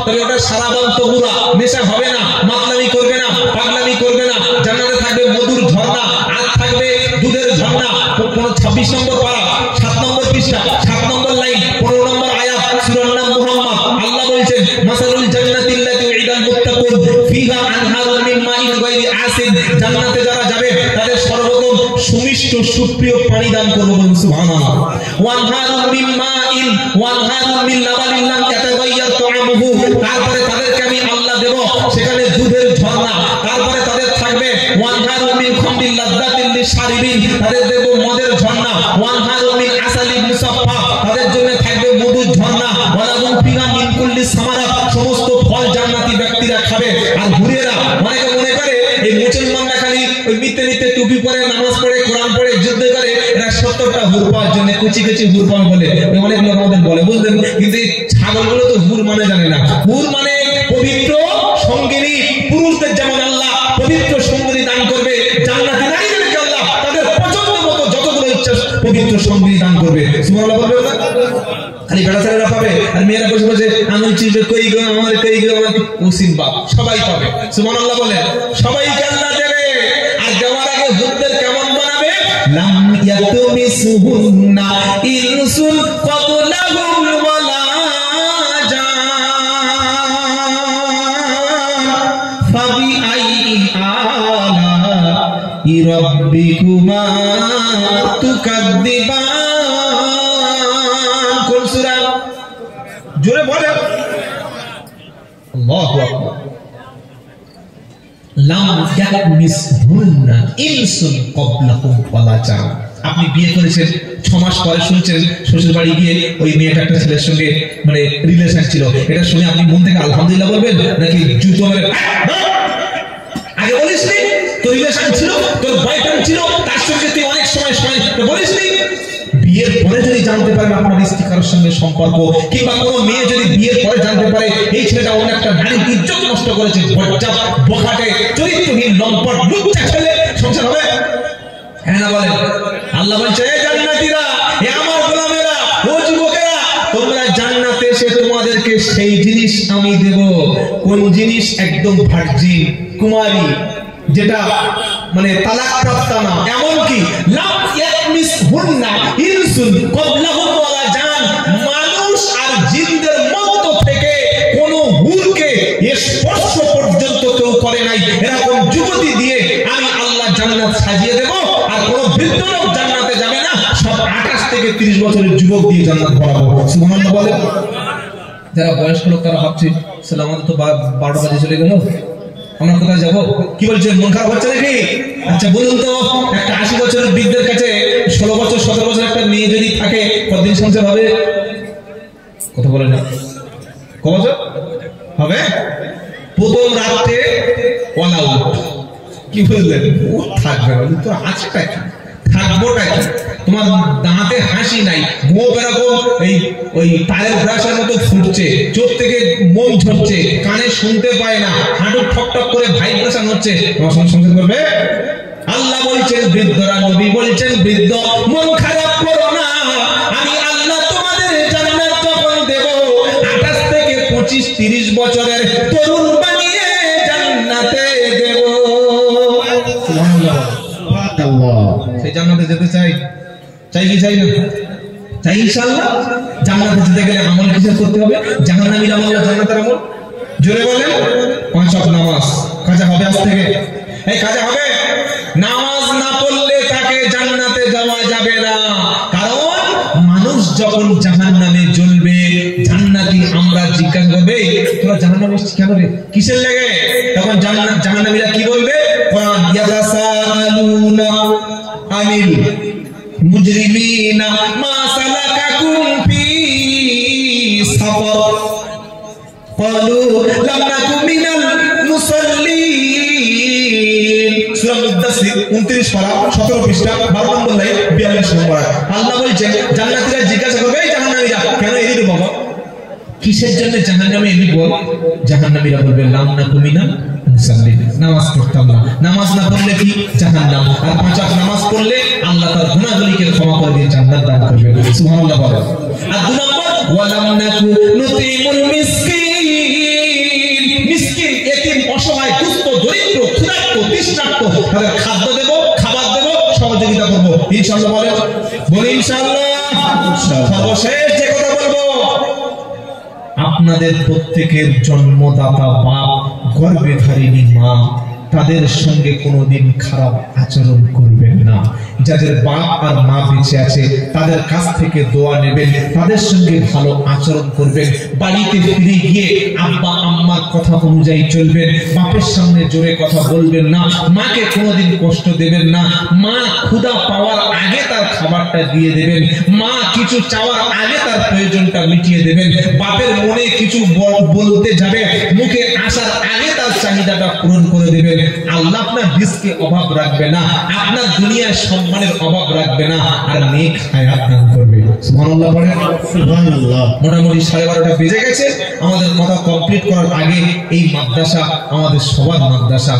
তবে ওটা সারা বান তবুরা, নেশা হবে না, মাতলামি করবে না, পাগলা 26 নম্বর পারা 7 নম্বর পৃষ্ঠা 7 নম্বর লাইন 15 নম্বর আয়াত সূরার নাম মুহাম্মদ। আল্লাহ বলেছেন মাসালুল জান্নাতিল্লাতী উইদাল মুত্তাকুন ফিহা আনহারুম মিন মাইন গায়রি আসিন। জান্নাতে যারা যাবে তাদের সর্বপ্রথম সুমিষ্ট সুপ্রিয় পানি দান করব, বলুন সুবহানাল্লাহ। ওয়ানহারুম মিন মাইন ওয়ানহারুম মিন লাবানিন লাম ইয়াতাগায়্যার তা'আমুহু। তারপরে তাদেরকে আমি আল্লাহ দেব সেখানে দুধের ঝর্ণা। তারপরে তাদের থাকবে ওয়ানহারুম মিন খামরিল লাযযাতিন লিশারিবিন, তাদের দেব মদের ঝর্ণা। ওয়ানহারুম মিন আসালিন মুসাফফা, তাদের জন্য থাকবে মধুর ঝর্ণা। ওয়ালাহুম ফিহা মিন কুল্লি সামারাত, সমস্ত ফল জান্নাতি ব্যক্তিরা খাবে। আর হুরেরা অনেকে মনে করে এই মুসলমানরা খালি ওই মিথ্যে টুপি পরে নামাজ পড়ে কোরআন পড়ে যুদ্ধ করে এরা 70টা হুর পাওয়ার জন্য কুচি হুর পাওয়া বলে অনেক লোক আমাদের বলে, বুঝলেন? কিন্তু এই ছাগলগুলো তো হুর মানে জানে না। হুর মানে পবিত্র সঙ্গিনী, পুরুষদের যেমন আল্লাহ পবিত্র সঙ্গিনী দান করবে, জান্নাতি নারীদেরকে আল্লাহ তাদের পছন্দ মতো যতগুলো ইচ্ছা পবিত্র সঙ্গিনী দান করবে। সুবহানাল্লাহ বলবে না? খালি বেড়া ছেলেরা পাবে আর মেয়েরা বসে বসে আমি চিজে কই গো আমার কই গো আমার ওসিম বাপ সবাই পাবে। সুবহানাল্লাহ বলে সবাইকে আল্লাহ দেবে। আর যাওয়ার আগে হুরদের কেমন বানাবে? লাম ইয়াতুমিসুহুন্না ইনসুন ক্বাবলাহুম ওয়ালা জান ফাবি আইয়ি আলা'i রাব্বিকুমা তুকাদ্দিবান। কোন সূরা? জোরে বলে আল্লাহু আকবার। লাম ইয়াতমিসহুন্না ইনসুন ক্বাবলাহুম ওয়ালা জান। আপনি বিয়ে করেছেন 6 মাস পরে শুনছেন শ্বশুর বাড়ি গিয়ে ওই মেয়েটা একটা ছেলের সঙ্গে মানে রিলেশন ছিল, এটা শুনে আপনি মন থেকে আলহামদুলিল্লাহ বলবেন নাকি জুতো মেরে? আগে বলিসনি তোর রিলেশন ছিল, তোর বয়ফ্রেন্ড ছিল, তার সঙ্গে তুই অনেক সময় বলিসনি? বিয়ের পরে যদি জানতে পারেন আপনার স্ত্রী কারোর সঙ্গে সম্পর্ক, কিংবা কোনো মেয়ে যদি বিয়ের পরে জানতে পারে এই ছেলেটা অন্য একটা নারীর ইজ্জত নষ্ট করেছে, বজ্জাত বখাটে চরিত্রহীন লম্পট লুচ্চা ছেলে, সংসার হবে? হ্যাঁ না বলেন? আল্লাহ বলছে এ জান্নাতীরা, এ আমার গোলামেরা, ও যুবকেরা, তোমরা জান্নাতে এসে তোমাদেরকে সেই জিনিস আমি দেব। কোন জিনিস? একদম ভার্জিন কুমারী, যেটা মানে তালাক প্রাপ্তা না। এমন কি লাম ইয়াতমিসহুন্না ইনসুন ক্বাবলাহুম ওয়ালা জান, মানুষ আর জিনদের মধ্য থেকে কোন হুরকে স্পর্শ পর্যন্ত কেউ করে নাই। এরকম যুবতী দিয়ে আমি আল্লাহ জান্নাত সাজিয়ে দেব। আর কোন বৃদ্ধ লোক জান্নাতে যাবে না, সব 28 থেকে 30 বছরের যুবক দিয়ে জান্নাত ভরাবো। সুবহানাল্লাহ বলে। যারা বয়স্ক লোক তারা ভাবছে সালা আমাদের তো 12 বাজে চলে গেল, আমরা কোথায় যাবো? কি বলছেন? মন খারাপ হচ্ছে নাকি? আচ্ছা বলুন তো, একটা 80 বছরের বৃদ্ধের কাছে 16 বছর 17 বছর একটা মেয়ে যদি থাকে কতদিন সংসার হবে? কথা বলে না, ক বছর হবে? প্রথম রাতে অল আউট। কি বুঝলেন? ও থাকবে না তো আছেটা কি, থাকবোটা কি? তোমার দাঁতে হাসি নাই, মুখ এরকম ওই টায়ার ব্রাশের মতো ফুটছে, চোখ থেকে মোম ঝরছে, কানে শুনতে পায় না, হাঁটু ঠক ঠক করে ভাইব্রেশন হচ্ছে, তোমার সঙ্গে সংসার করবে? আল্লাহ বলছেন বৃদ্ধরা, নবী বলছেন বৃদ্ধ মন খারাপ করো না, আমি আল্লাহ তোমাদের জান্নাত যখন দেব 28 থেকে 25-30 বছরের তরুণ বানিয়ে জান্নাতে দেব। সুবহানাল্লাহ। সেই জান্নাতে যেতে চাই কি চাই না? চাই ইনশাআল্লাহ। জান্নাতে যেতে গেলে আমল কিসের করতে হবে? জাহান্নামীর আমল না জান্নাতের আমল? জোরে বলেন। 5 ওয়াক্ত নামাজ কাজা হবে আজ থেকে। এই কাজা হবে। নামাজ না পড়লে তাকে জান্নাতে যাওয়া যাবে না। কারণ মানুষ যখন জাহান্নামে জ্বলবে, জান্নাতি আমরা জিজ্ঞাসা করবে তোরা জাহান্নামে এসেছিস কেন রে, কিসের লেগে? তখন জাহান্নামীরা কি বলবে? কোরআন ইয়াতাসাআলুনা আনিল মুজরিমিনা মা সালাকাকুম ফি সাফর ক্বালু লাম নাকু মিনাল মুসাল্লিন। সূরা মুদাসসির 29 পারা 17 পৃষ্ঠা 12 নম্বর লাইন 42 নম্বর। আল্লাহ বলছেন জান্নাতীরা জিজ্ঞাসা করবে এই জাহান্নামীরা কেন এলি রে বাবা, কিসের জন্য জাহান্নামে এলি বল? জাহান্নামীরা বলবে লাম নাকু মিনাল মুসাল্লিন, নামাজ পড়তাম না। নামাজ না পড়লে কি? জাহান্নাম। আর 5 ওয়াক্ত নামাজ পড়লে আল্লাহ তার গুনাহগুলিকে ক্ষমা করে দিয়ে জান্নাত দান করবে। সুবহানাল্লাহ বলে। আর 2 নম্বর ওয়ালাম নাকু নুতিমুল মিসকিন, মিসকিন এতিম অসহায় দুস্থ দরিদ্র ক্ষুধার্ত তৃষ্ণার্ত তাদের খাদ্য দেব, খাবার দেব, সহযোগিতা করব ইনশাআল্লাহ বলে। বলি ইনশাআল্লাহ। সর্বশেষ যে কথা বলবো, আপনাদের প্রত্যেকের জন্মদাতা বাপ, গর্ভধারিণী মা, তাদের সঙ্গে কোনোদিন খারাপ আচরণ করবেন না। যাদের বাপ আর মা বেঁচে আছে তাদের কাছ থেকে দোয়া নেবেন, তাদের সঙ্গে ভালো আচরণ করবেন। বাড়িতে ফিরে গিয়ে আব্বা আম্মার কথা অনুযায়ী চলবেন। বাপের সামনে জোরে কথা বলবেন না, মাকে কোনোদিন কষ্ট দেবেন না। মা ক্ষুধা পাওয়ার আগে তার খাবারটা দিয়ে দেবেন, মা কিছু চাওয়ার আগে তার প্রয়োজনটা মিটিয়ে দেবেন। বাপের মনে কিছু বলতে যাবে, মুখে আসার আগে তার চাহিদাটা পূরণ করে দেবেন। আল্লাহ আপনার রিজকে অভাব রাখবে না, আপনার দুনিয়ায় সম্মানের অভাব রাখবে না, আর নেক হায়াত দান করবে। সুবহানাল্লাহ পড়েন। সুবহানাল্লাহ। মোটামুটি 12:30টা বেজে গেছে। আমাদের কথা কমপ্লিট করার আগে এই মাদ্রাসা আমাদের সবার মাদ্রাসা,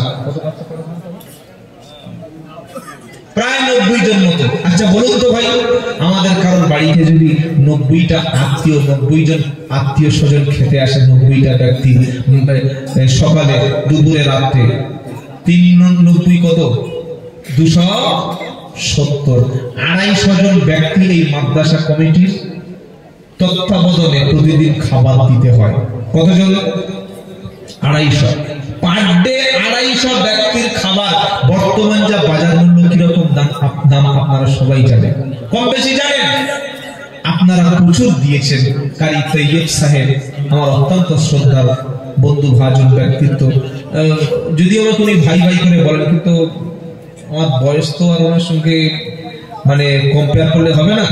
প্রায় 90 জন মতো। আচ্ছা বলুন তো ভাই, আমাদের কারোর বাড়িতে যদি 90টা আত্মীয়, 90 জন আত্মীয় স্বজন খেতে আসে, 90টা ব্যক্তি সকালে, দুপুরে, রাতে, 390 কত? 270। 250 জন ব্যক্তি এই মাদ্রাসা কমিটির তত্ত্বাবধানে প্রতিদিন খাবার দিতে হয়। কতজন? 250। পার ডে 250 ব্যক্তির খাবার। বর্তমান যা বাজার মূল্য কিরকম দাম আপনারা সবাই জানেন, কম বেশি জানেন। আপনারা প্রচুর দিয়েছেন। কারি তৈয়ব সাহেব আমার অত্যন্ত শ্রদ্ধার বন্ধু ভাজন ব্যক্তিত্ব, যদিও উনি ভাই ভাই করে বলেন, কিন্তু আমার বয়স তো আর ওনার সঙ্গে মানে কম্পেয়ার করলে হবে না।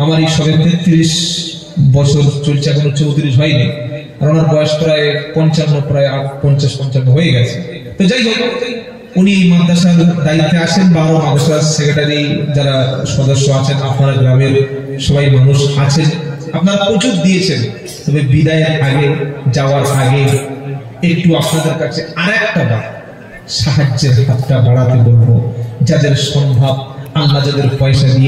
আমার এই সবে 33 বছর চলছে, এখনো 34 হয়নি, আর ওনার বয়স প্রায় 55, প্রায় 50-55 হয়ে গেছে। তো যাই হোক, উনি এই মাদ্রাসার দায়িত্বে আসেন, 12 মাদ্রাসার সেক্রেটারি যারা সদস্য আছেন, আপনারা গ্রামের সবাই মানুষ আছেন, আপনারা প্রচুর দিয়েছেন। তবে বিদায়ের আগে, যাওয়ার আগে একটু আপনাদের কাছে আরেকটা বার সাহায্যের হাতটা বাড়াতে বলবো। যাদের সম্ভব, আল্লাহ যাদের পয়সা দিয়ে